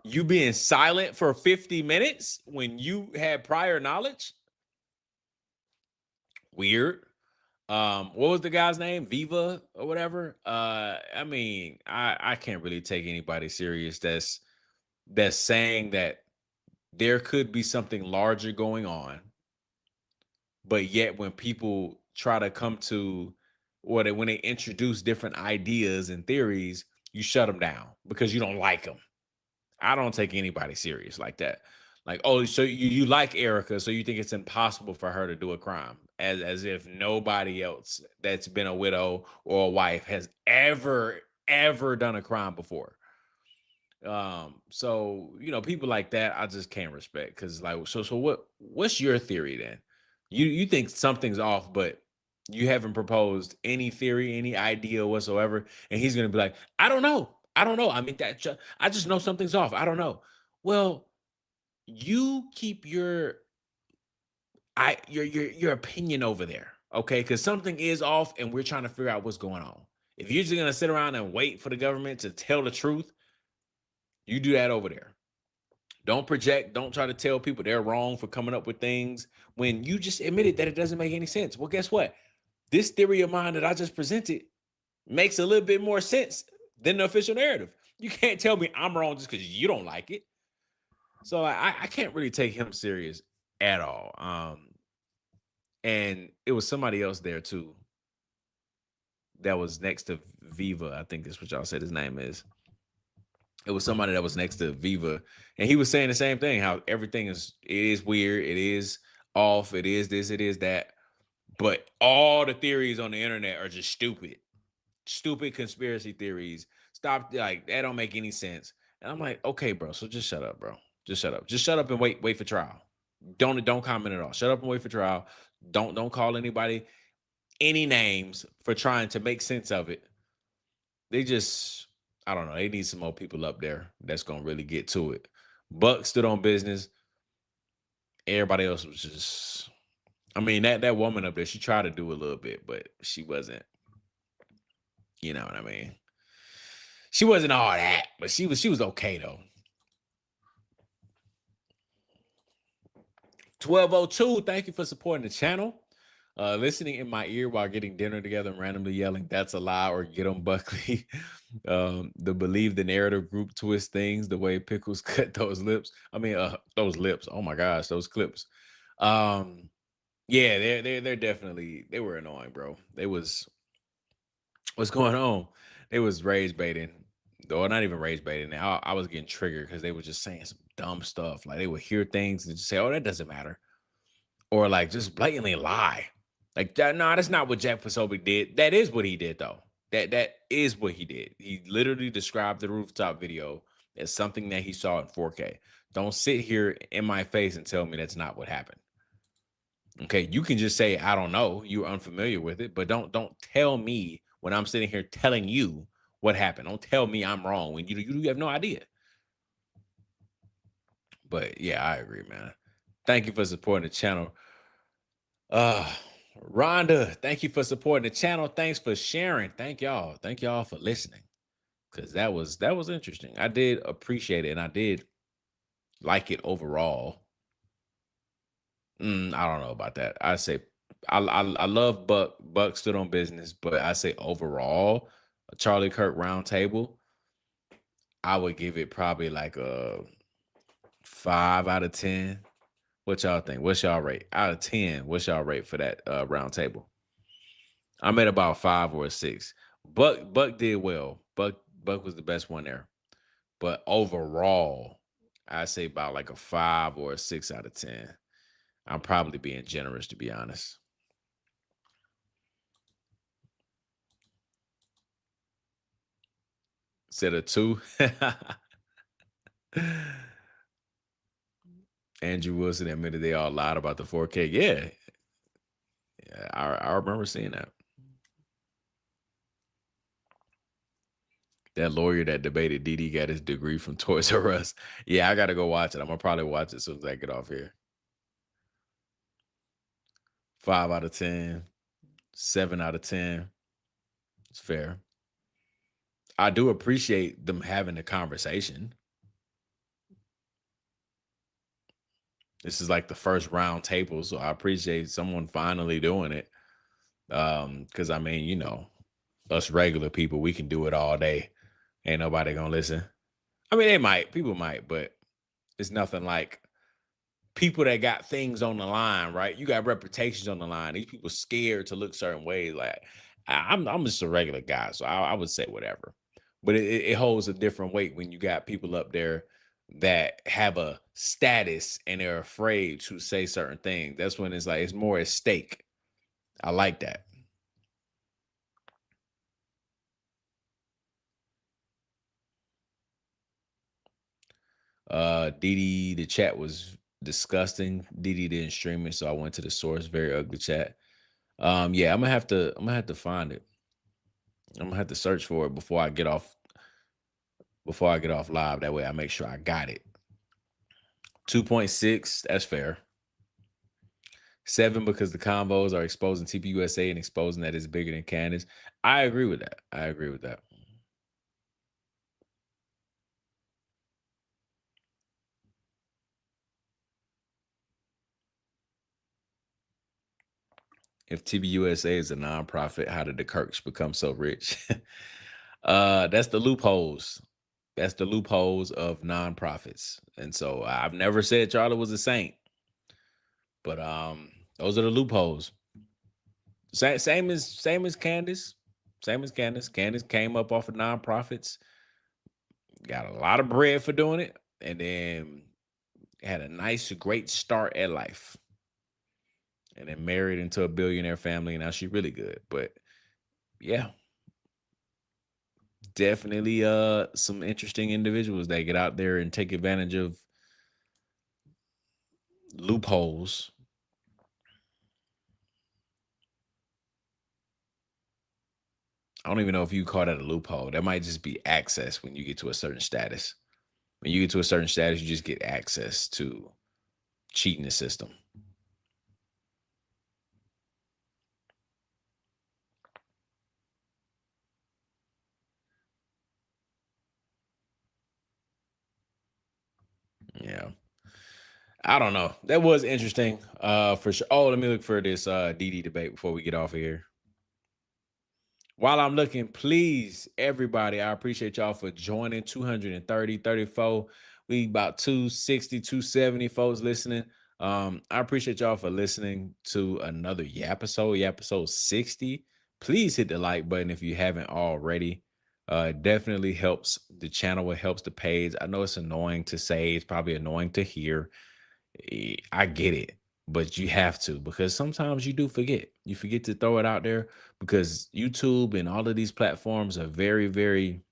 you being silent for 50 minutes when you had prior knowledge? Weird. What was the guy's name? Viva or whatever? I mean, I can't really take anybody serious that's saying that there could be something larger going on, but yet when people try to come to when they introduce different ideas and theories, you shut them down because you don't like them. I don't take anybody serious like that. Like, oh, so you like Erica, so you think it's impossible for her to do a crime, as if nobody else that's been a widow or a wife has ever done a crime before. So people like that I just can't respect because like so what's your theory then? You think something's off, but you haven't proposed any theory, any idea whatsoever, and he's gonna be like, I don't know. I mean, I just know something's off. I don't know. Well, you keep your opinion over there, okay? Because something is off, and we're trying to figure out what's going on. If you're just gonna sit around and wait for the government to tell the truth, you do that over there. Don't project. Don't try to tell people they're wrong for coming up with things when you just admitted that it doesn't make any sense. Well, guess what? This theory of mine that I just presented makes a little bit more sense than the official narrative. You can't tell me I'm wrong just because you don't like it. So I can't really take him serious at all. And it was somebody else there too that was next to Viva. I think that's what y'all said his name is. It was somebody that was next to Viva, and he was saying the same thing, how everything it is weird, it is off, it is this, it is that. But all the theories on the internet are just stupid conspiracy theories. Stop, like, that don't make any sense. And I'm like, okay, bro, so just shut up, bro. Just shut up. Just shut up and wait for trial. Don't comment at all. Shut up and wait for trial. Don't call anybody any names for trying to make sense of it. They just, I don't know. They need some more people up there that's gonna really get to it. Buck stood on business. Everybody else was just, I mean, that woman up there, she tried to do a little bit, but she wasn't, you know what I mean? She wasn't all that, but she was okay though. 1202, thank you for supporting the channel. Listening in my ear while getting dinner together and randomly yelling, "That's a lie," or "Get 'em, Buckley." The believe the narrative group twist things the way Pickles cut those lips. I mean, those lips. Oh my gosh, those clips. Yeah, they're definitely, they were annoying, bro. They was, what's going on? They was rage baiting, or not even rage baiting. I was getting triggered because they were just saying some dumb stuff. Like, they would hear things and just say, "Oh, that doesn't matter," or like just blatantly lie. Like, that, no, that's not what Jack Posobiec did. That is what he did, though. That is what he did. He literally described the rooftop video as something that he saw in 4K. Don't sit here in my face and tell me that's not what happened. Okay, you can just say, "I don't know," you're unfamiliar with it, but don't tell me when I'm sitting here telling you what happened. Don't tell me I'm wrong when you have no idea. But yeah, I agree, man. Thank you for supporting the channel. Rhonda, thank you for supporting the channel. Thanks for sharing. Thank y'all for listening, because that was interesting. I did appreciate it, and I did like it overall. I don't know about that. I say I love Buck stood on business, but I say overall, a Charlie Kirk Roundtable, I would give it probably like a 5 out of 10. What y'all think? What's y'all rate out of 10? What's y'all rate for that roundtable? I'm at about 5 or a 6. Buck did well. Buck was the best one there. But overall, I say about like a 5 or a 6 out of 10. I'm probably being generous, to be honest. Said a 2. Andrew Wilson admitted they all lied about the 4K. Yeah, I remember seeing that. That lawyer that debated DD got his degree from Toys R Us. Yeah, I got to go watch it. I'm going to probably watch it as soon as I get off here. 5 out of 10. 7 out of 10. It's fair. I do appreciate them having a conversation. This is like the first round table, so I appreciate someone finally doing it. Because I mean, you know, us regular people, we can do it all day. Ain't nobody gonna listen. I mean, people might, but it's nothing like people that got things on the line, right? You got reputations on the line. These people scared to look certain ways. Like, I'm just a regular guy, so I would say whatever. But it holds a different weight when you got people up there that have a status and they're afraid to say certain things. That's when it's like, it's more at stake. I like that. DD, the chat was disgusting. DD didn't stream it, so I went to the source. Very ugly chat. Yeah, I'm gonna have to find it. I'm gonna have to search for it before I get off live. That way I make sure I got it. 2.6, that's fair. 7 because the combos are exposing TPUSA and exposing that it's bigger than Candace. I agree with that. If TPUSA is a nonprofit, how did the Kirks become so rich? That's the loopholes. That's the loopholes of nonprofits. And so I've never said Charlie was a saint, but those are the loopholes. Same as Candace. Candace came up off of nonprofits. got a lot of bread for doing it, and then had a nice, great start at life. And then married into a billionaire family, and now she's really good. But yeah, definitely some interesting individuals that get out there and take advantage of loopholes. I don't even know if you call that a loophole. That might just be access when you get to a certain status. When you get to a certain status, you just get access to cheating the system. Yeah. I don't know. That was interesting. For sure. Oh, let me look for this DD debate before we get off of here. While I'm looking, please, everybody, I appreciate y'all for joining. 230, 34. We about 260, 270 folks listening. I appreciate y'all for listening to another Yappisode 60. Please hit the like button if you haven't already. It definitely helps the channel. It helps the page. I know it's annoying to say. It's probably annoying to hear. I get it, but you have to, because sometimes you do forget. You forget to throw it out there, because YouTube and all of these platforms are very, very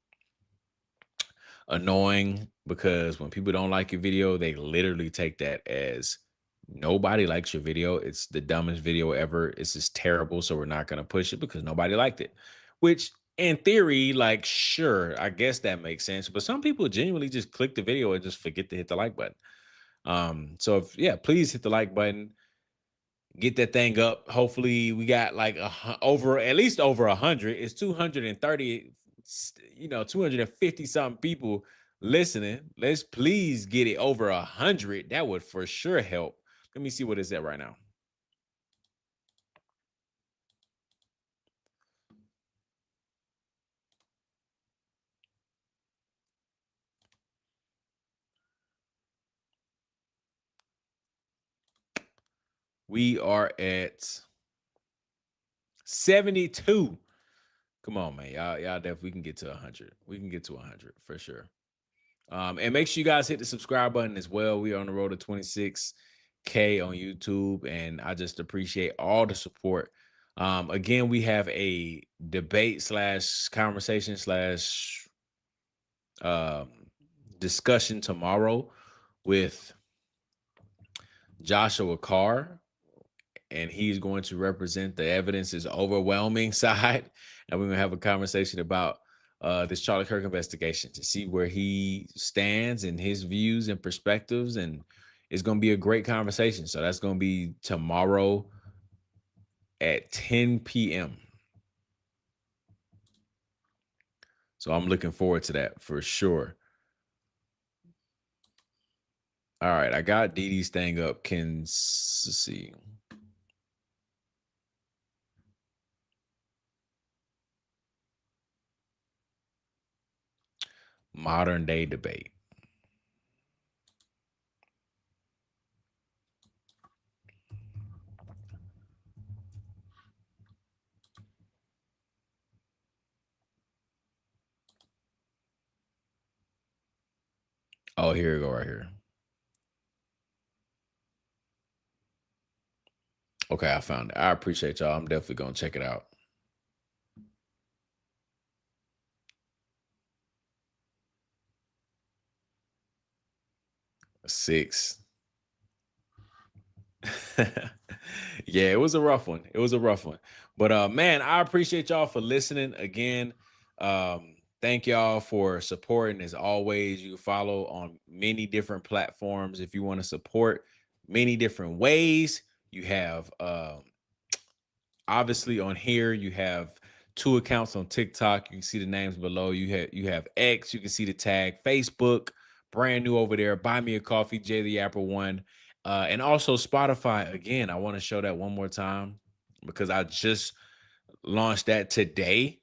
annoying, because when people don't like your video, they literally take that as nobody likes your video. It's the dumbest video ever. It's just terrible. So we're not going to push it because nobody liked it, which in theory, like, sure, I guess that makes sense. But some people genuinely just click the video and just forget to hit the like button. So please hit the like button, get that thing up. Hopefully we got like at least over 100. It's 230, 250 something people listening. Let's please get it over 100. That would for sure help. Let me see what it's at right now. We are at 72. Come on, man. Y'all definitely can get to 100. We can get to 100 for sure. And make sure you guys hit the subscribe button as well. We are on the road to 26K on YouTube, and I just appreciate all the support. Again, we have a debate / conversation / discussion tomorrow with Joshua Carr, and he's going to represent the evidence is overwhelming side. And we're going to have a conversation about this Charlie Kirk investigation to see where he stands and his views and perspectives. And it's going to be a great conversation. So that's going to be tomorrow at 10 p.m. So I'm looking forward to that for sure. All right, I got DD's thing up. Let's see. Modern day debate. Oh, here we go right here. Okay, I found it. I appreciate y'all. I'm definitely going to check it out. A 6. Yeah, it was a rough one. But man, I appreciate y'all for listening again. Thank y'all for supporting. As always, you follow on many different platforms if you want to support many different ways. You have obviously on here, you have 2 accounts on TikTok. You can see the names below. You have X, you can see the tag. Facebook, brand new over there. Buy Me a Coffee, Jay the Yapper 1. And also Spotify. Again, I want to show that one more time because I just launched that today.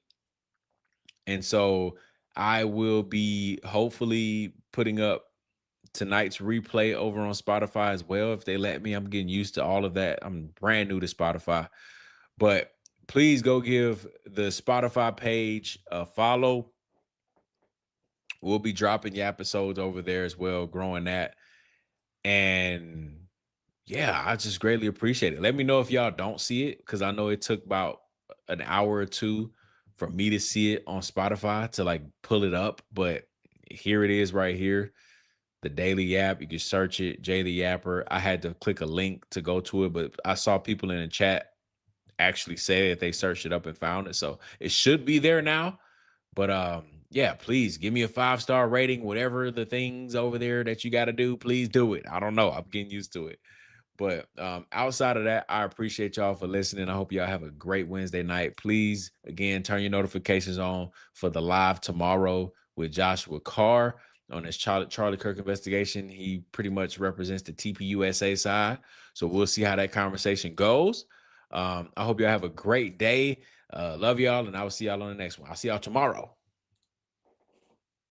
And so I will be hopefully putting up tonight's replay over on Spotify as well, if they let me. I'm getting used to all of that. I'm brand new to Spotify. But please go give the Spotify page a follow. We'll be dropping Yappisodes over there as well, growing that. And yeah, I just greatly appreciate it. Let me know if y'all don't see it, because I know it took about an hour or two for me to see it on Spotify to like pull it up. But here it is right here. The Daily Yap. You can search it, Jay the Yapper. I had to click a link to go to it, but I saw people in the chat actually say that they searched it up and found it. So it should be there now. But yeah, please give me a 5-star rating, whatever the things over there that you got to do, please do it. I don't know. I'm getting used to it. But outside of that, I appreciate y'all for listening. I hope y'all have a great Wednesday night. Please, again, turn your notifications on for the live tomorrow with Joshua Carr on this Charlie Kirk investigation. He pretty much represents the TPUSA side. So we'll see how that conversation goes. I hope y'all have a great day. Love y'all, and I will see y'all on the next one. I'll see y'all tomorrow.